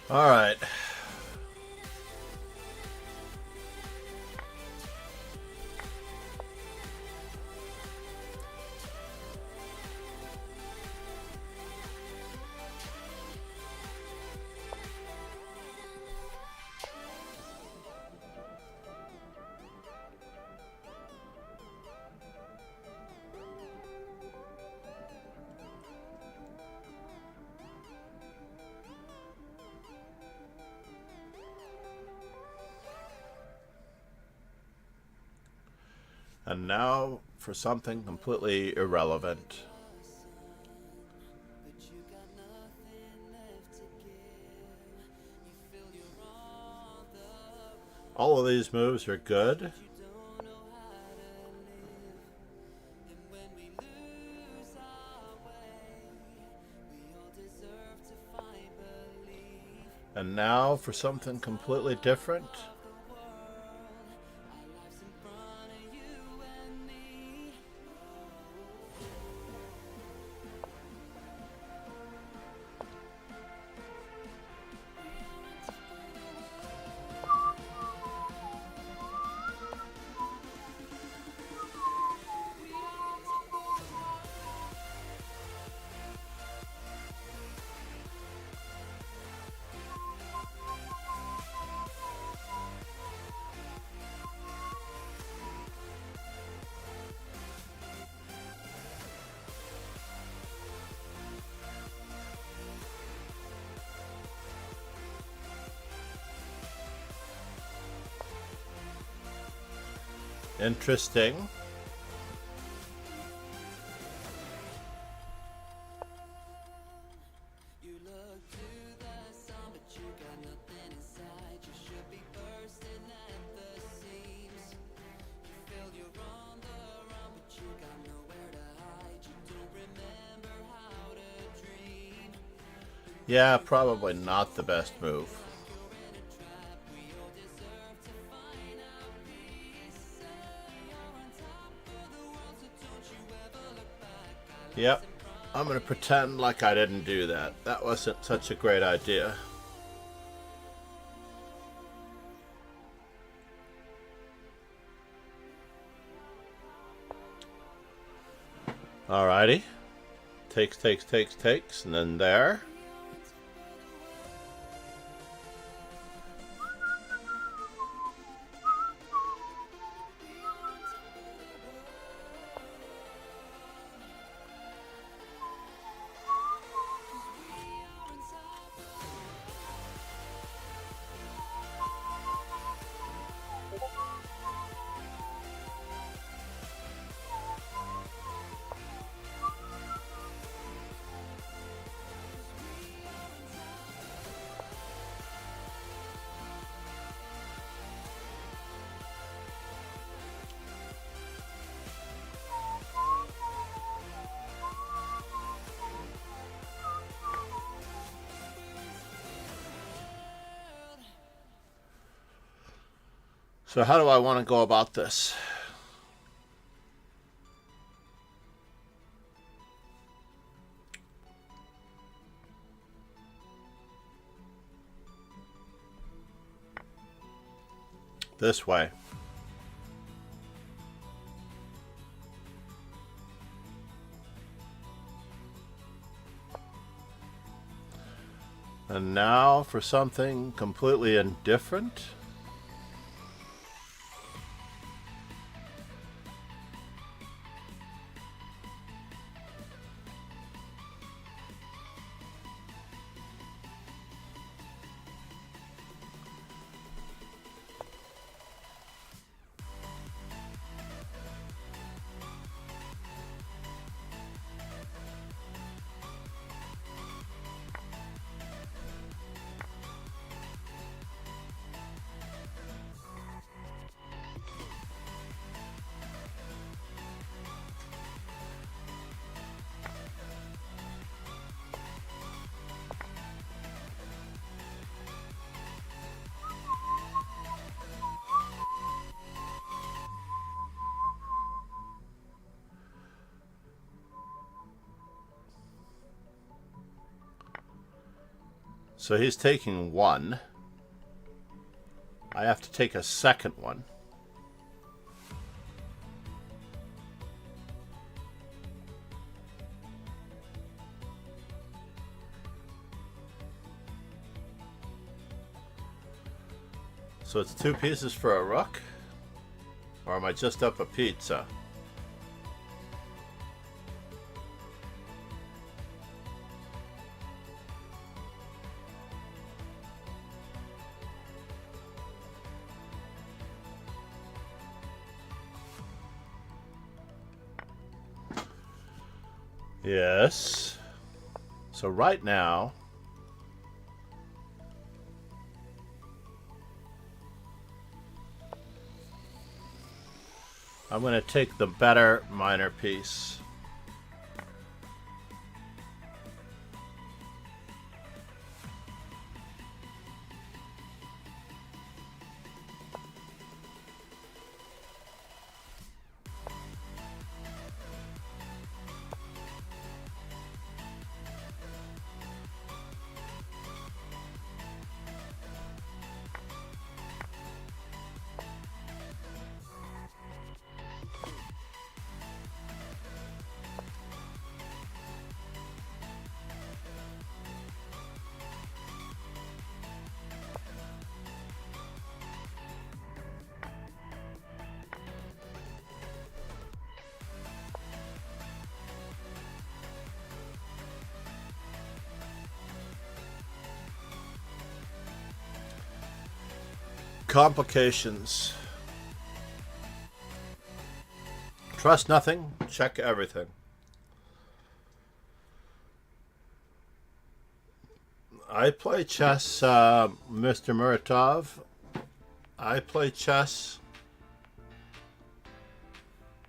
All right. And now for something completely irrelevant. All of these moves are good. And now for something completely different. Interesting. Yeah, probably not the best move. Yep, I'm gonna pretend like I didn't do that. That wasn't such a great idea. Alrighty. Takes, and then there. So how do I want to go about this? This way. And now for something completely indifferent. So he's taking one. I have to take a second one. So it's 2 pieces for a rook? Or am I just up a pizza? Yes. So right now, I'm going to take the better minor piece. Complications. Trust nothing, check everything. I play chess, Mr. Muratov. I play chess.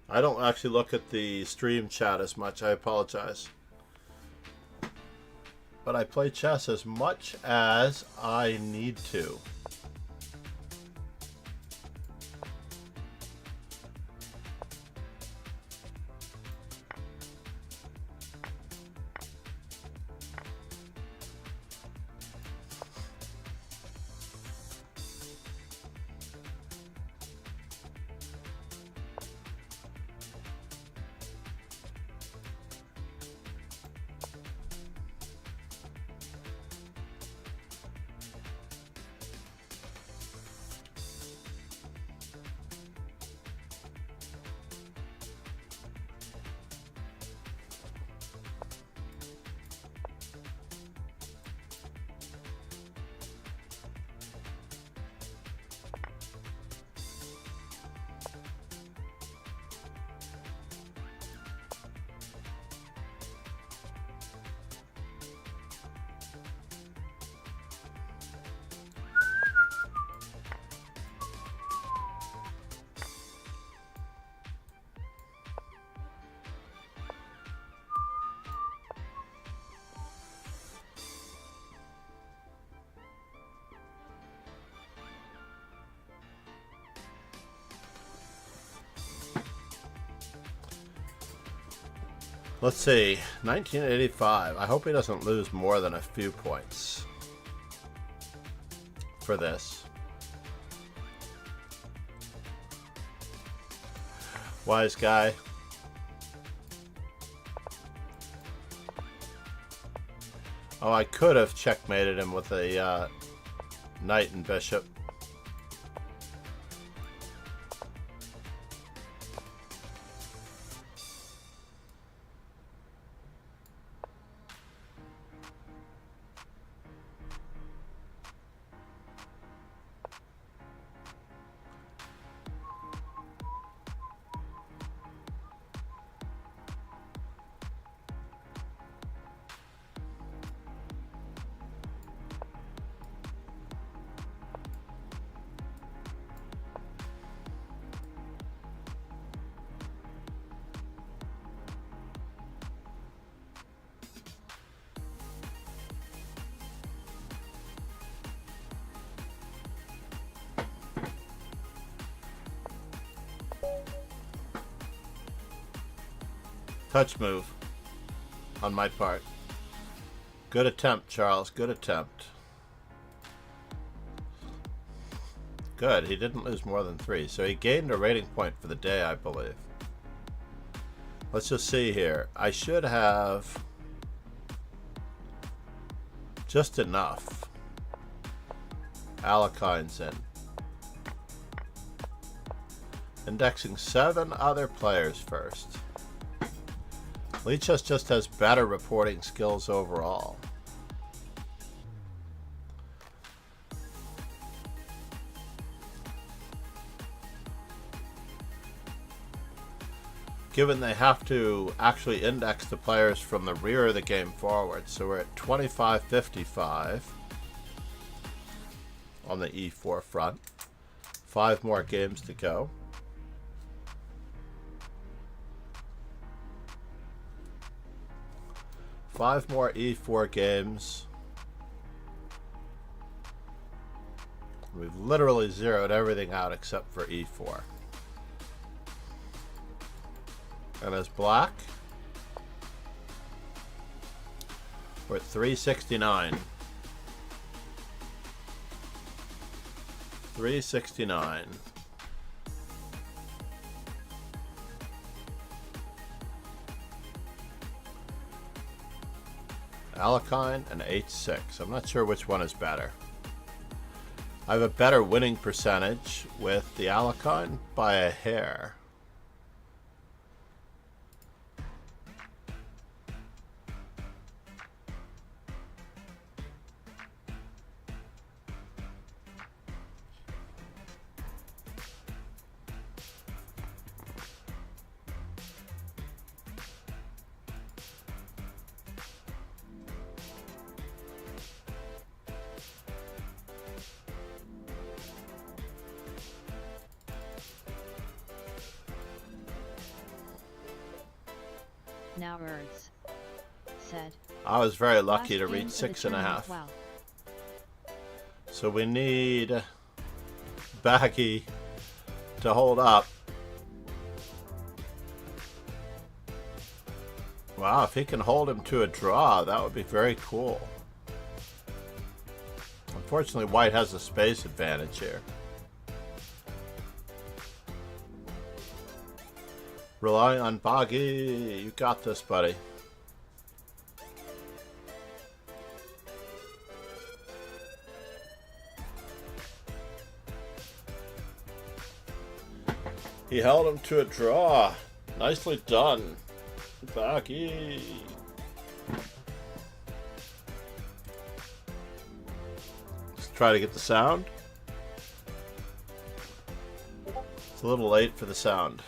I don't actually look at the stream chat as much, I apologize. But I play chess as much as I need to. Let's see, 1985. I hope he doesn't lose more than a few points for this. Wise guy. Oh, I could have checkmated him with a knight and bishop. Touch move on my part. Good attempt, Charles. Good attempt. Good. He didn't lose more than 3. So he gained a rating point for the day, I believe. Let's just see here. I should have just enough. Alekine's in. Indexing 7 other players first. Lichess just has better reporting skills overall. Given they have to actually index the players from the rear of the game forward. So we're at 25-55 on the E4 front. 5 more games to go. Five more E4 games. We've literally zeroed everything out except for E4. And as black, we're at 369. 369. Alekine and H6. I'm not sure which one is better. I have a better winning percentage with the Alekine by a hair. Now Earths said. I was very lucky to Last reach game for the 6.5. tournament. Wow. So we need Baggy to hold up. Wow, if he can hold him to a draw, that would be very cool. Unfortunately, White has a space advantage here. Relying on Baggy. You got this, buddy. He held him to a draw. Nicely done, Baggy. Let's try to get the sound. It's a little late for the sound.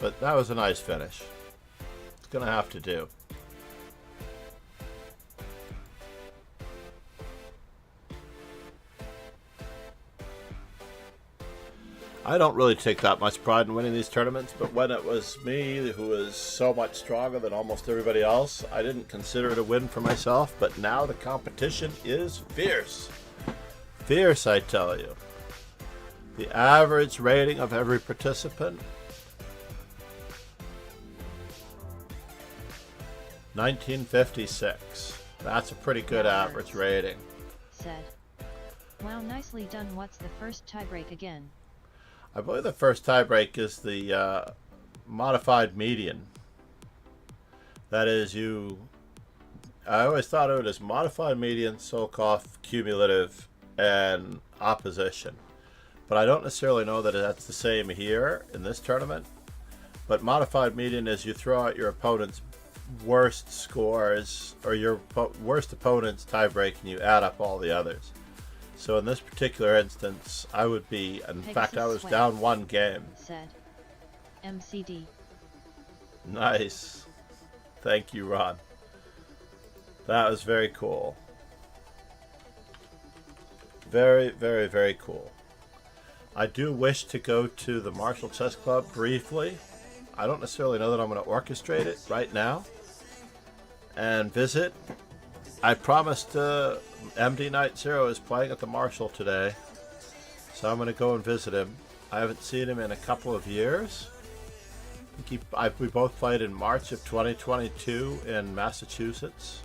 But that was a nice finish. It's going to have to do. I don't really take that much pride in winning these tournaments, but when it was me who was so much stronger than almost everybody else, I didn't consider it a win for myself, but now the competition is fierce. Fierce, I tell you. The average rating of every participant 1956. That's a pretty good average rating. Said. Wow, nicely done. What's the first tiebreak again? I believe the first tiebreak is the modified median. That is, I always thought of it as modified median, Solkoff, cumulative, and opposition. But I don't necessarily know that that's the same here in this tournament. But modified median is you throw out your opponent's worst scores, or your worst opponent's tiebreak, and you add up all the others. So in this particular instance, I would be, in fact, I was down one game. Said. MCD. Nice. Thank you, Ron. That was very cool. Very, very, very cool. I do wish to go to the Marshall Chess Club briefly. I don't necessarily know that I'm going to orchestrate it right now and visit. I promised MD Night Zero is playing at the Marshall today, so I'm going to go and visit him. I haven't seen him in a couple of years. We both played in March of 2022 in Massachusetts.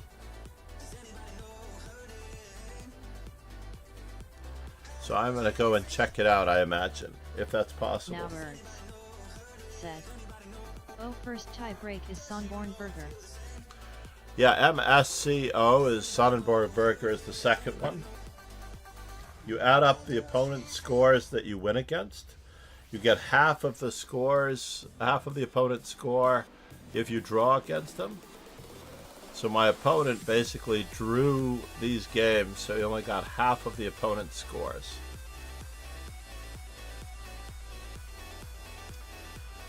So I'm going to go and check it out, I imagine, if that's possible. Now birds. Said. Oh, first tiebreak is Sonnenborn-Berger. Yeah, MSCO is Sonnenborn-Berger is the second one. You add up the opponent's scores that you win against. You get half of the scores, half of the opponent's score if you draw against them. So my opponent basically drew these games, so he only got half of the opponent's scores.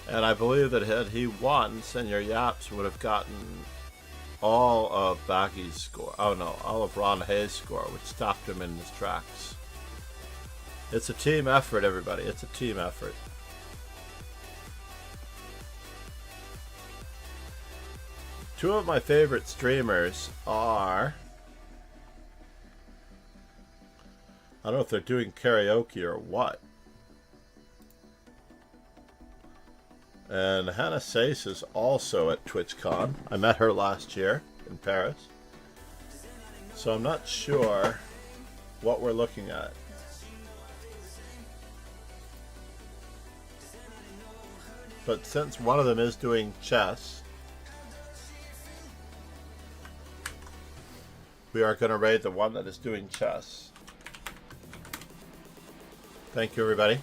And I believe that had he won, Senor Yaps would have gotten all of Baggy's score. Oh no, all of Ron Hayes' score, which stopped him in his tracks. It's a team effort, everybody. It's a team effort. Two of my favorite streamers are... I don't know if they're doing karaoke or what. And Hannah Sace is also at TwitchCon. I met her last year in Paris. So I'm not sure what we're looking at. But since one of them is doing chess, we are going to raid the one that is doing chess. Thank you, everybody.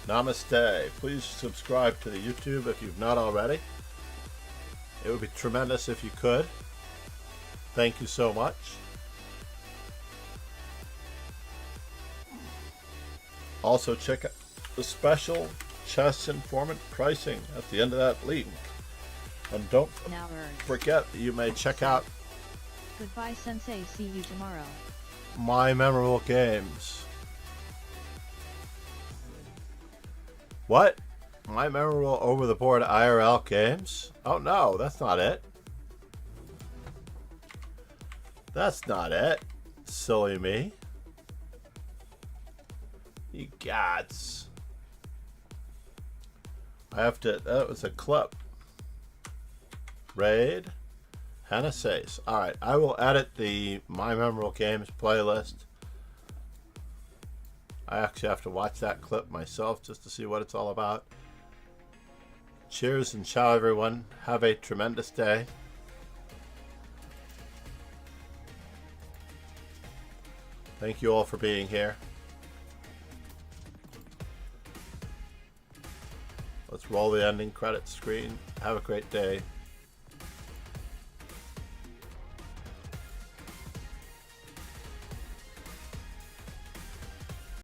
Namaste. Please subscribe to the YouTube if you've not already. It would be tremendous if you could. Thank you so much. Also check out the special Chess Informant pricing at the end of that link. And don't forget that you may check out Goodbye, Sensei. See you tomorrow. My Memorable Games. What? My Memorable Over the Board IRL Games? Oh no, that's not it. That's not it. Silly me. You gots. I have to, that was a clip. Raid. Hannah Sace. Alright, I will edit the My Memorable Games playlist. I actually have to watch that clip myself just to see what it's all about. Cheers and ciao, everyone. Have a tremendous day. Thank you all for being here. Let's roll the ending credits screen. Have a great day.